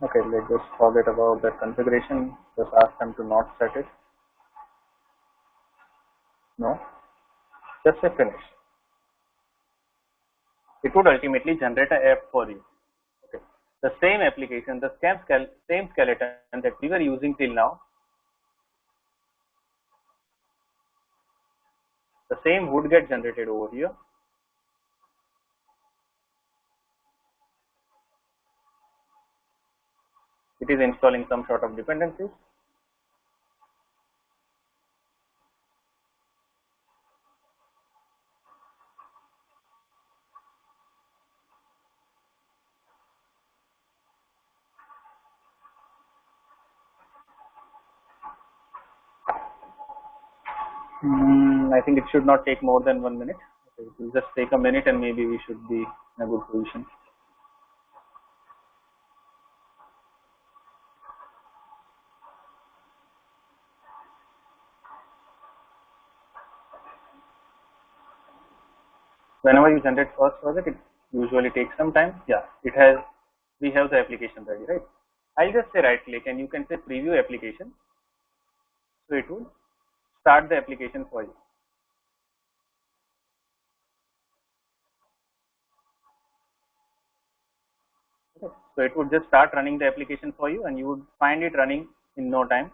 Okay, let's just forget about that configuration. Just ask them to not set it. No. Just say finish. It would ultimately generate an app for you. Okay. The same application, the same skeleton that we were using till now, the same would get generated over here. It is installing some sort of dependencies. I think it should not take more than 1 minute. Okay, it will just take a minute, and maybe we should be in a good position. Whenever you generate first project, it usually takes some time. Yeah, we have the application ready, right? I'll just say right click, and you can say preview application. So it will start the application for you. Okay. So it would just start running the application for you, and you would find it running in no time.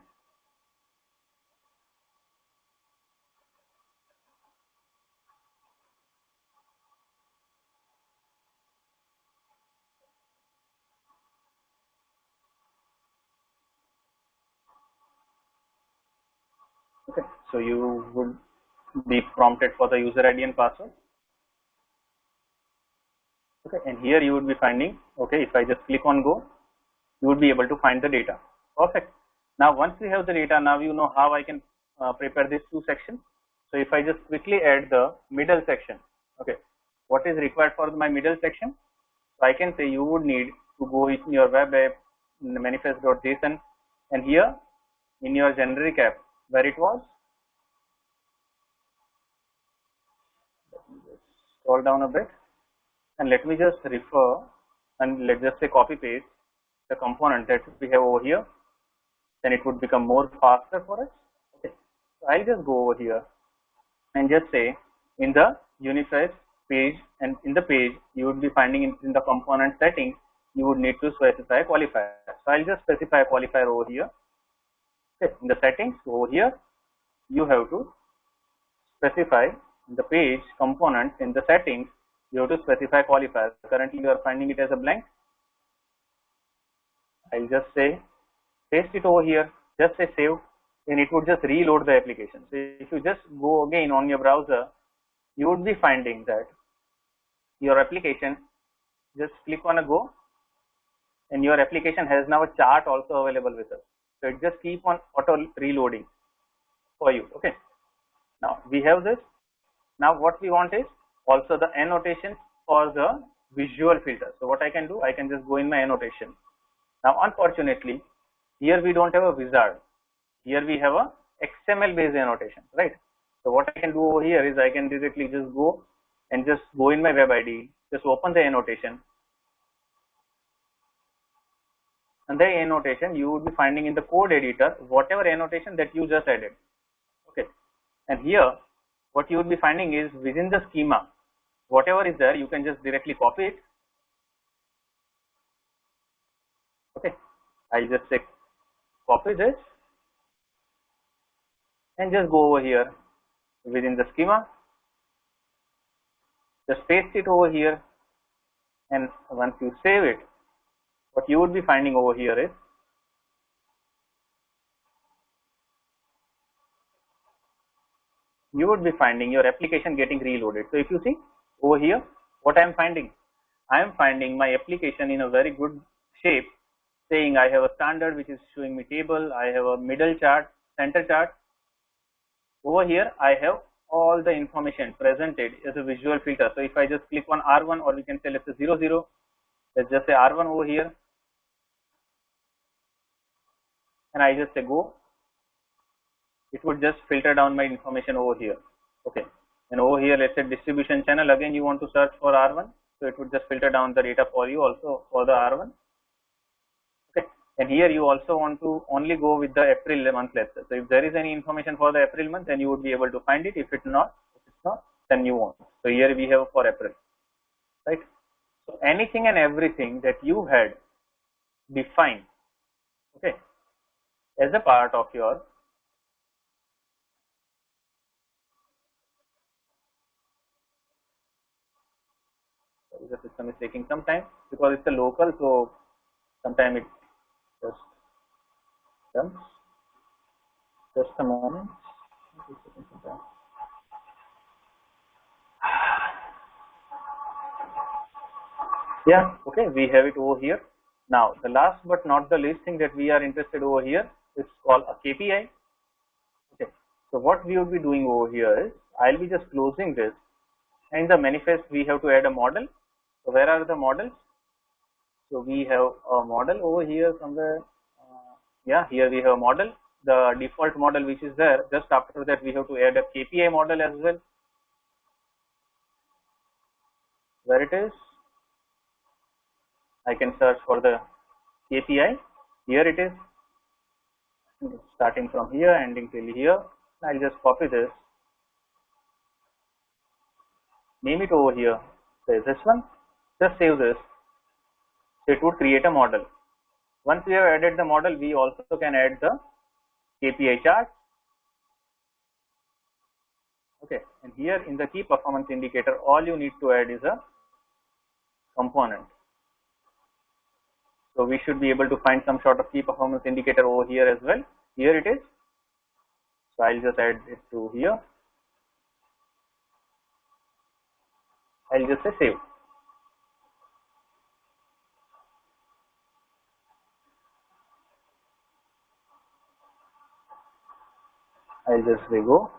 Okay. So you would be prompted for the user ID and password. Okay. And here you would be finding, okay, if I just click on go, you would be able to find the data. Perfect. Now, once we have the data, now you know how I can prepare these two sections. So if I just quickly add the middle section, okay, what is required for my middle section? So I can say you would need to go in your web app manifest.json, and here in your generic app where it was, let me just scroll down a bit, and let me just refer, and let's just say copy paste the component that we have over here. Then it would become more faster for us. Okay. So I'll just go over here and just say in the unified page, and in the page you would be finding in the component setting, you would need to specify a qualifier. So I'll just specify a qualifier over here. Okay. In the settings over here, you have to specify the page component. In the settings, you have to specify qualifier. Currently you are finding it as a blank. I'll just say paste it over here, just say save, and it would just reload the application. So if you just go again on your browser, you would be finding that your application, just click on a go, and your application has now a chart also available with us. So it just keep on auto reloading for you. Okay. Now we have this. Now what we want is also the annotation for the visual filter. So what I can do, I can just go in my annotation. Now unfortunately, here we don't have a wizard. Here we have a XML based annotation, right? So what I can do over here is I can directly just go and just go in my web ID, just open the annotation, and the annotation you would be finding in the code editor whatever annotation that you just added. Okay. And here what you would be finding is within the schema, whatever is there, you can just directly copy it. Okay. I'll just say copy this and just go over here within the schema, just paste it over here, and once you save it, what you would be finding over here is you would be finding your application getting reloaded. So if you see over here, what I am finding, I am finding my application in a very good shape, saying I have a standard which is showing me table, I have a middle chart, center chart. Over here I have all the information presented as a visual filter. So if I just click on R1, or we can say let's say 00, let's just say R1 over here. and I just say go, it would just filter down my information over here. Okay, and over here, let's say distribution channel, again you want to search for R1, so it would just filter down the data for you also for the R1. Okay, and here you also want to only go with the April month, let's say. So if there is any information for the April month, then you would be able to find it. If it's not, then you won't. So here we have for April, right? So anything and everything that you had defined, okay, as a part of your the system is taking some time because it's a local, so sometimes it just comes. Just a moment. Yeah, okay, we have it over here. Now, the last but not the least thing that we are interested over here is called a KPI. Okay, so what we will be doing over here is I'll be just closing this, and in the manifest we have to add a model. So where are the models? So we have a model over here somewhere. Yeah, here we have a model, the default model which is there. Just after that we have to add a KPI model as well. Where it is, I can search for the KPI. Here it is, starting from here, ending till here. I'll just copy this, name it over here. Say this one. Just save this. So it would create a model. Once we have added the model, we also can add the KPI chart. Okay, and here in the key performance indicator, all you need to add is a component. So we should be able to find some sort of key performance indicator over here as well. Here it is. So I'll just add it to here. I'll just say save. I'll just say go.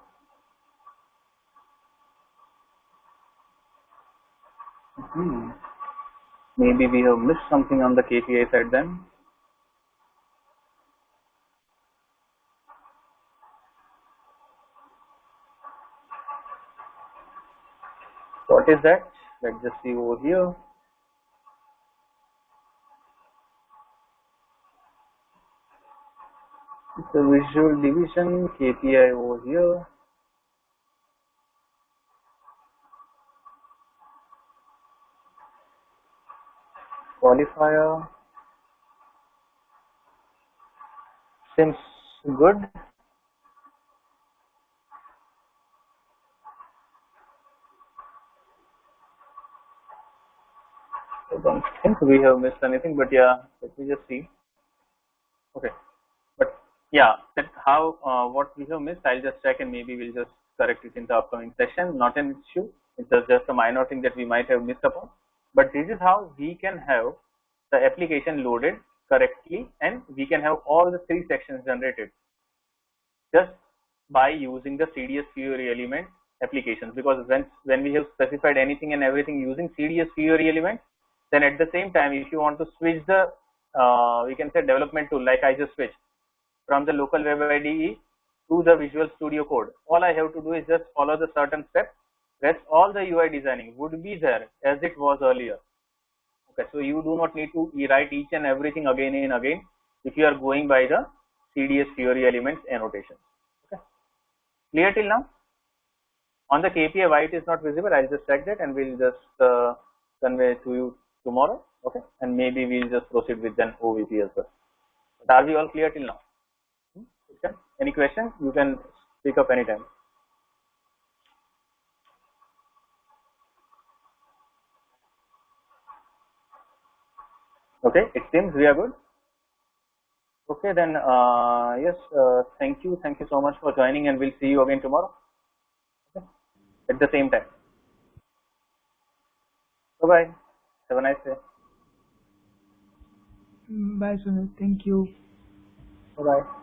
Maybe we have missed something on the KPI side then. What is that? Let's just see over here. It's a visual division KPI over here. Qualifier seems good. I don't think we have missed anything, but yeah, let me just see. Okay, but yeah, that's how what we have missed. I'll just check and maybe we'll just correct it in the upcoming session. Not an issue. It's just a minor thing that we might have missed upon. But this is how we can have the application loaded correctly, and we can have all the 3 sections generated just by using the CDS Fiori element applications. Because when we have specified anything and everything using CDS Fiori elements, then at the same time, if you want to switch the we can say development tool, like I just switched from the local web IDE to the Visual Studio Code, all I have to do is just follow the certain steps. Rest all the UI designing would be there as it was earlier. Okay, so you do not need to rewrite each and everything again and again if you are going by the CDS Fiori elements annotation. Okay, clear till now? On the KPI, why it is not visible, I'll just check that and we'll just convey to you tomorrow. Okay, and maybe we'll just proceed with then OVP as well. But are we all clear till now? Okay. Any questions? You can speak up anytime. Okay, it seems we are good. Okay, then yes, thank you so much for joining, and we'll see you again tomorrow. Okay, at the same time. Bye bye. Have a nice day. Bye, Sunil. Thank you. Bye bye.